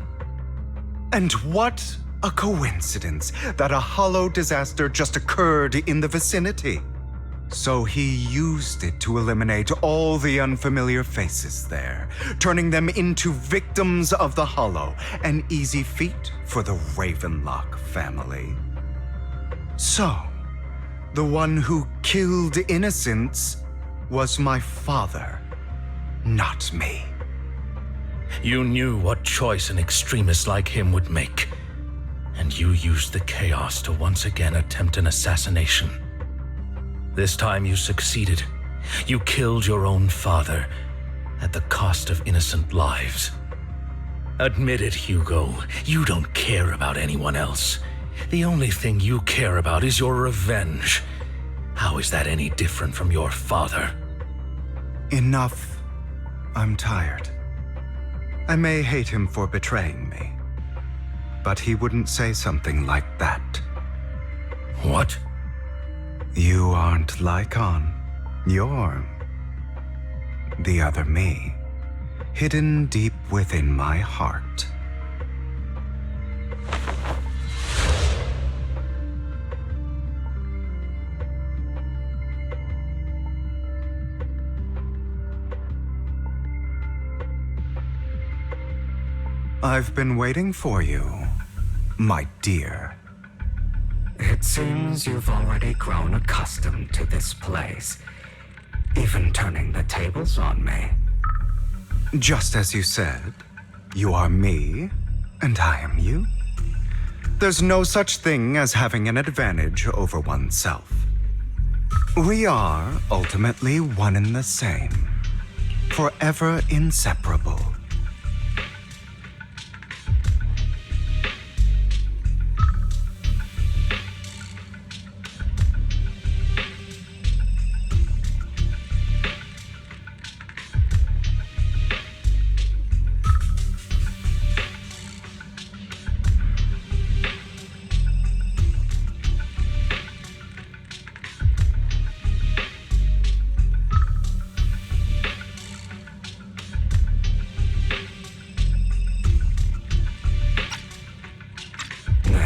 And what a coincidence that a hollow disaster just occurred in the vicinity. So he used it to eliminate all the unfamiliar faces there, turning them into victims of the Hollow, an easy feat for the Ravenlock family. So, the one who killed innocents was my father, not me. You knew what choice an extremist like him would make, and you used the chaos to once again attempt an assassination. This time you succeeded. You killed your own father at the cost of innocent lives. Admit it, Hugo. You don't care about anyone else. The only thing you care about is your revenge. How is that any different from your father? Enough. I'm tired. I may hate him for betraying me, but he wouldn't say something like that. What? You aren't Lycon. You're the other me, hidden deep within my heart. I've been waiting for you, my dear. It seems you've already grown accustomed to this place, even turning the tables on me. Just as you said, you are me, and I am you. There's no such thing as having an advantage over oneself. We are ultimately one and the same, forever inseparable.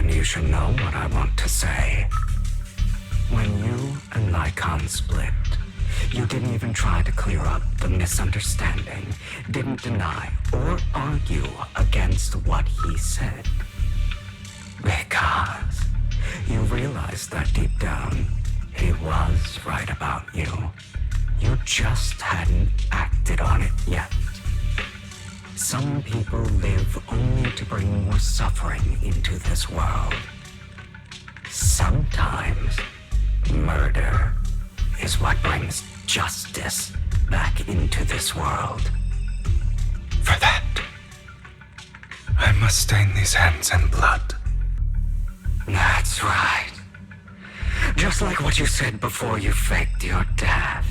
You should know what I want to say. When you and Lycon split, you didn't even try to clear up the misunderstanding, didn't deny or argue against what he said. Because you realized that deep down, he was right about you. You just hadn't acted on it yet. Some people live only to bring more suffering into this world. Sometimes, murder is what brings justice back into this world. For that, I must stain these hands in blood. That's right. Just like what you said before you faked your dad.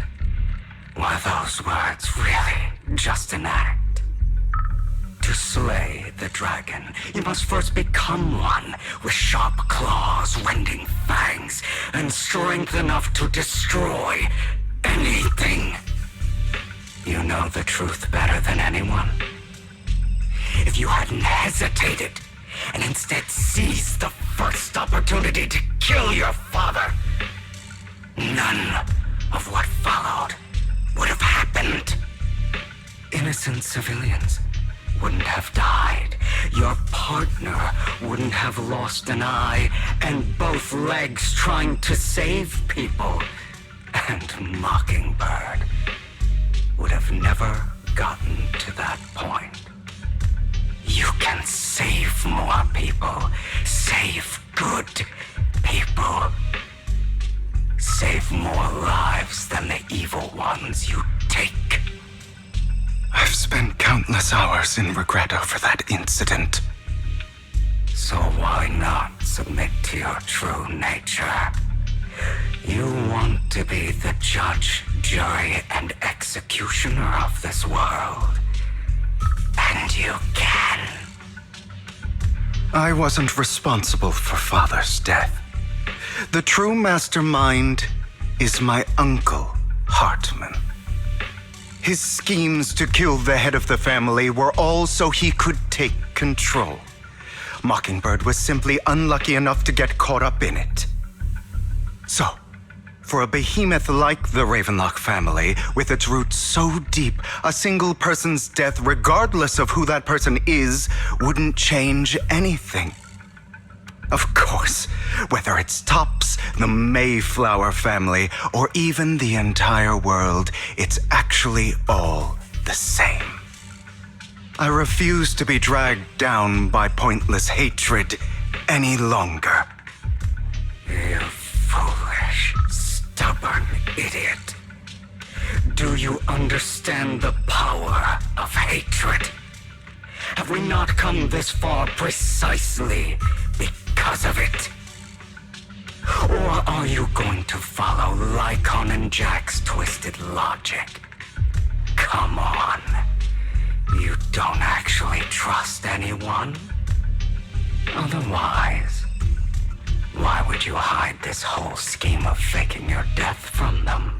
Were those words really just an act? To slay the dragon, you must first become one with sharp claws, rending fangs, and strength enough to destroy anything. You know the truth better than anyone. If you hadn't hesitated and instead seized the first opportunity to kill your father, none of what followed would have happened. Innocent civilians wouldn't have died. Your partner wouldn't have lost an eye and both legs trying to save people. And Mockingbird would have never gotten to that point. You can save more people. Save good people. Save more lives than the evil ones you take. I've spent countless hours in regret over that incident. So why not submit to your true nature? You want to be the judge, jury, and executioner of this world. And you can. I wasn't responsible for Father's death. The true mastermind is my uncle, Hartman. His schemes to kill the head of the family were all so he could take control. Mockingbird was simply unlucky enough to get caught up in it. So, for a behemoth like the Ravenlock family, with its roots so deep, a single person's death, regardless of who that person is, wouldn't change anything. Of course, whether it's Tops, the Mayflower family, or even the entire world, it's actually all the same. I refuse to be dragged down by pointless hatred any longer. You foolish, stubborn idiot. Do you understand the power of hatred? Have we not come this far precisely because of it? Or are you going to follow Lycon and Jack's twisted logic? Come on. You don't actually trust anyone? Otherwise, why would you hide this whole scheme of faking your death from them?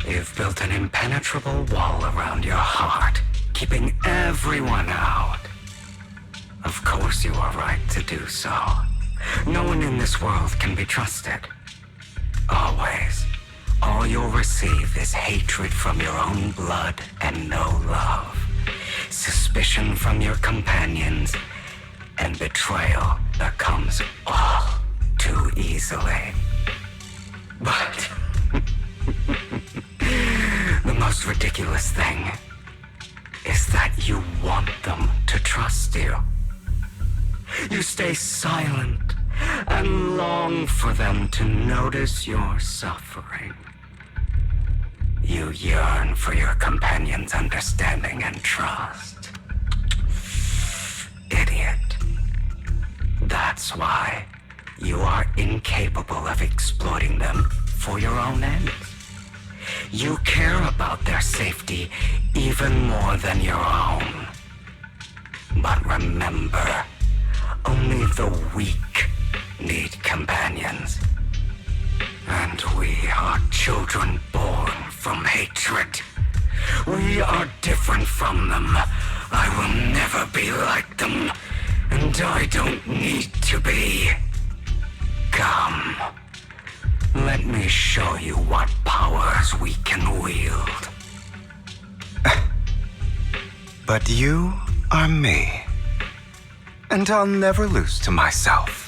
You've built an impenetrable wall around your heart, keeping everyone out. Of course you are right to do so. No one in this world can be trusted. Always. All you'll receive is hatred from your own blood and no love. Suspicion from your companions, and betrayal that comes all too easily. But the most ridiculous thing is that you want them to trust you. You stay silent and long for them to notice your suffering. You yearn for your companion's understanding and trust. Idiot. That's why you are incapable of exploiting them for your own ends. You care about their safety even more than your own. But remember, only the weak need companions. And we are children born from hatred. We are different from them. I will never be like them, and I don't need to be. Come. Let me show you what powers we can wield. But you are me, and I'll never lose to myself.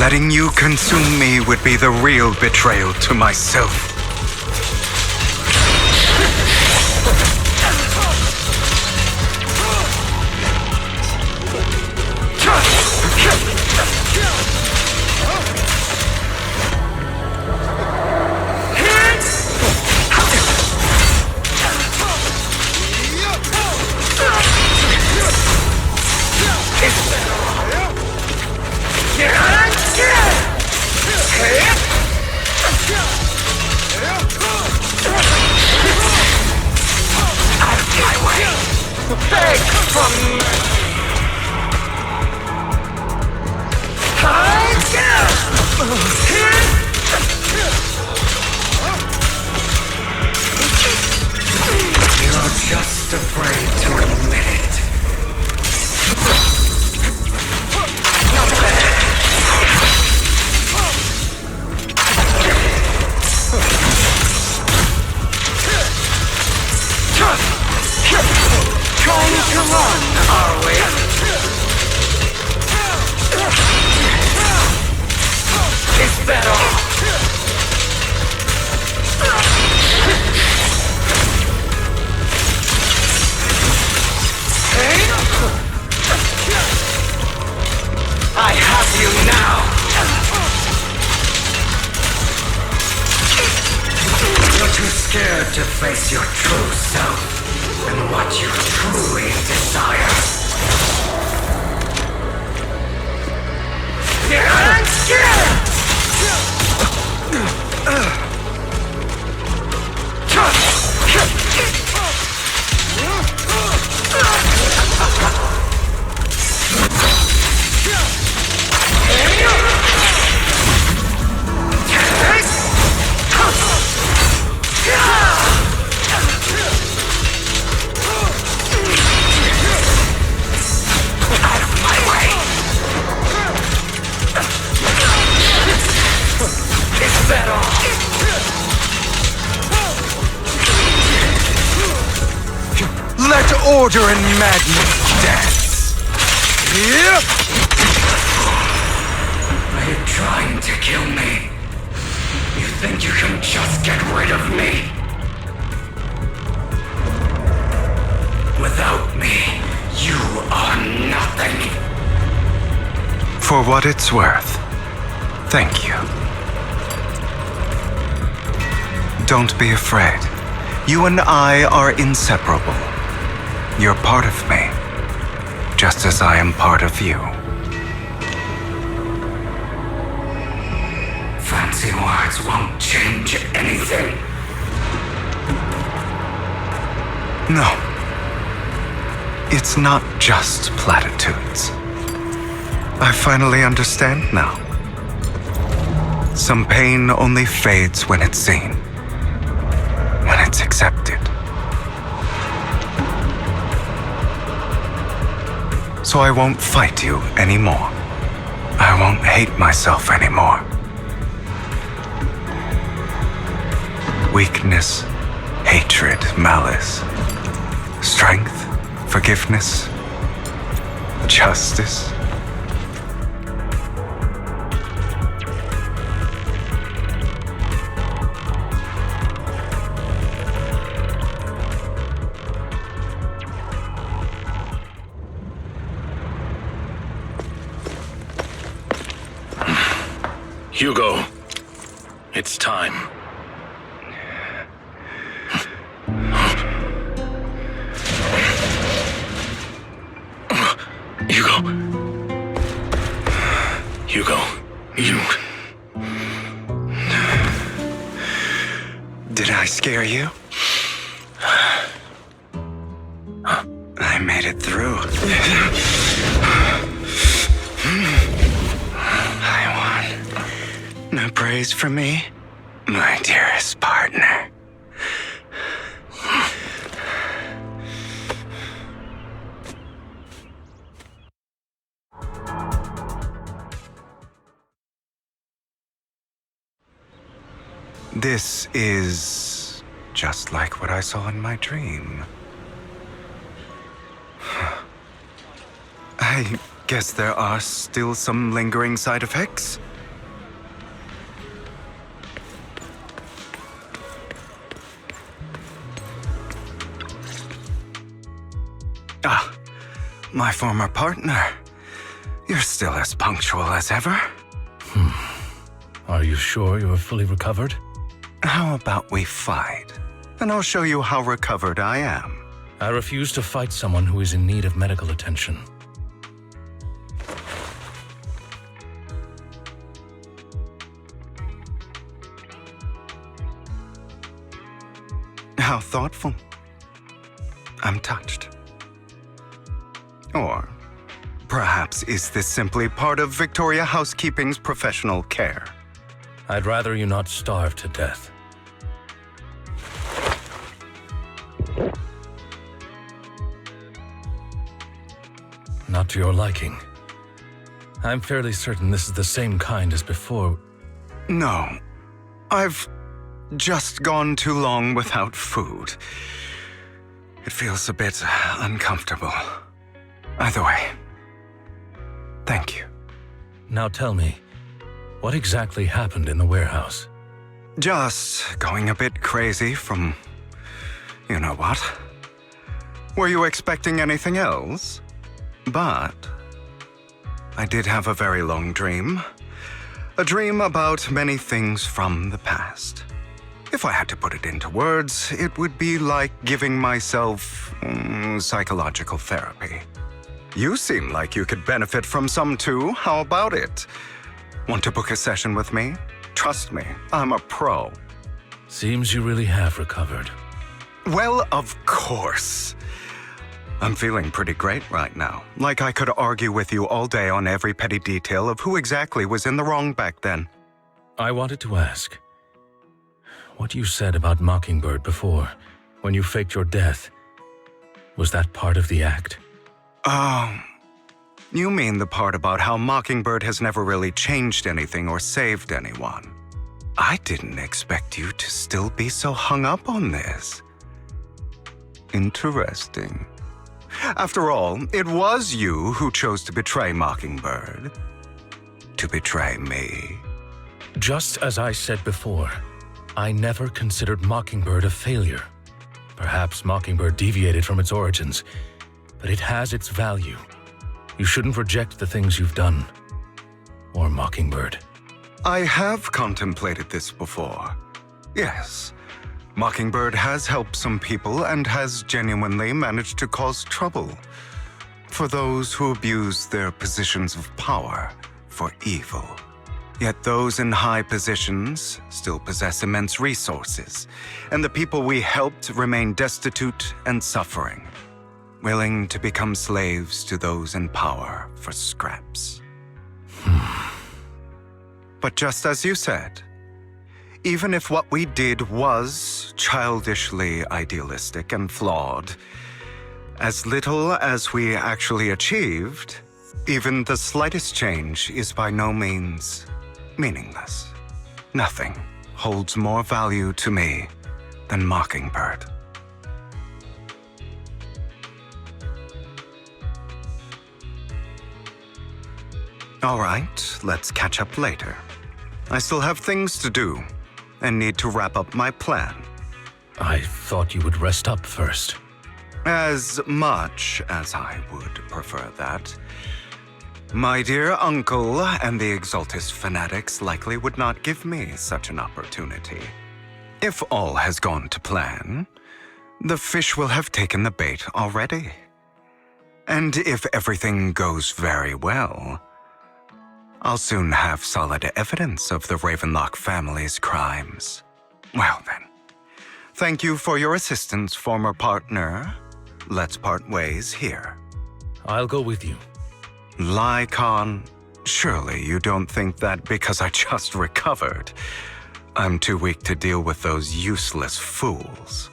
Letting you consume me would be the real betrayal to myself. Just afraid to admit it. Trying to run, are we? Is that all? I have you now! You're too scared to face your true self and what you truly desire. I'm scared! Let order and madness dance. Yep. Are you trying to kill me? You think you can just get rid of me? Without me, you are nothing. For what it's worth, thank you. Don't be afraid. You and I are inseparable. You're part of me, just as I am part of you. Fancy words won't change anything. No. It's not just platitudes. I finally understand now. Some pain only fades when it's seen, when it's accepted. So I won't fight you anymore. I won't hate myself anymore. Weakness, hatred, malice, strength, forgiveness, justice. Hugo, it's time. Hugo, you... Did I scare you? I made it through. I won. No praise for me, my dearest partner. This is just like what I saw in my dream. I guess there are still some lingering side effects. Ah, my former partner. You're still as punctual as ever. Are you sure you're fully recovered? How about we fight? And I'll show you how recovered I am. I refuse to fight someone who is in need of medical attention. How thoughtful. I'm touched. Or perhaps is this simply part of Victoria Housekeeping's professional care? I'd rather you not starve to death. Not to your liking. I'm fairly certain this is the same kind as before. No. I've just gone too long without food. It feels a bit uncomfortable. Either way, thank you. Now tell me, what exactly happened in the warehouse? Just going a bit crazy from you know what. Were you expecting anything else? But I did have a very long dream. A dream about many things from the past. If I had to put it into words, it would be like giving myself psychological therapy. You seem like you could benefit from some too. How about it? Want to book a session with me? Trust me, I'm a pro. Seems you really have recovered. Well, of course. I'm feeling pretty great right now. Like I could argue with you all day on every petty detail of who exactly was in the wrong back then. I wanted to ask, what you said about Mockingbird before, when you faked your death, was that part of the act? Oh, you mean the part about how Mockingbird has never really changed anything or saved anyone. I didn't expect you to still be so hung up on this. Interesting. After all, it was you who chose to betray Mockingbird. To betray me. Just as I said before, I never considered Mockingbird a failure. Perhaps Mockingbird deviated from its origins, but it has its value. You shouldn't reject the things you've done. Or Mockingbird. I have contemplated this before. Yes. Mockingbird has helped some people and has genuinely managed to cause trouble for those who abuse their positions of power for evil. Yet those in high positions still possess immense resources, and the people we helped remain destitute and suffering, willing to become slaves to those in power for scraps. But just as you said, even if what we did was childishly idealistic and flawed, as little as we actually achieved, even the slightest change is by no means meaningless. Nothing holds more value to me than Mockingbird. All right, let's catch up later. I still have things to do and need to wrap up my plan. I thought you would rest up first. As much as I would prefer that. My dear uncle and the Exaltus fanatics likely would not give me such an opportunity. If all has gone to plan, the fish will have taken the bait already. And if everything goes very well, I'll soon have solid evidence of the Ravenlock family's crimes. Well then, thank you for your assistance, former partner. Let's part ways here. I'll go with you. Lycon, surely you don't think that because I just recovered, I'm too weak to deal with those useless fools.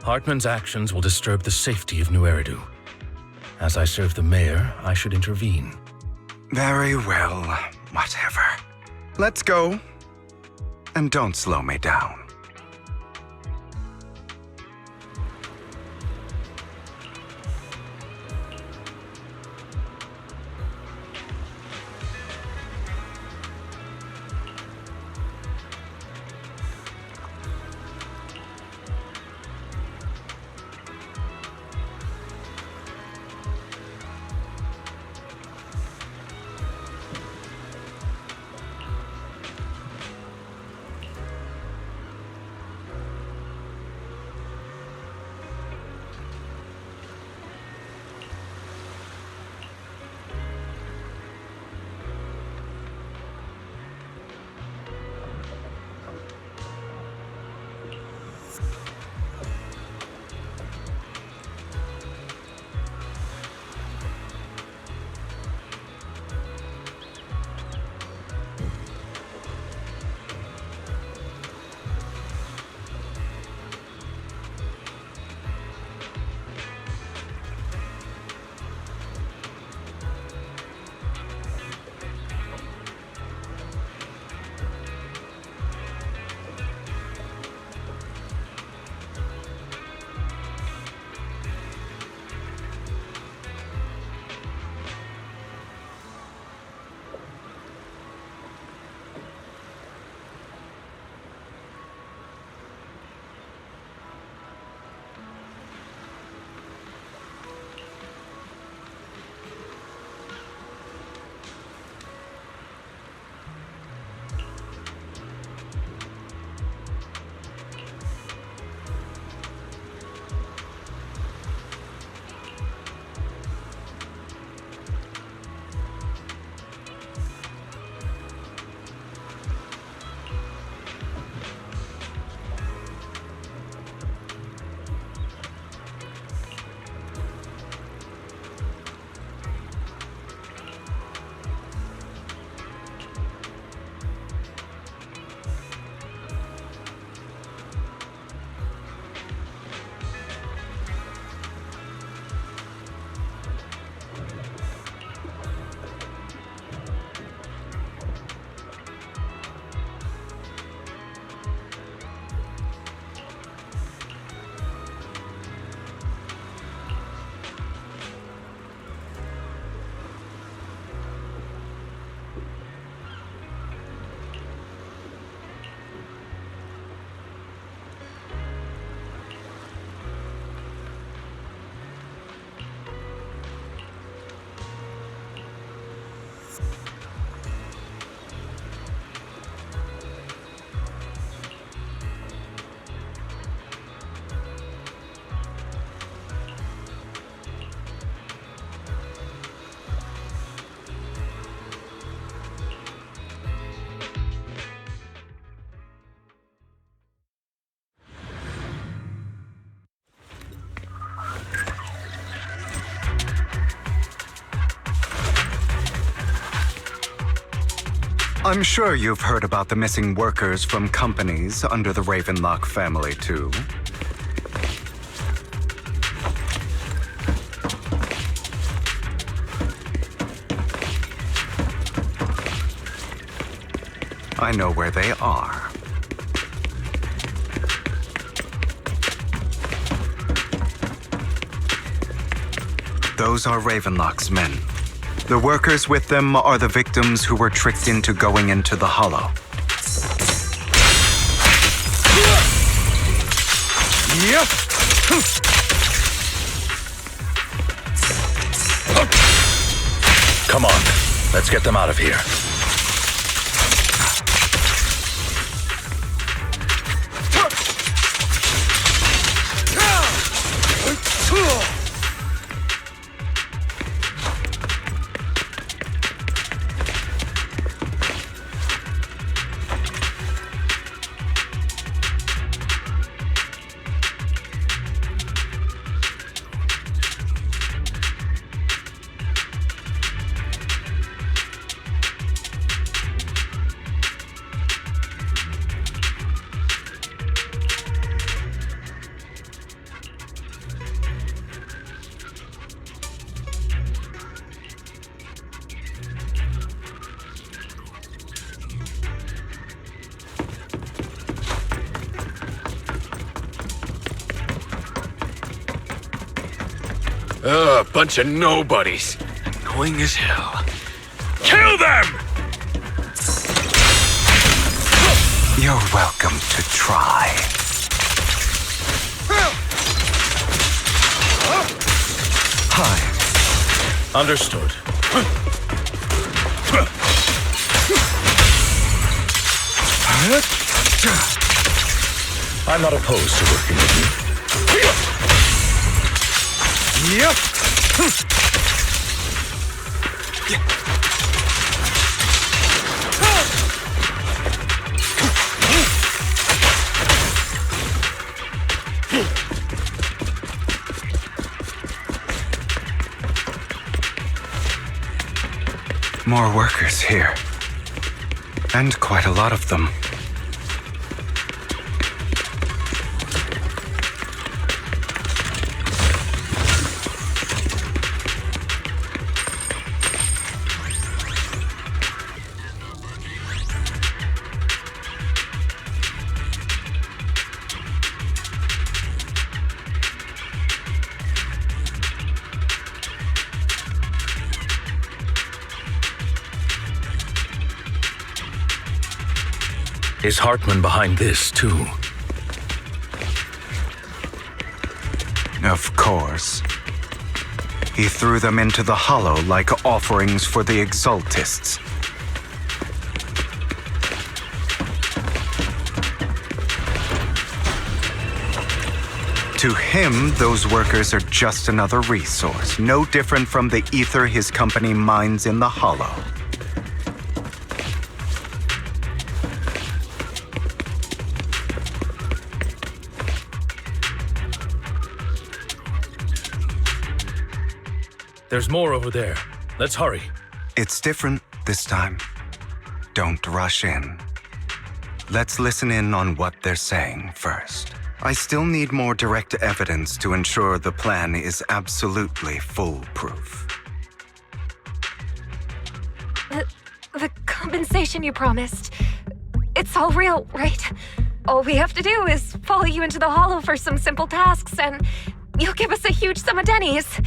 Hartman's actions will disturb the safety of New Eridu. As I serve the mayor, I should intervene. Very well, whatever. Let's go. And don't slow me down. I'm sure you've heard about the missing workers from companies under the Ravenlock family, too. I know where they are. Those are Ravenlock's men. The workers with them are the victims who were tricked into going into the Hollow. Yep. Come on, let's get them out of here. Bunch of nobodies. Annoying as hell. Kill them! You're welcome to try. Hi. Understood. I'm not opposed to working with you. Yep. More workers here. And quite a lot of them. Is Hartman behind this, too? Of course. He threw them into the Hollow like offerings for the Exaltists. To him, those workers are just another resource, no different from the ether his company mines in the Hollow. There's more over there. Let's hurry. It's different this time. Don't rush in. Let's listen in on what they're saying first. I still need more direct evidence to ensure the plan is absolutely foolproof. The compensation you promised. It's all real, right? All we have to do is follow you into the Hollow for some simple tasks, and you'll give us a huge sum of dennies.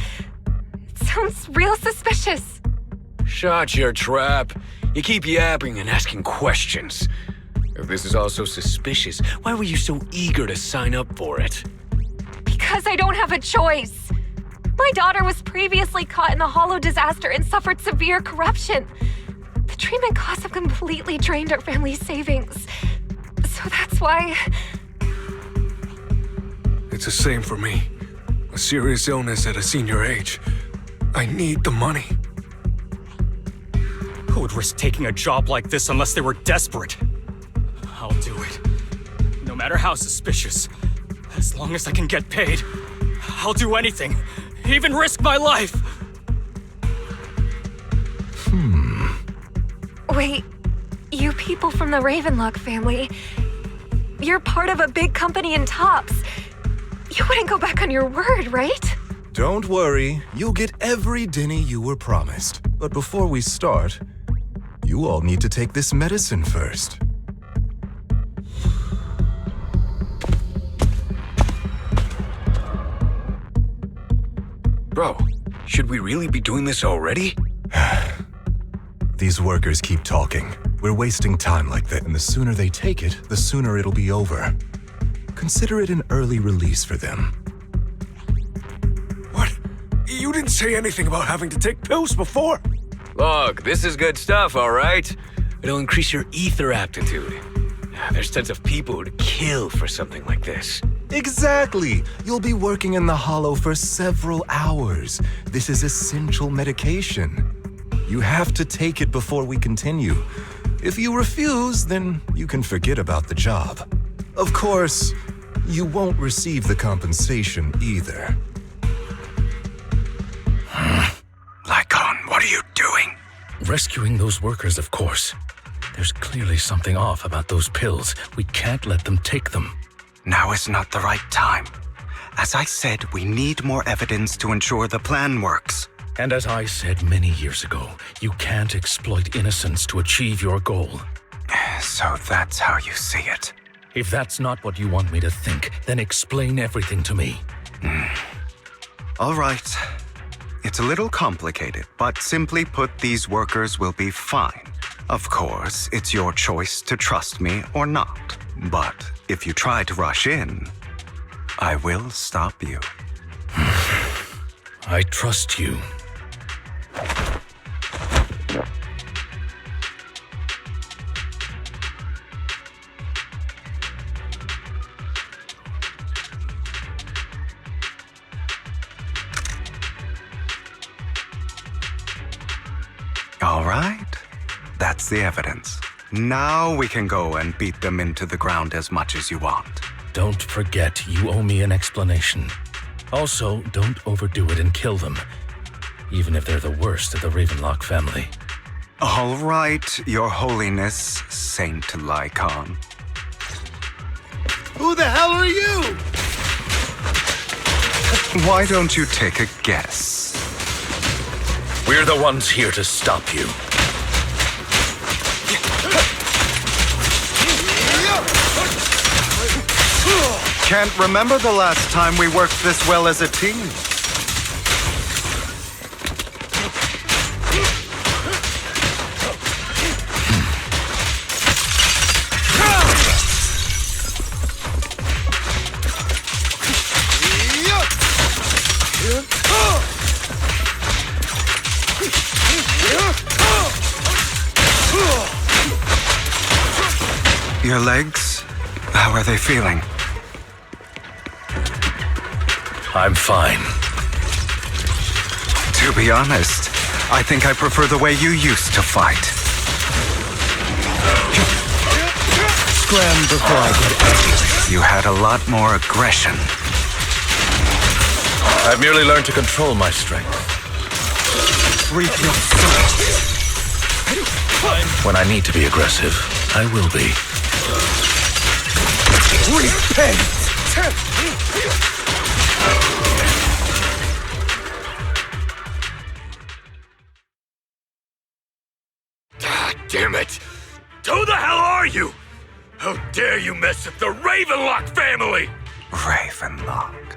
Sounds real suspicious. Shut your trap. You keep yapping and asking questions. If this is all so suspicious, why were you so eager to sign up for it? Because I don't have a choice. My daughter was previously caught in the Hollow disaster and suffered severe corruption. The treatment costs have completely drained our family's savings. So that's why... It's the same for me. A serious illness at a senior age. I need the money. Who would risk taking a job like this unless they were desperate? I'll do it. No matter how suspicious. As long as I can get paid, I'll do anything. Even risk my life. Wait, you people from the Ravenlock family. You're part of a big company in Tops. You wouldn't go back on your word, right? Don't worry, you'll get every dinny you were promised. But before we start, you all need to take this medicine first. Bro, should we really be doing this already? These workers keep talking. We're wasting time like that, and the sooner they take it, the sooner it'll be over. Consider it an early release for them. What? You didn't say anything about having to take pills before. Look, this is good stuff, all right? It'll increase your ether aptitude. There's tons of people who'd kill for something like this. Exactly! You'll be working in the Hollow for several hours. This is essential medication. You have to take it before we continue. If you refuse, then you can forget about the job. Of course, you won't receive the compensation either. Lycon, what are you doing? Rescuing those workers, of course. There's clearly something off about those pills. We can't let them take them. Now is not the right time. As I said, we need more evidence to ensure the plan works. And as I said many years ago, you can't exploit innocence to achieve your goal. So that's how you see it. If that's not what you want me to think, then explain everything to me. All right. It's a little complicated, but simply put, these workers will be fine. Of course, it's your choice to trust me or not. But if you try to rush in, I will stop you. I trust you. All right. That's the evidence. Now we can go and beat them into the ground as much as you want. Don't forget, you owe me an explanation. Also, don't overdo it and kill them, even if they're the worst of the Ravenlock family. All right, Your Holiness, Saint Lycon. Who the hell are you? Why don't you take a guess? We're the ones here to stop you. Can't remember the last time we worked this well as a team. Your legs? How are they feeling? I'm fine. To be honest, I think I prefer the way you used to fight. Scram before I get angry. You had a lot more aggression. I've merely learned to control my strength. Reap your soul. When I need to be aggressive, I will be. Repent! Damn it! Who the hell are you? How dare you mess with the Ravenlock family? Ravenlock.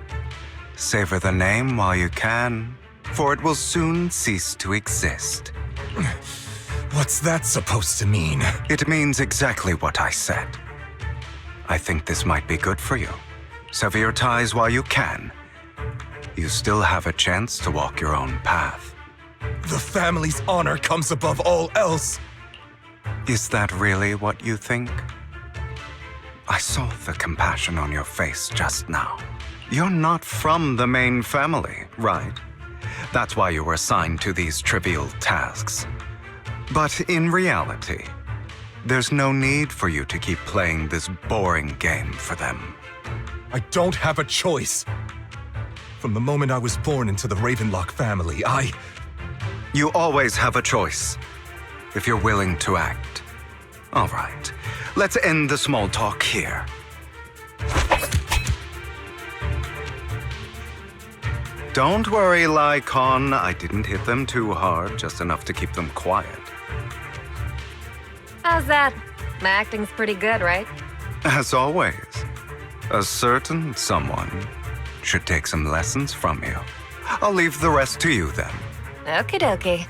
Savor the name while you can, for it will soon cease to exist. What's that supposed to mean? It means exactly what I said. I think this might be good for you. Sever your ties while you can. You still have a chance to walk your own path. The family's honor comes above all else. Is that really what you think? I saw the compassion on your face just now. You're not from the main family, right? That's why you were assigned to these trivial tasks. But in reality, there's no need for you to keep playing this boring game for them. I don't have a choice. From the moment I was born into the Ravenlock family, You always have a choice, if you're willing to act. All right. Let's end the small talk here. Don't worry, Lycon. I didn't hit them too hard, just enough to keep them quiet. How's that? My acting's pretty good, right? As always, a certain someone should take some lessons from you. I'll leave the rest to you then. Okie dokie.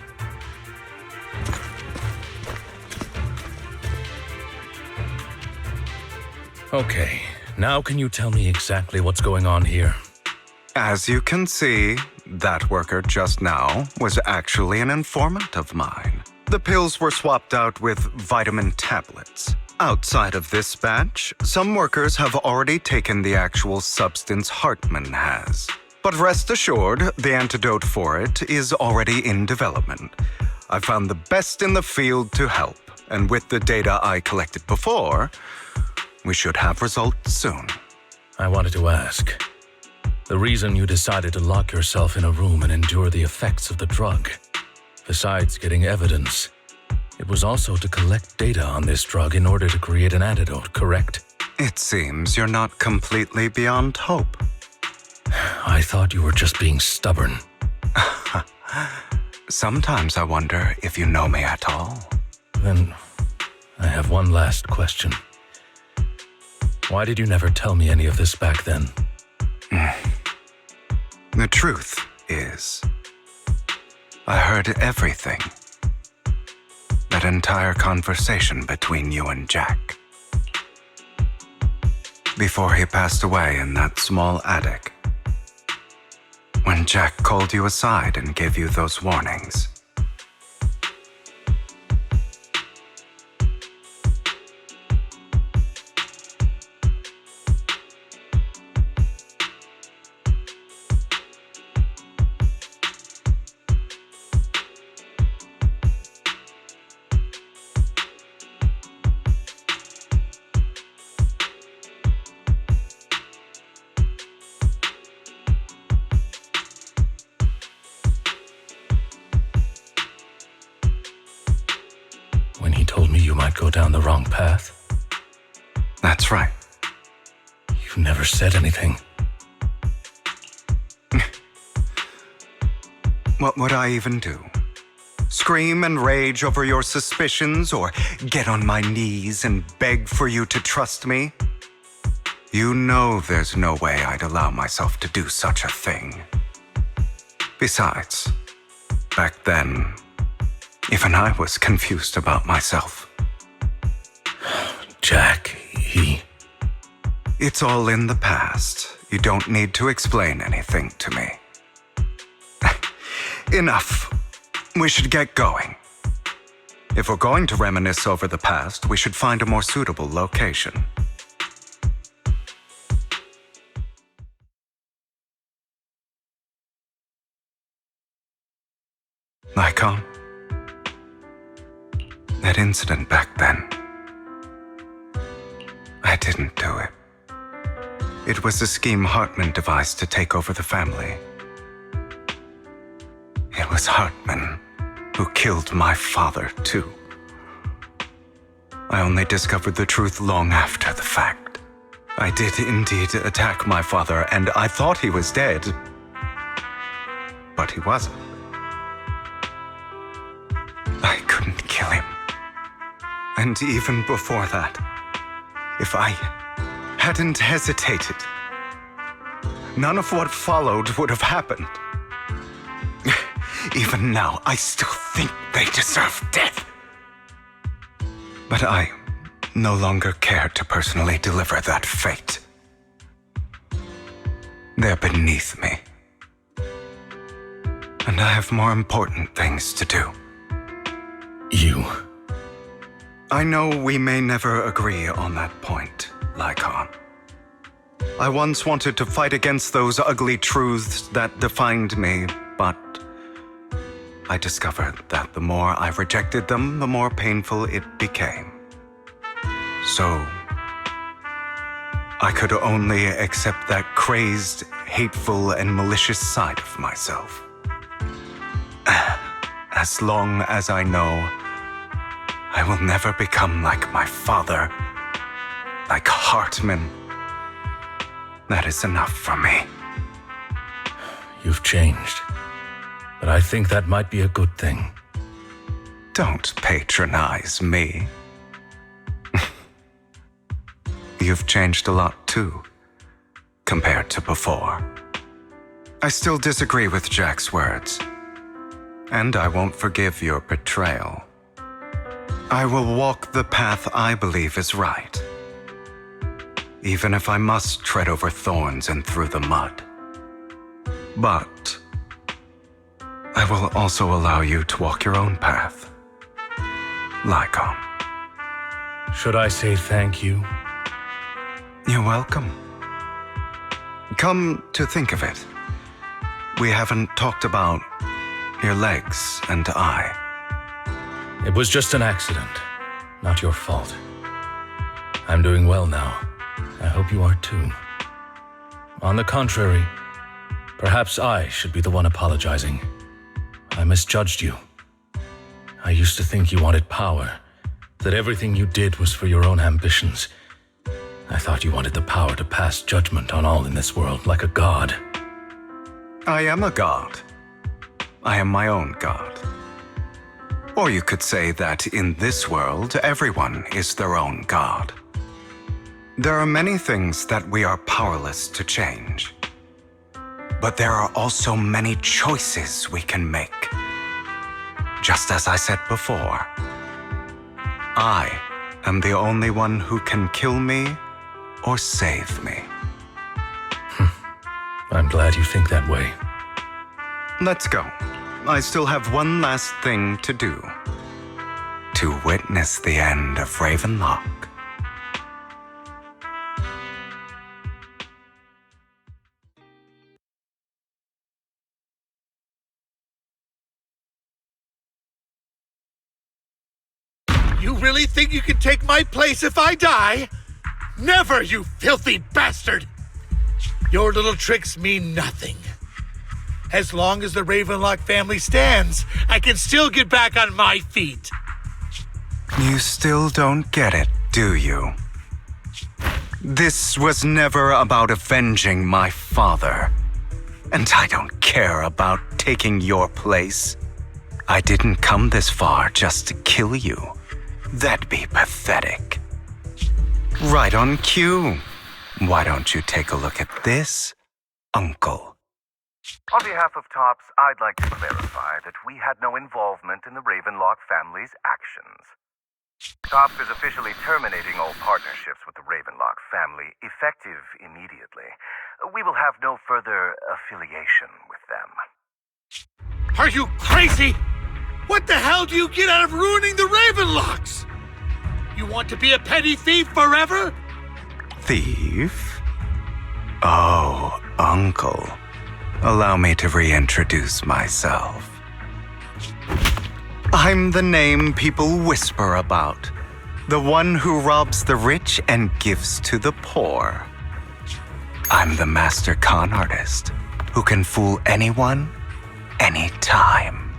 Okay, now can you tell me exactly what's going on here? As you can see, that worker just now was actually an informant of mine. The pills were swapped out with vitamin tablets. Outside of this batch, some workers have already taken the actual substance Hartman has. But rest assured, the antidote for it is already in development. I found the best in the field to help, and with the data I collected before, we should have results soon. I wanted to ask. The reason you decided to lock yourself in a room and endure the effects of the drug, besides getting evidence, it was also to collect data on this drug in order to create an antidote, correct? It seems you're not completely beyond hope. I thought you were just being stubborn. Sometimes I wonder if you know me at all. Then I have one last question. Why did you never tell me any of this back then? The truth is, I heard everything. That entire conversation between you and Jack. Before he passed away in that small attic. When Jack called you aside and gave you those warnings. When he told me you might go down the wrong path? That's right. You never said anything. What would I even do? Scream and rage over your suspicions, or get on my knees and beg for you to trust me? You know there's no way I'd allow myself to do such a thing. Besides, back then, even I was confused about myself. Jack, he... It's all in the past. You don't need to explain anything to me. Enough. We should get going. If we're going to reminisce over the past, we should find a more suitable location. Lycon? That incident back then. I didn't do it. It was a scheme Hartman devised to take over the family. It was Hartman who killed my father, too. I only discovered the truth long after the fact. I did indeed attack my father, and I thought he was dead. But he wasn't. I couldn't kill him. And even before that, if I hadn't hesitated, none of what followed would have happened. Even now, I still think they deserve death. But I no longer care to personally deliver that fate. They're beneath me. And I have more important things to do. You... I know we may never agree on that point, Lycon. I once wanted to fight against those ugly truths that defined me, but I discovered that the more I rejected them, the more painful it became. So, I could only accept that crazed, hateful, and malicious side of myself. As long as I know I will never become like my father, like Hartman. That is enough for me. You've changed, but I think that might be a good thing. Don't patronize me. You've changed a lot too, compared to before. I still disagree with Jack's words, and I won't forgive your betrayal. I will walk the path I believe is right, even if I must tread over thorns and through the mud. But I will also allow you to walk your own path, Lycon. Should I say thank you? You're welcome. Come to think of it, we haven't talked about your legs and eye. It was just an accident, not your fault. I'm doing well now. I hope you are too. On the contrary, perhaps I should be the one apologizing. I misjudged you. I used to think you wanted power, that everything you did was for your own ambitions. I thought you wanted the power to pass judgment on all in this world like a god. I am a god. I am my own god. Or you could say that in this world, everyone is their own god. There are many things that we are powerless to change. But there are also many choices we can make. Just as I said before, I am the only one who can kill me or save me. I'm glad you think that way. Let's go. I still have one last thing to do. To witness the end of Ravenlock. You really think you can take my place if I die? Never, you filthy bastard! Your little tricks mean nothing. As long as the Ravenlock family stands, I can still get back on my feet. You still don't get it, do you? This was never about avenging my father. And I don't care about taking your place. I didn't come this far just to kill you. That'd be pathetic. Right on cue. Why don't you take a look at this, Uncle? On behalf of TOPS, I'd like to clarify that we had no involvement in the Ravenlock family's actions. TOPS is officially terminating all partnerships with the Ravenlock family, effective immediately. We will have no further affiliation with them. Are you crazy? What the hell do you get out of ruining the Ravenlocks? You want to be a petty thief forever? Thief? Oh, Uncle. Allow me to reintroduce myself. I'm the name people whisper about. The one who robs the rich and gives to the poor. I'm the master con artist who can fool anyone, anytime.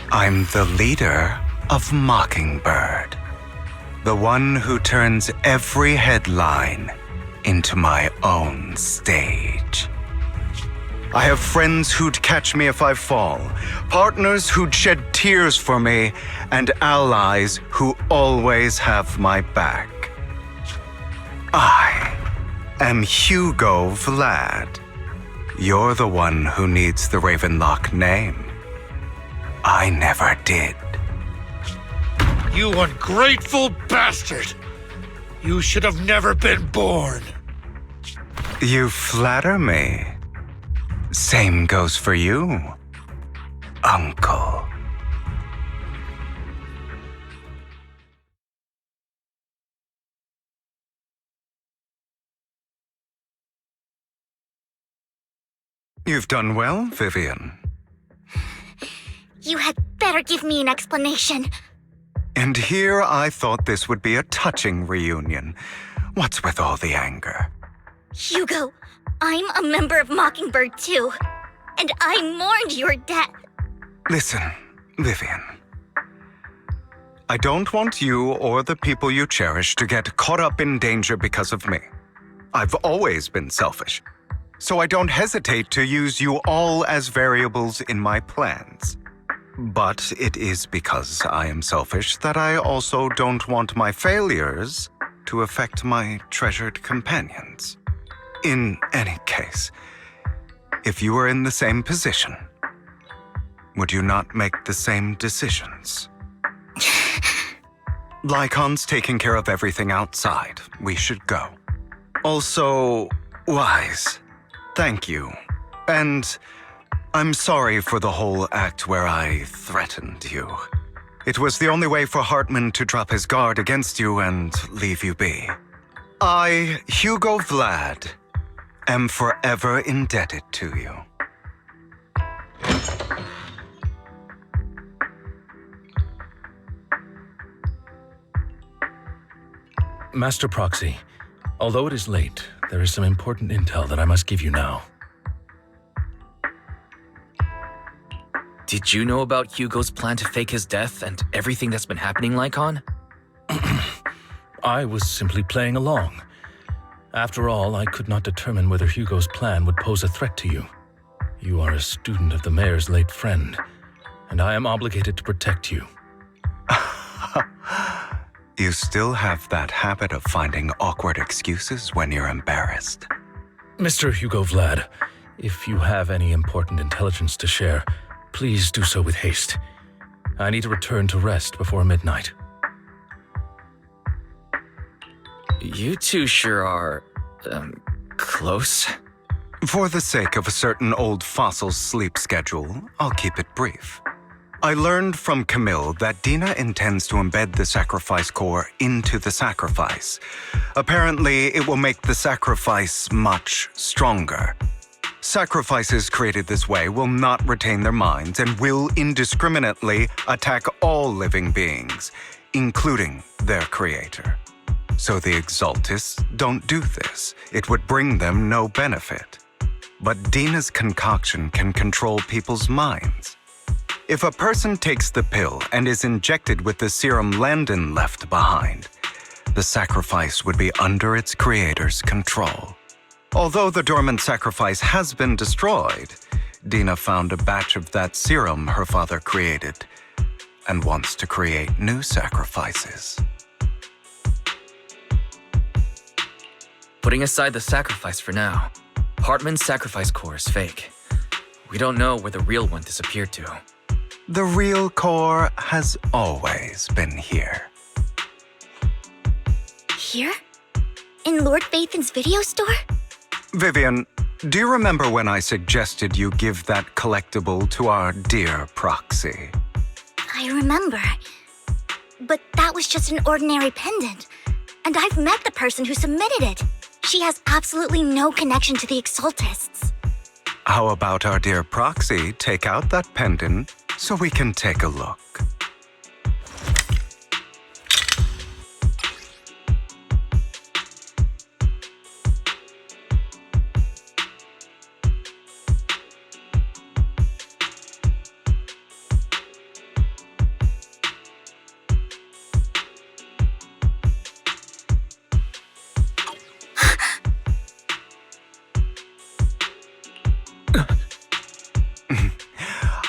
I'm the leader of Mockingbird. The one who turns every headline into my own stage. I have friends who'd catch me if I fall, partners who'd shed tears for me, and allies who always have my back. I am Hugo Vlad. You're the one who needs the Ravenlock name. I never did. You ungrateful bastard! You should have never been born. You flatter me. Same goes for you, Uncle. You've done well, Vivian. You had better give me an explanation. And here I thought this would be a touching reunion. What's with all the anger? Hugo, I'm a member of Mockingbird too. And I mourned your death. Listen, Vivian, I don't want you or the people you cherish to get caught up in danger because of me. I've always been selfish, so I don't hesitate to use you all as variables in my plans. But it is because I am selfish that I also don't want my failures to affect my treasured companions. In any case, if you were in the same position, would you not make the same decisions? Lycon's taking care of everything outside. We should go. Also, Wise, thank you. And I'm sorry for the whole act where I threatened you. It was the only way for Hartman to drop his guard against you and leave you be. I, Hugo Vlad, am forever indebted to you. Master Proxy, although it is late, there is some important intel that I must give you now. Did you know about Hugo's plan to fake his death and everything that's been happening, Lycon? I was simply playing along. After all, I could not determine whether Hugo's plan would pose a threat to you. You are a student of the mayor's late friend, and I am obligated to protect you. You still have that habit of finding awkward excuses when you're embarrassed. Mr. Hugo Vlad, if you have any important intelligence to share, please do so with haste. I need to return to rest before midnight. You two sure are, close. For the sake of a certain old fossil's sleep schedule, I'll keep it brief. I learned from Camille that Dina intends to embed the sacrifice core into the sacrifice. Apparently, it will make the sacrifice much stronger. Sacrifices created this way will not retain their minds and will indiscriminately attack all living beings, including their creator. So the Exaltists don't do this. It would bring them no benefit. But Dina's concoction can control people's minds. If a person takes the pill and is injected with the serum Landon left behind, the sacrifice would be under its creator's control. Although the dormant sacrifice has been destroyed, Dina found a batch of that serum her father created and wants to create new sacrifices. Putting aside the sacrifice for now, Hartman's sacrifice core is fake. We don't know where the real one disappeared to. The real core has always been here. Here? In Lord Phaethon's video store? Vivian, do you remember when I suggested you give that collectible to our dear Proxy? I remember. But that was just an ordinary pendant. And I've met the person who submitted it. She has absolutely no connection to the Exaltists. How about our dear Proxy take out that pendant so we can take a look?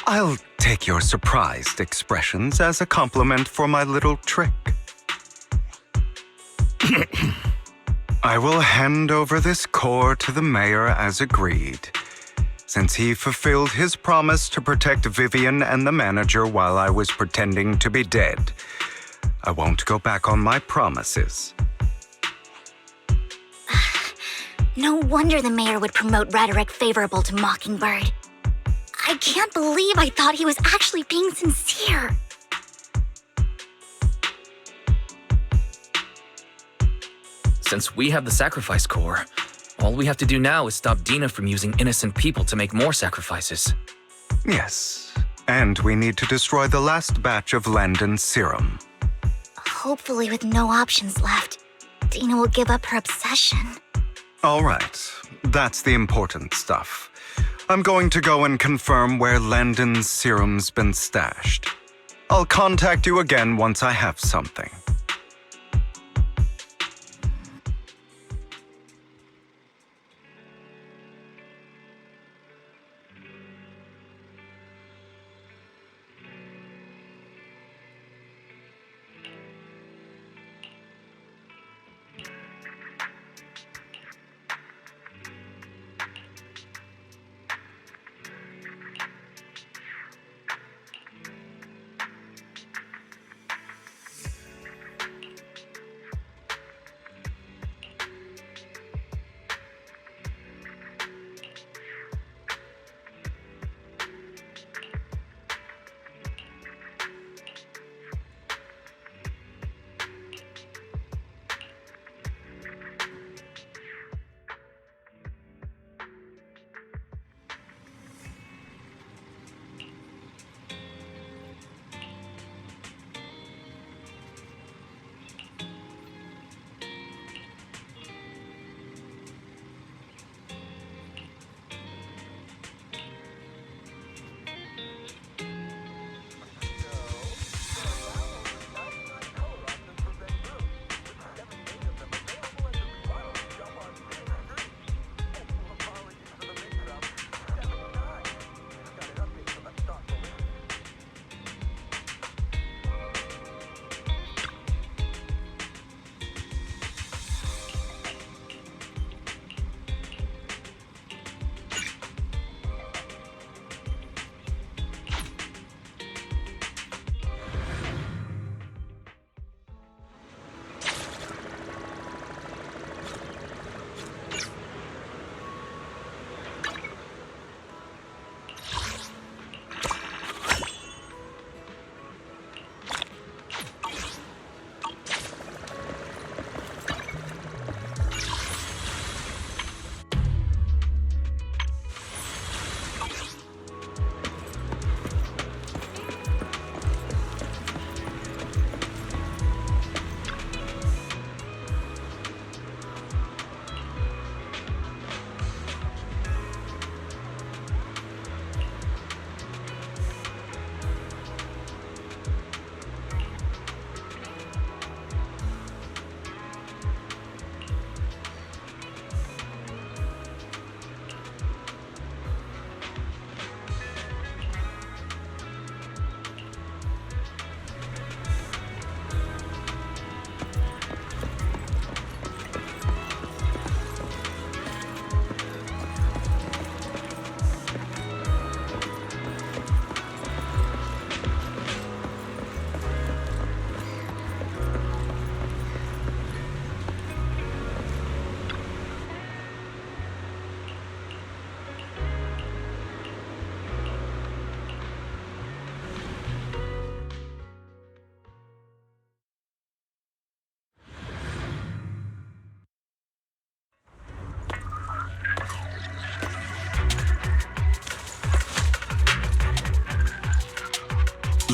I'll take your surprised expressions as a compliment for my little trick. I will hand over this core to the mayor as agreed, since he fulfilled his promise to protect Vivian and the manager while I was pretending to be dead. I won't go back on my promises. No wonder the mayor would promote rhetoric favorable to Mockingbird. I can't believe I thought he was actually being sincere. Since we have the sacrifice core, all we have to do now is stop Dina from using innocent people to make more sacrifices. Yes, and we need to destroy the last batch of Landon's serum. Hopefully with no options left, Dina will give up her obsession. All right, that's the important stuff. I'm going to go and confirm where Landon's serum's been stashed. I'll contact you again once I have something.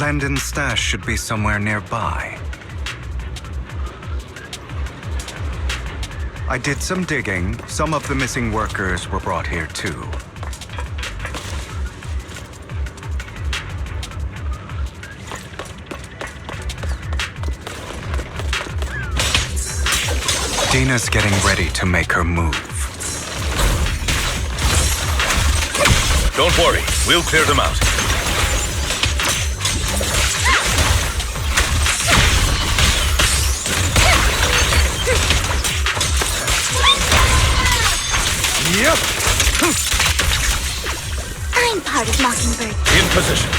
Landon's stash should be somewhere nearby. I did some digging. Some of the missing workers were brought here too. Dina's getting ready to make her move. Don't worry, we'll clear them out. Yep. I'm part of Mockingbird. In position.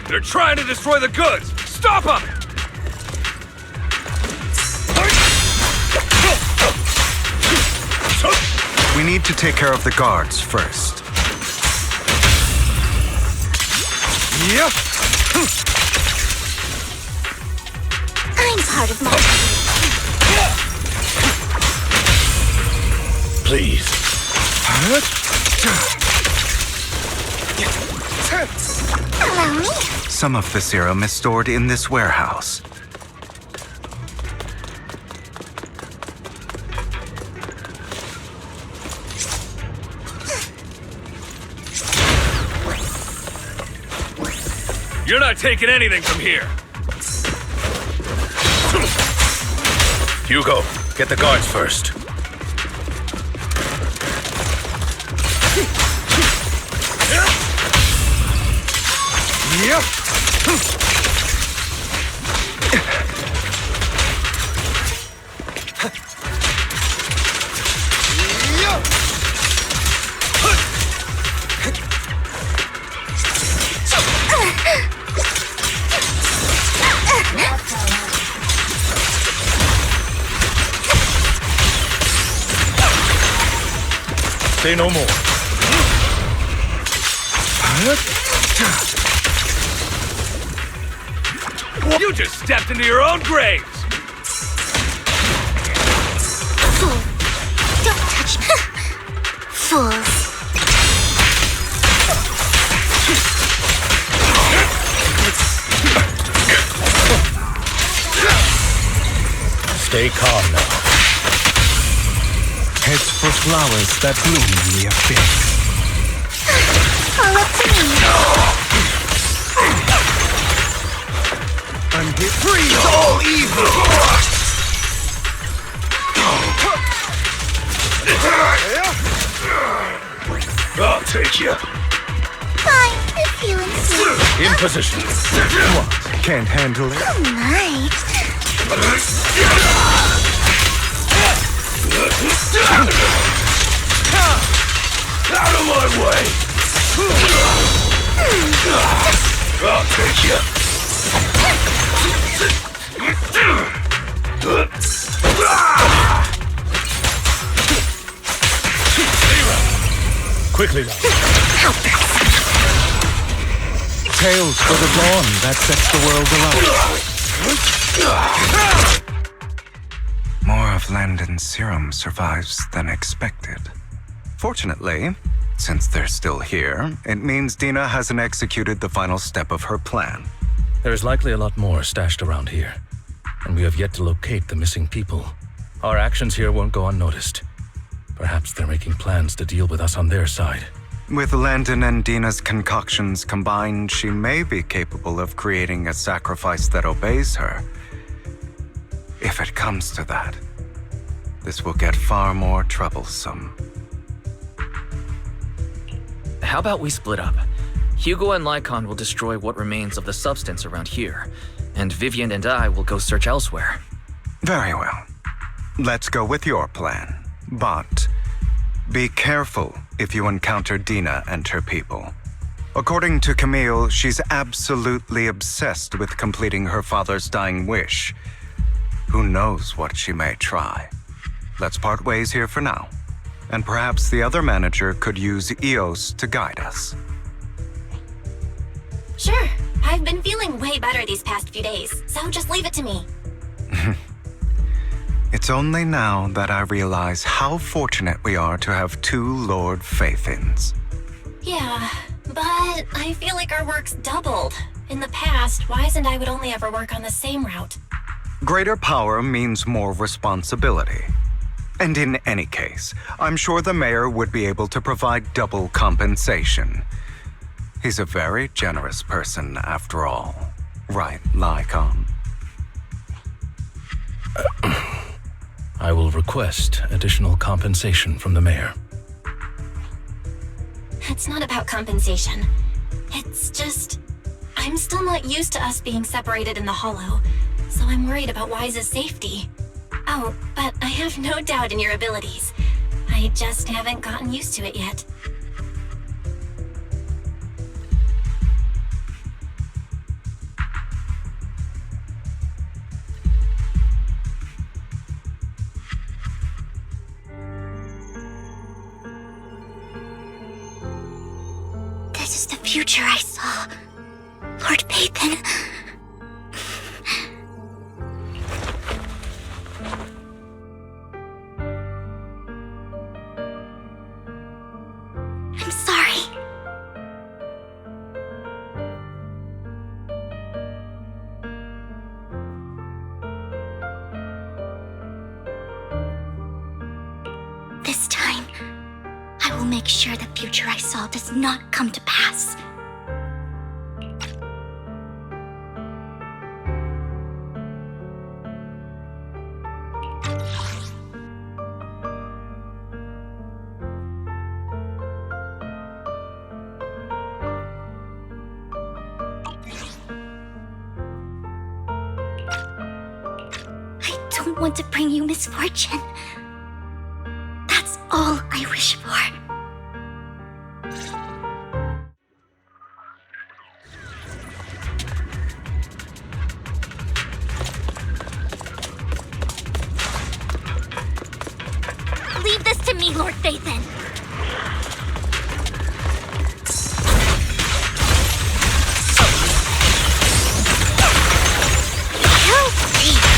They're trying to destroy the goods! Stop them! We need to take care of the guards first. Yep. I'm part of Mockingbird. Please. Allow me. Some of the serum is stored in this warehouse. You're not taking anything from here. Hugo, get the guards first. Yep. Say no more. You just stepped into your own graves! Fool. Don't touch me. Fools. Stay calm now. Head for flowers that bloom in the abyss. All up to me. I'm here. Freeze all evil! I'll take you. Fine, I'm feeling safe. In position. What? Can't handle it? Oh my. Out of my way! I'll take you. Quickly now. Tales for the dawn that sets the world alight. More of Landon's serum survives than expected. Fortunately, since they're still here, it means Dina hasn't executed the final step of her plan. There's likely a lot more stashed around here, and we have yet to locate the missing people. Our actions here won't go unnoticed. Perhaps they're making plans to deal with us on their side. With Landon and Dina's concoctions combined, she may be capable of creating a sacrifice that obeys her. If it comes to that, this will get far more troublesome. How about we split up? Hugo and Lycon will destroy what remains of the substance around here, and Vivian and I will go search elsewhere. Very well. Let's go with your plan. But be careful if you encounter Dina and her people. According to Camille, she's absolutely obsessed with completing her father's dying wish. Who knows what she may try? Let's part ways here for now. And perhaps the other manager could use Eos to guide us. Sure. I've been feeling way better these past few days, so just leave it to me. It's only now that I realize how fortunate we are to have two Lord Faithins. Yeah, but I feel like our work's doubled. In the past, Wise and I would only ever work on the same route. Greater power means more responsibility. And in any case, I'm sure the mayor would be able to provide double compensation. He's a very generous person, after all. Right, Lycon? I will request additional compensation from the mayor. It's not about compensation. It's just... I'm still not used to us being separated in the Hollow, so I'm worried about Wise's safety. Oh, but I have no doubt in your abilities. I just haven't gotten used to it yet. This is the future I saw. Lord Pathan. I'm sorry. I will make sure the future I saw does not come to pass. I don't want to bring you misfortune. That's all I wish for. Leave this to me, Lord Phaethon. Help me!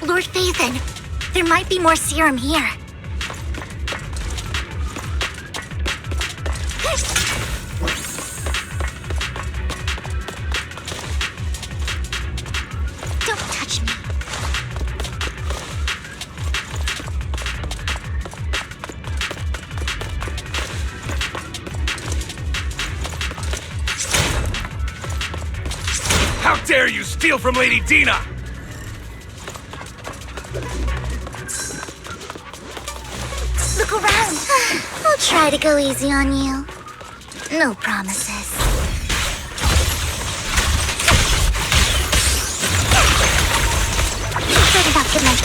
Lord Phaethon, there might be more serum here. Don't touch me. How dare you steal from Lady Dina! Look around. I'll try to go easy on you. No promises. Better not get my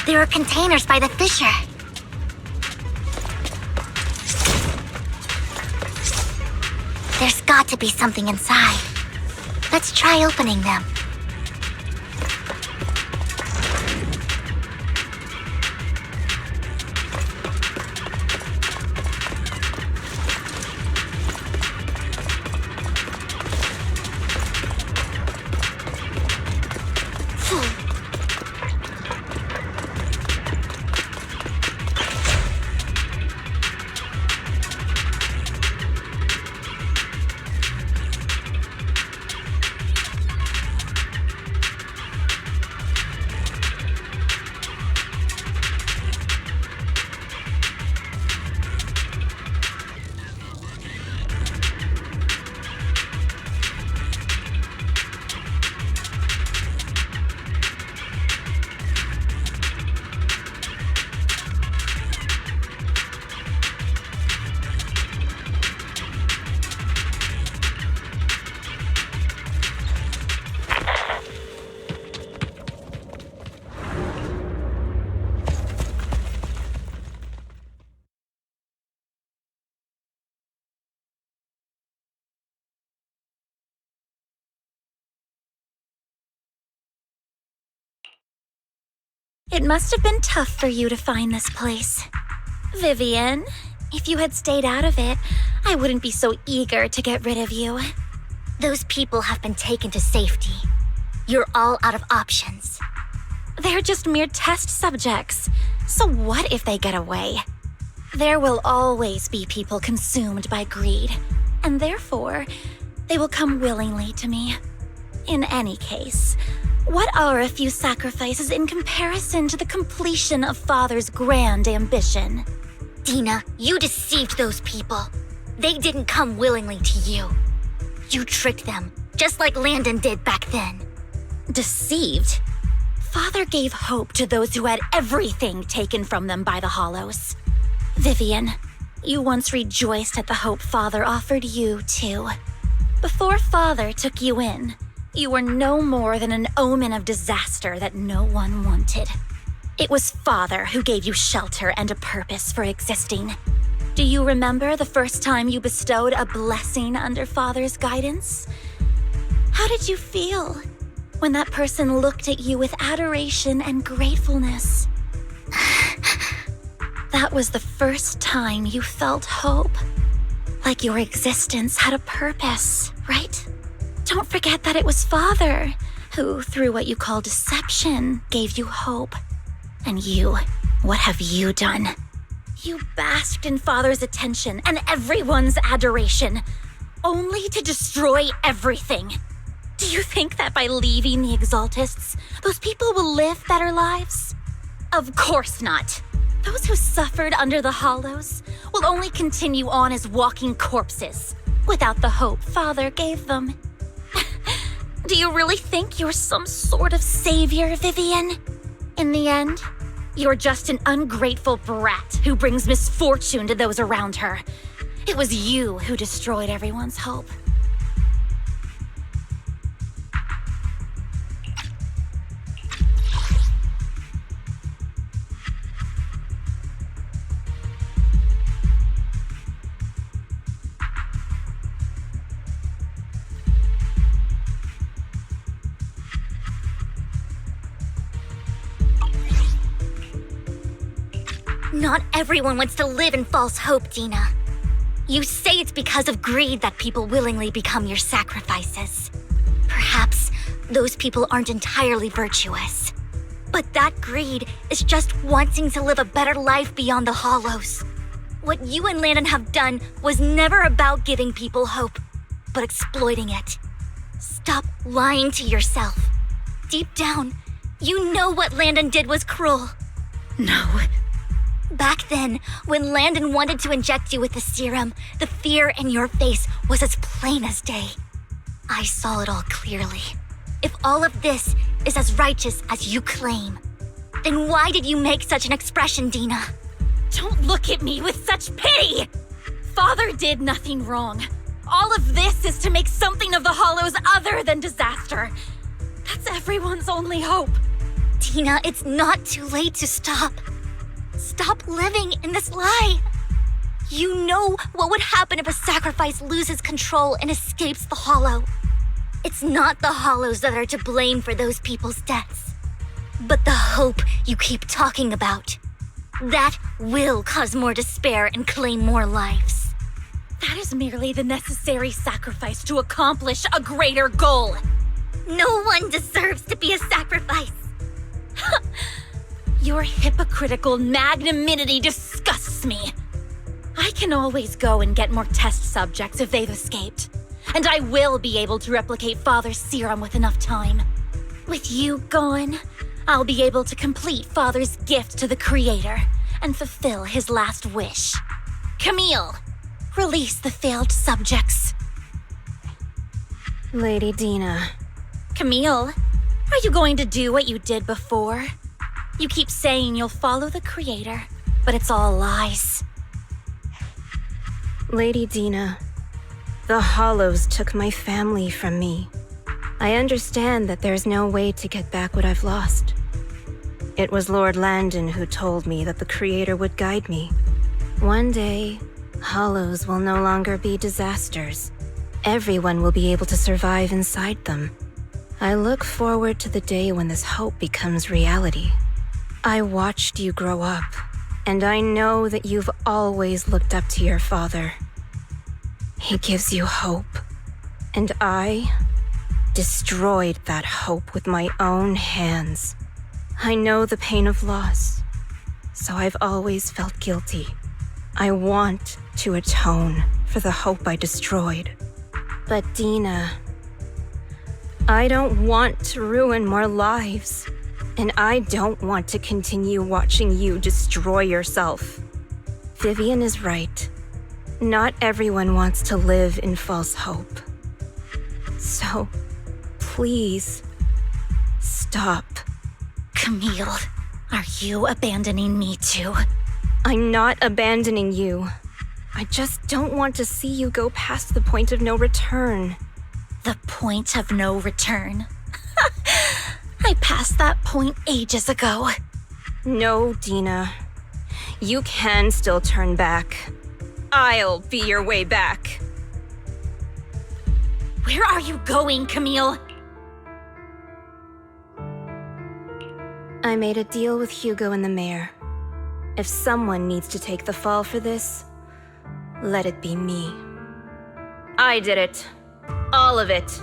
There are containers by the fissure. There's got to be something inside. Let's try opening them. It must have been tough for you to find this place. Vivian, if you had stayed out of it, I wouldn't be so eager to get rid of you. Those people have been taken to safety. You're all out of options. They're just mere test subjects. So what if they get away? There will always be people consumed by greed, and therefore, they will come willingly to me. In any case, what are a few sacrifices in comparison to the completion of Father's grand ambition? Dina, you deceived those people. They didn't come willingly to you. You tricked them, just like Landon did back then. Deceived? Father gave hope to those who had everything taken from them by the Hollows. Vivian, you once rejoiced at the hope Father offered you, too. Before Father took you in, You were no more than an omen of disaster that no one wanted. It was Father who gave you shelter and a purpose for existing. Do you remember the first time you bestowed a blessing under Father's guidance? How did you feel when that person looked at you with adoration and gratefulness? That was the first time you felt hope. Like your existence had a purpose, right? Don't forget that it was Father who, through what you call deception, gave you hope. And you, what have you done? You basked in Father's attention and everyone's adoration, only to destroy everything. Do you think that by leaving the Exaltists, those people will live better lives? Of course not. Those who suffered under the Hollows will only continue on as walking corpses, without the hope Father gave them. Do you really think you're some sort of savior, Vivian? In the end, you're just an ungrateful brat who brings misfortune to those around her. It was you who destroyed everyone's hope. Not everyone wants to live in false hope, Dina. You say it's because of greed that people willingly become your sacrifices. Perhaps those people aren't entirely virtuous. But that greed is just wanting to live a better life beyond the Hollows. What you and Landon have done was never about giving people hope, but exploiting it. Stop lying to yourself. Deep down, you know what Landon did was cruel. No. Back then, when Landon wanted to inject you with the serum, the fear in your face was as plain as day. I saw it all clearly. If all of this is as righteous as you claim, then why did you make such an expression, Dina? Don't look at me with such pity! Father did nothing wrong. All of this is to make something of the Hollows other than disaster. That's everyone's only hope. Dina, it's not too late to stop. Stop living in this lie. You know what would happen if a sacrifice loses control and escapes the Hollow. It's not the Hollows that are to blame for those people's deaths, but the hope you keep talking about. That will cause more despair and claim more lives. That is merely the necessary sacrifice to accomplish a greater goal. No one deserves to be a sacrifice. Your hypocritical magnanimity disgusts me. I can always go and get more test subjects if they've escaped. And I will be able to replicate Father's serum with enough time. With you gone, I'll be able to complete Father's gift to the Creator and fulfill his last wish. Camille, release the failed subjects. Lady Dina. Camille, are you going to do what you did before? You keep saying you'll follow the Creator, but it's all lies. Lady Dina, the Hollows took my family from me. I understand that there's no way to get back what I've lost. It was Lord Landon who told me that the Creator would guide me. One day, Hollows will no longer be disasters. Everyone will be able to survive inside them. I look forward to the day when this hope becomes reality. I watched you grow up, and I know that you've always looked up to your father. He gives you hope, and I destroyed that hope with my own hands. I know the pain of loss, so I've always felt guilty. I want to atone for the hope I destroyed. But Dina, I don't want to ruin more lives. And I don't want to continue watching you destroy yourself. Vivian is right. Not everyone wants to live in false hope. So, please, stop. Camille, are you abandoning me too? I'm not abandoning you. I just don't want to see you go past the point of no return. The point of no return. I passed that point ages ago. No, Dina. You can still turn back. I'll be your way back. Where are you going, Camille? I made a deal with Hugo and the mayor. If someone needs to take the fall for this, let it be me. I did it. All of it.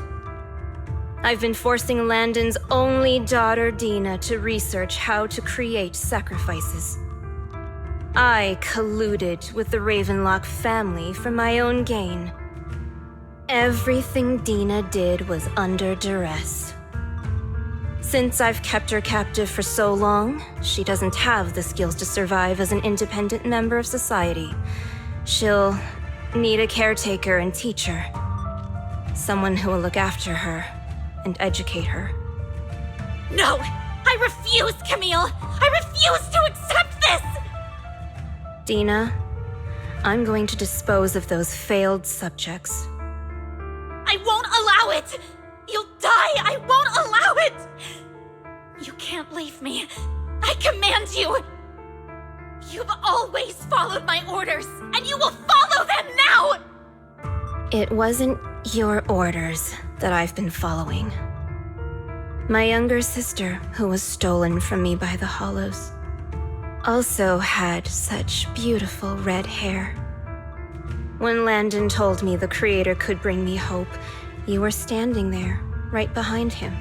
I've been forcing Landon's only daughter, Dina, to research how to create sacrifices. I colluded with the Ravenlock family for my own gain. Everything Dina did was under duress. Since I've kept her captive for so long, she doesn't have the skills to survive as an independent member of society. She'll need a caretaker and teacher. Someone who will look after her and educate her. No! I refuse, Camille! I refuse to accept this! Dina, I'm going to dispose of those failed subjects. I won't allow it! You'll die! I won't allow it! You can't leave me. I command you! You've always followed my orders, and you will follow them now! It wasn't your orders that I've been following. My younger sister, who was stolen from me by the Hollows, also had such beautiful red hair. When Landon told me the Creator could bring me hope, you were standing there, right behind him.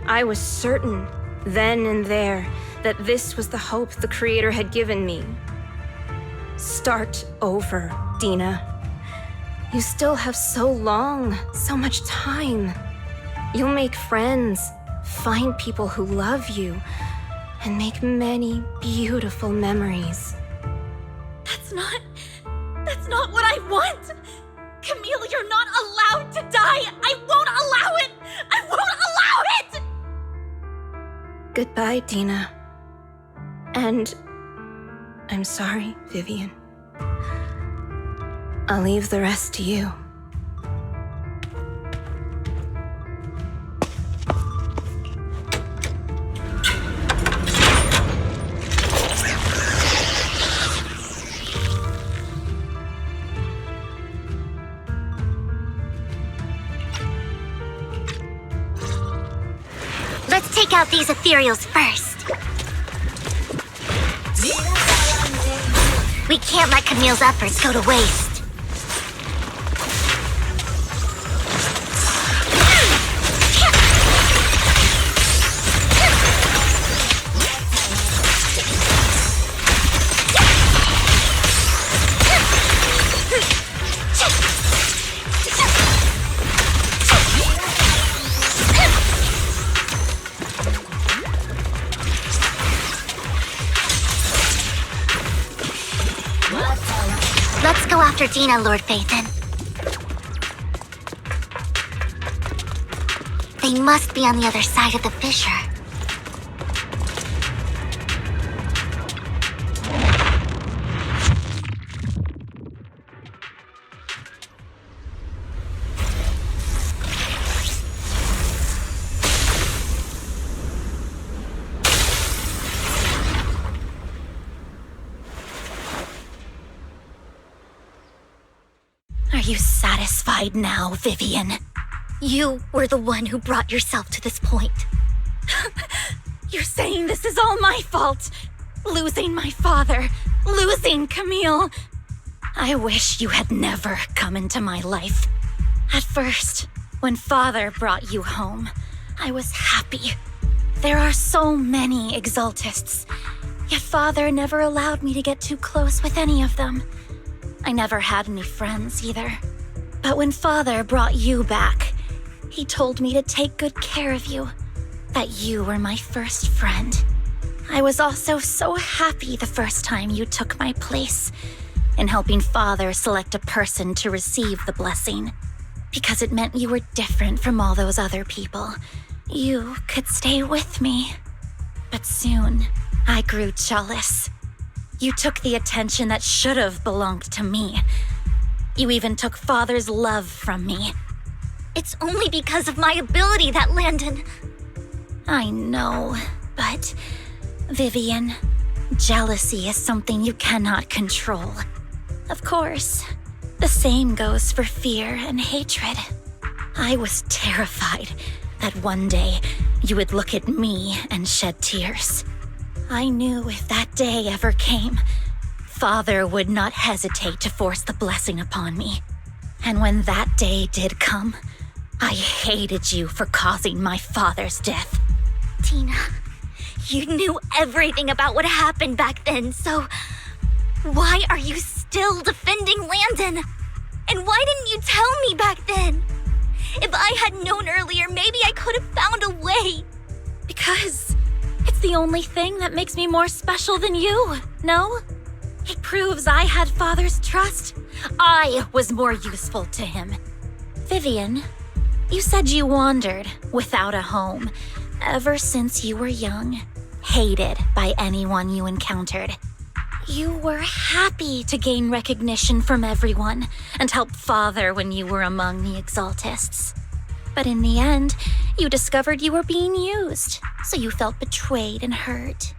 I was certain, then and there, that this was the hope the Creator had given me. Start over, Dina. You still have so long, so much time. You'll make friends, find people who love you, and make many beautiful memories. That's not what I want! Camille, you're not allowed to die! I won't allow it! I won't allow it! Goodbye, Dina. And I'm sorry, Vivian. I'll leave the rest to you. Let's take out these ethereals first. We can't let Camille's efforts go to waste. Let's go after Dina, Lord Phaethon. They must be on the other side of the fissure. Are you satisfied now, Vivian? You were the one who brought yourself to this point. You're saying this is all my fault. Losing my father, losing Camille. I wish you had never come into my life. At first, when Father brought you home, I was happy. There are so many Exaltists, yet Father never allowed me to get too close with any of them. I never had any friends either. But when Father brought you back, he told me to take good care of you, that you were my first friend. I was also so happy the first time you took my place in helping Father select a person to receive the blessing, because it meant you were different from all those other people. You could stay with me. But soon, I grew jealous. You took the attention that should have belonged to me. You even took Father's love from me. It's only because of my ability that Landon... I know, but... Vivian, jealousy is something you cannot control. Of course, the same goes for fear and hatred. I was terrified that one day you would look at me and shed tears. I knew if that day ever came, Father would not hesitate to force the blessing upon me. And when that day did come, I hated you for causing my father's death. Tina, you knew everything about what happened back then, so... Why are you still defending Landon? And why didn't you tell me back then? If I had known earlier, maybe I could have found a way. Because it's the only thing that makes me more special than you, no? It proves I had Father's trust. I was more useful to him. Vivian, you said you wandered without a home ever since you were young, hated by anyone you encountered. You were happy to gain recognition from everyone and help Father when you were among the Exaltists. But in the end, you discovered you were being used, so you felt betrayed and hurt.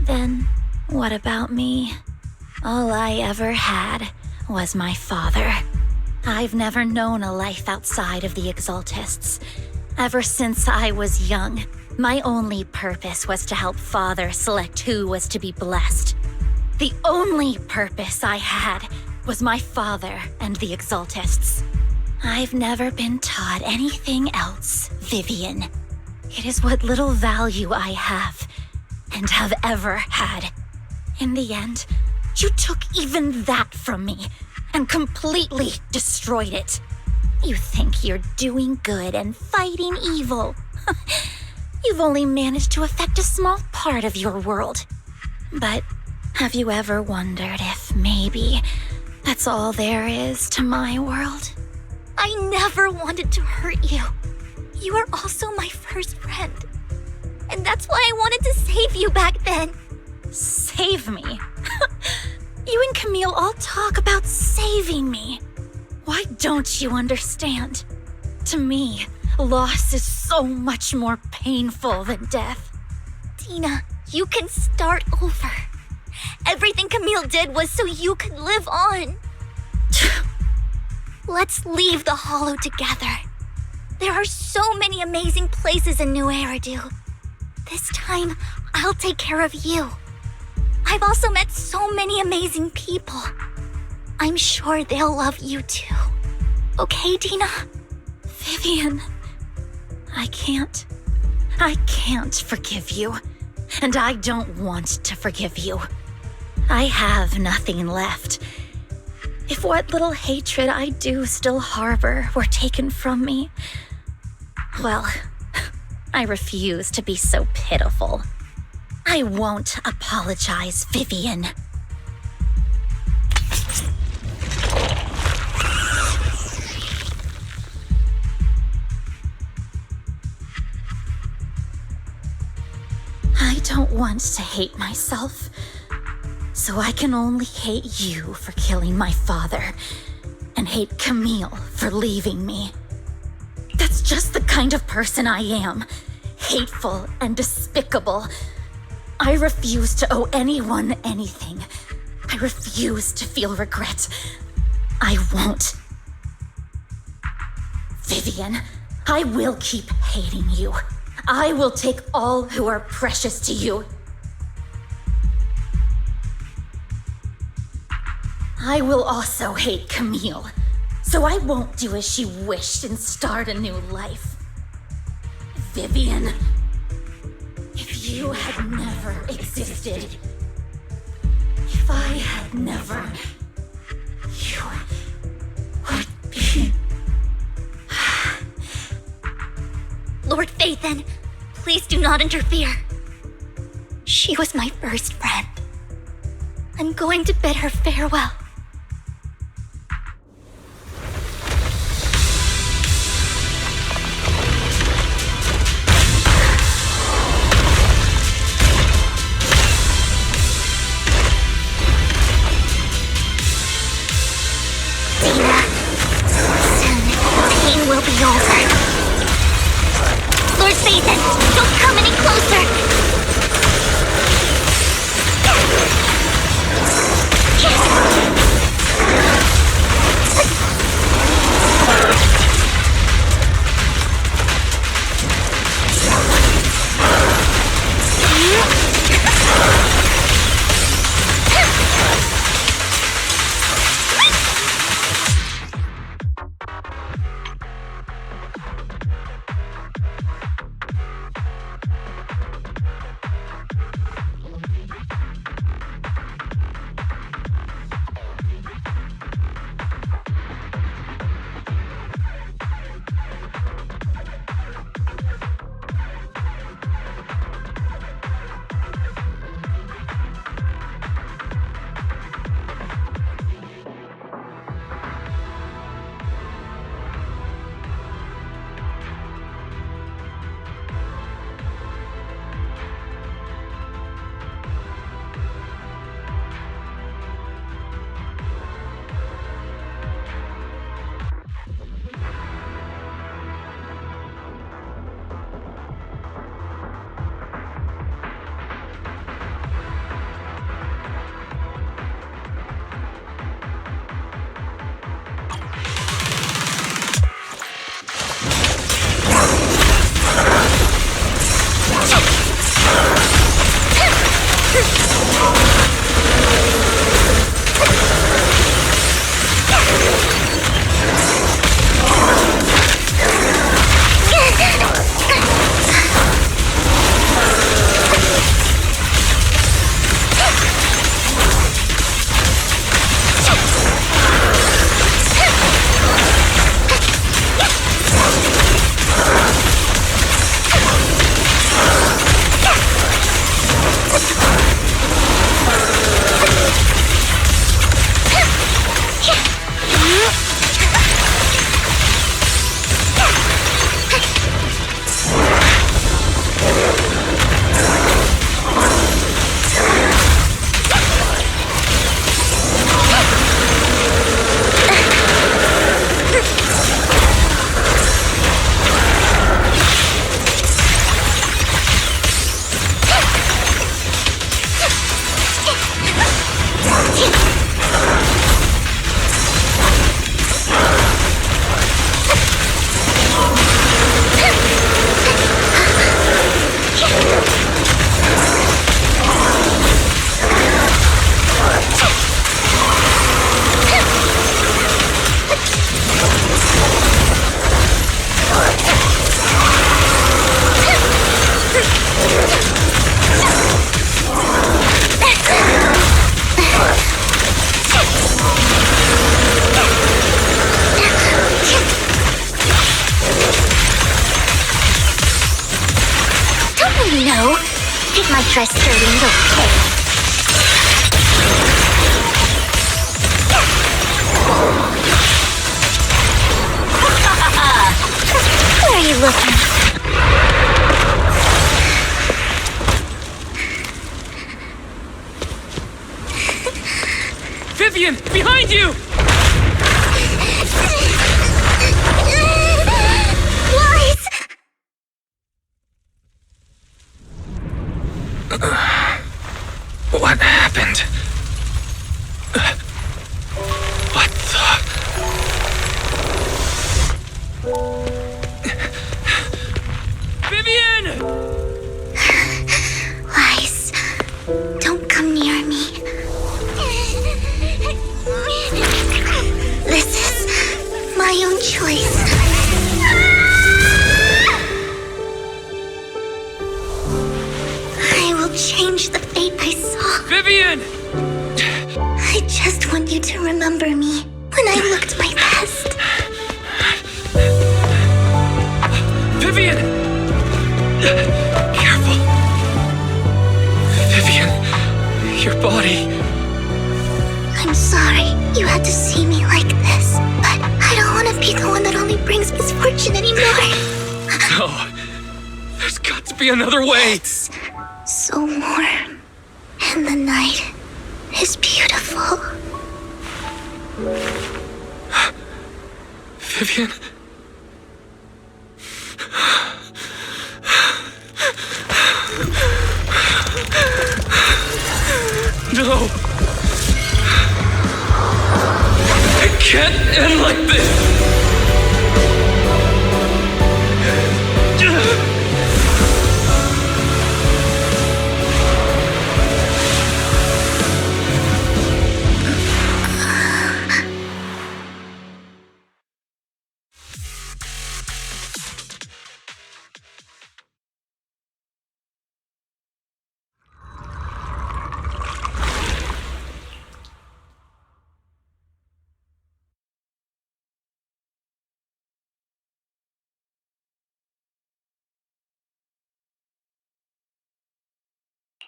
Then, what about me? All I ever had was my father. I've never known a life outside of the Exaltists. Ever since I was young, my only purpose was to help Father select who was to be blessed. The only purpose I had was my father and the Exaltists. I've never been taught anything else, Vivian. It is what little value I have, and have ever had. In the end, you took even that from me, and completely destroyed it. You think you're doing good and fighting evil. You've only managed to affect a small part of your world. But have you ever wondered if maybe that's all there is to my world? I never wanted to hurt you. You are also my first friend. And that's why I wanted to save you back then. Save me? You and Camille all talk about saving me. Why don't you understand? To me, loss is so much more painful than death. Tina, you can start over. Everything Camille did was so you could live on. Let's leave the Hollow together. There are so many amazing places in New Eridu. This time, I'll take care of you. I've also met so many amazing people. I'm sure they'll love you too. Okay, Tina? Vivian, I can't forgive you. And I don't want to forgive you. I have nothing left. If what little hatred I do still harbor were taken from me, well, I refuse to be so pitiful. I won't apologize, Vivian. I don't want to hate myself, so I can only hate you for killing my father, and hate Camille for leaving me. That's just the kind of person I am, hateful and despicable. I refuse to owe anyone anything. I refuse to feel regret. I won't. Vivian, I will keep hating you. I will take all who are precious to you. I will also hate Camille, so I won't do as she wished and start a new life. Vivian, if you had never existed, if I had never, you would be... Lord Phaethon, please do not interfere. She was my first friend. I'm going to bid her farewell. Tina, soon, pain will be over. Lord Phaeton, don't come any closer! My dress dirty and okay. Where are you looking? Vivian, behind you! Lies! What happened? What the... Vivian! Lies. Don't come near me. This is my own choice. I will change the fate I saw. Vivian! I just want you to remember me when I looked my best. Vivian! Careful. Vivian, your body. I'm sorry you had to see me like this, but I don't want to be the one that only brings misfortune anymore. No. There's got to be another way. It's so warm, and the night is beautiful. Vivian? end like this!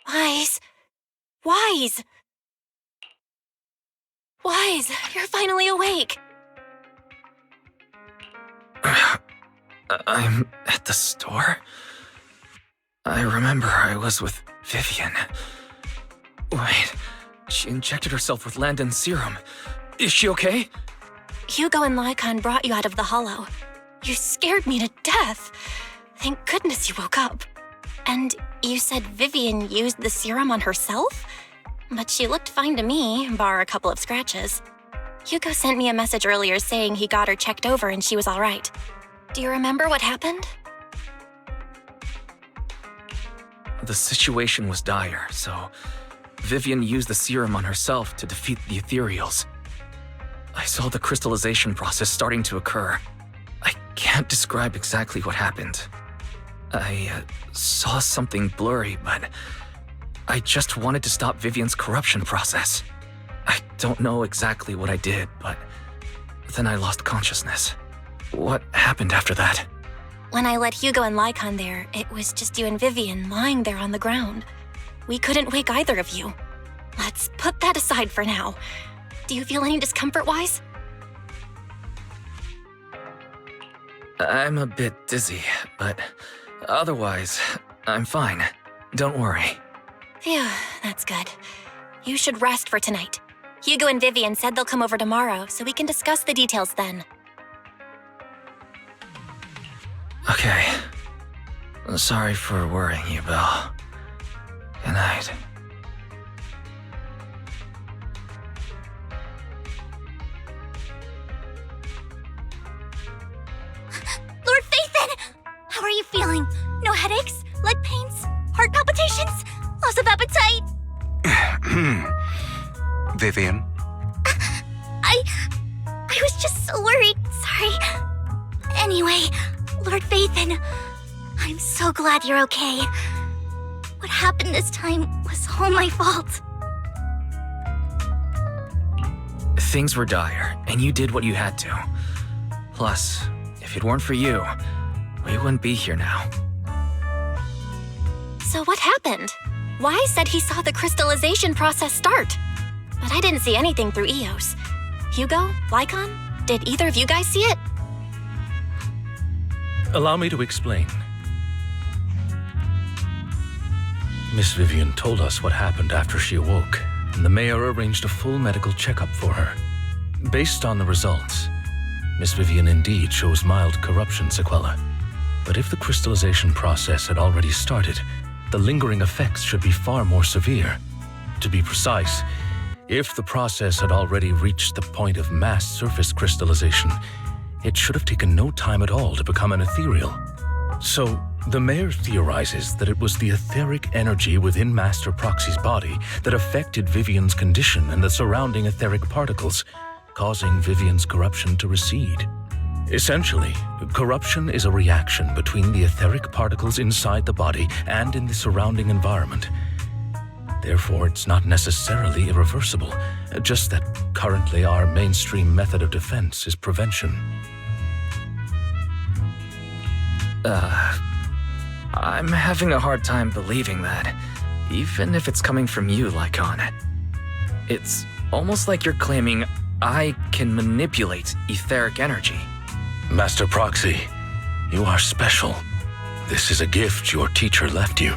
Wise. Wise! Wise, you're finally awake. I'm at the store? I remember I was with Vivian. Wait, she injected herself with Landon's serum. Is she okay? Hugo and Lycon brought you out of the hollow. You scared me to death. Thank goodness you woke up. And you said Vivian used the serum on herself? But she looked fine to me, bar a couple of scratches. Hugo sent me a message earlier saying he got her checked over and she was all right. Do you remember what happened? The situation was dire, so Vivian used the serum on herself to defeat the ethereals. I saw the crystallization process starting to occur. I can't describe exactly what happened. I saw something blurry, but I just wanted to stop Vivian's corruption process. I don't know exactly what I did, but then I lost consciousness. What happened after that? When I let Hugo and Lycon there, it was just you and Vivian lying there on the ground. We couldn't wake either of you. Let's put that aside for now. Do you feel any discomfort-wise? I'm a bit dizzy, but otherwise, I'm fine. Don't worry. Phew, that's good. You should rest for tonight. Hugo and Vivian said they'll come over tomorrow, so we can discuss the details then. Okay. Sorry for worrying you, Belle. Good night. Lord Phaethon! How are you feeling? No headaches? Leg pains? Heart palpitations? Loss of appetite? Vivian? I was just so worried. Sorry. Anyway, Lord Phaethon, I'm so glad you're okay. What happened this time was all my fault. Things were dire, and you did what you had to. Plus, if it weren't for you, we wouldn't be here now. So what happened? Wise said he saw the crystallization process start. But I didn't see anything through EOS. Hugo? Lycon? Did either of you guys see it? Allow me to explain. Miss Vivian told us what happened after she awoke, and the mayor arranged a full medical checkup for her. Based on the results, Miss Vivian indeed shows mild corruption sequelae. But if the crystallization process had already started, the lingering effects should be far more severe. To be precise, if the process had already reached the point of mass surface crystallization, it should have taken no time at all to become an ethereal. So, the mayor theorizes that it was the etheric energy within Master Proxy's body that affected Vivian's condition and the surrounding etheric particles, causing Vivian's corruption to recede. Essentially, corruption is a reaction between the etheric particles inside the body and in the surrounding environment. Therefore, it's not necessarily irreversible, just that currently our mainstream method of defense is prevention. I'm having a hard time believing that, even if it's coming from you, Lycon. It's almost like you're claiming I can manipulate etheric energy. Master Proxy, you are special. This is a gift your teacher left you.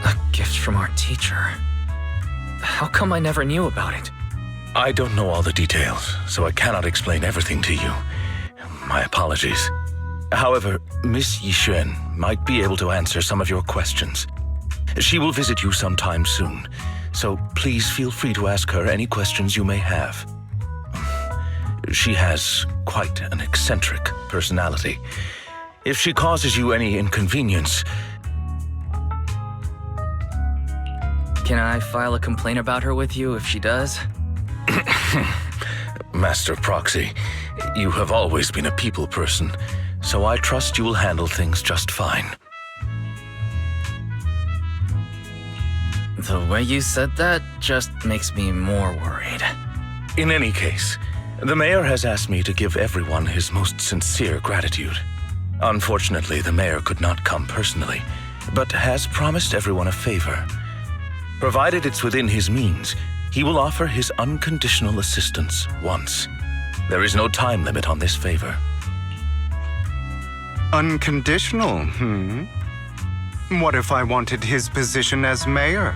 A gift from our teacher? How come I never knew about it? I don't know all the details, so I cannot explain everything to you. My apologies. However, Miss Yixuan might be able to answer some of your questions. She will visit you sometime soon, so please feel free to ask her any questions you may have. She has quite an eccentric personality. If she causes you any inconvenience... Can I file a complaint about her with you if she does? Master Proxy, you have always been a people person, so I trust you will handle things just fine. The way you said that just makes me more worried. In any case, the mayor has asked me to give everyone his most sincere gratitude. Unfortunately, the mayor could not come personally, but has promised everyone a favor. Provided it's within his means, he will offer his unconditional assistance once. There is no time limit on this favor. Unconditional, What if I wanted his position as mayor?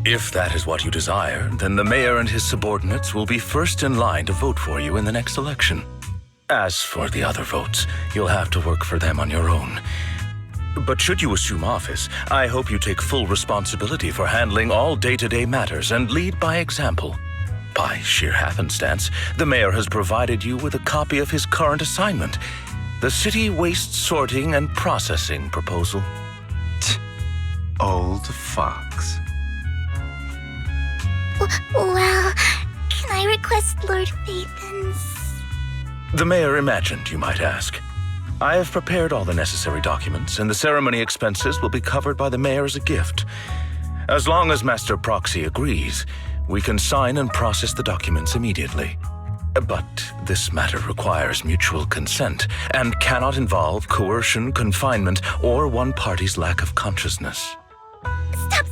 If that is what you desire, then the mayor and his subordinates will be first in line to vote for you in the next election. As for the other votes, you'll have to work for them on your own. But should you assume office, I hope you take full responsibility for handling all day-to-day matters and lead by example. By sheer happenstance, the mayor has provided you with a copy of his current assignment, the City Waste Sorting and Processing proposal. Old fox. Well, can I request Lord Phaethan's? The mayor imagined you might ask. I have prepared all the necessary documents, and the ceremony expenses will be covered by the mayor as a gift. As long as Master Proxy agrees, we can sign and process the documents immediately. But this matter requires mutual consent and cannot involve coercion, confinement, or one party's lack of consciousness. Stop!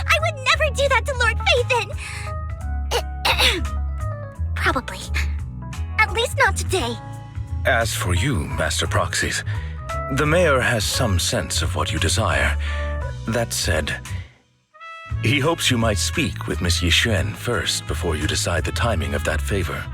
I would never do that to Lord Phaethan! Probably. At least not today. As for you, Master Proxies, the mayor has some sense of what you desire. That said, he hopes you might speak with Miss Yixuan first before you decide the timing of that favor.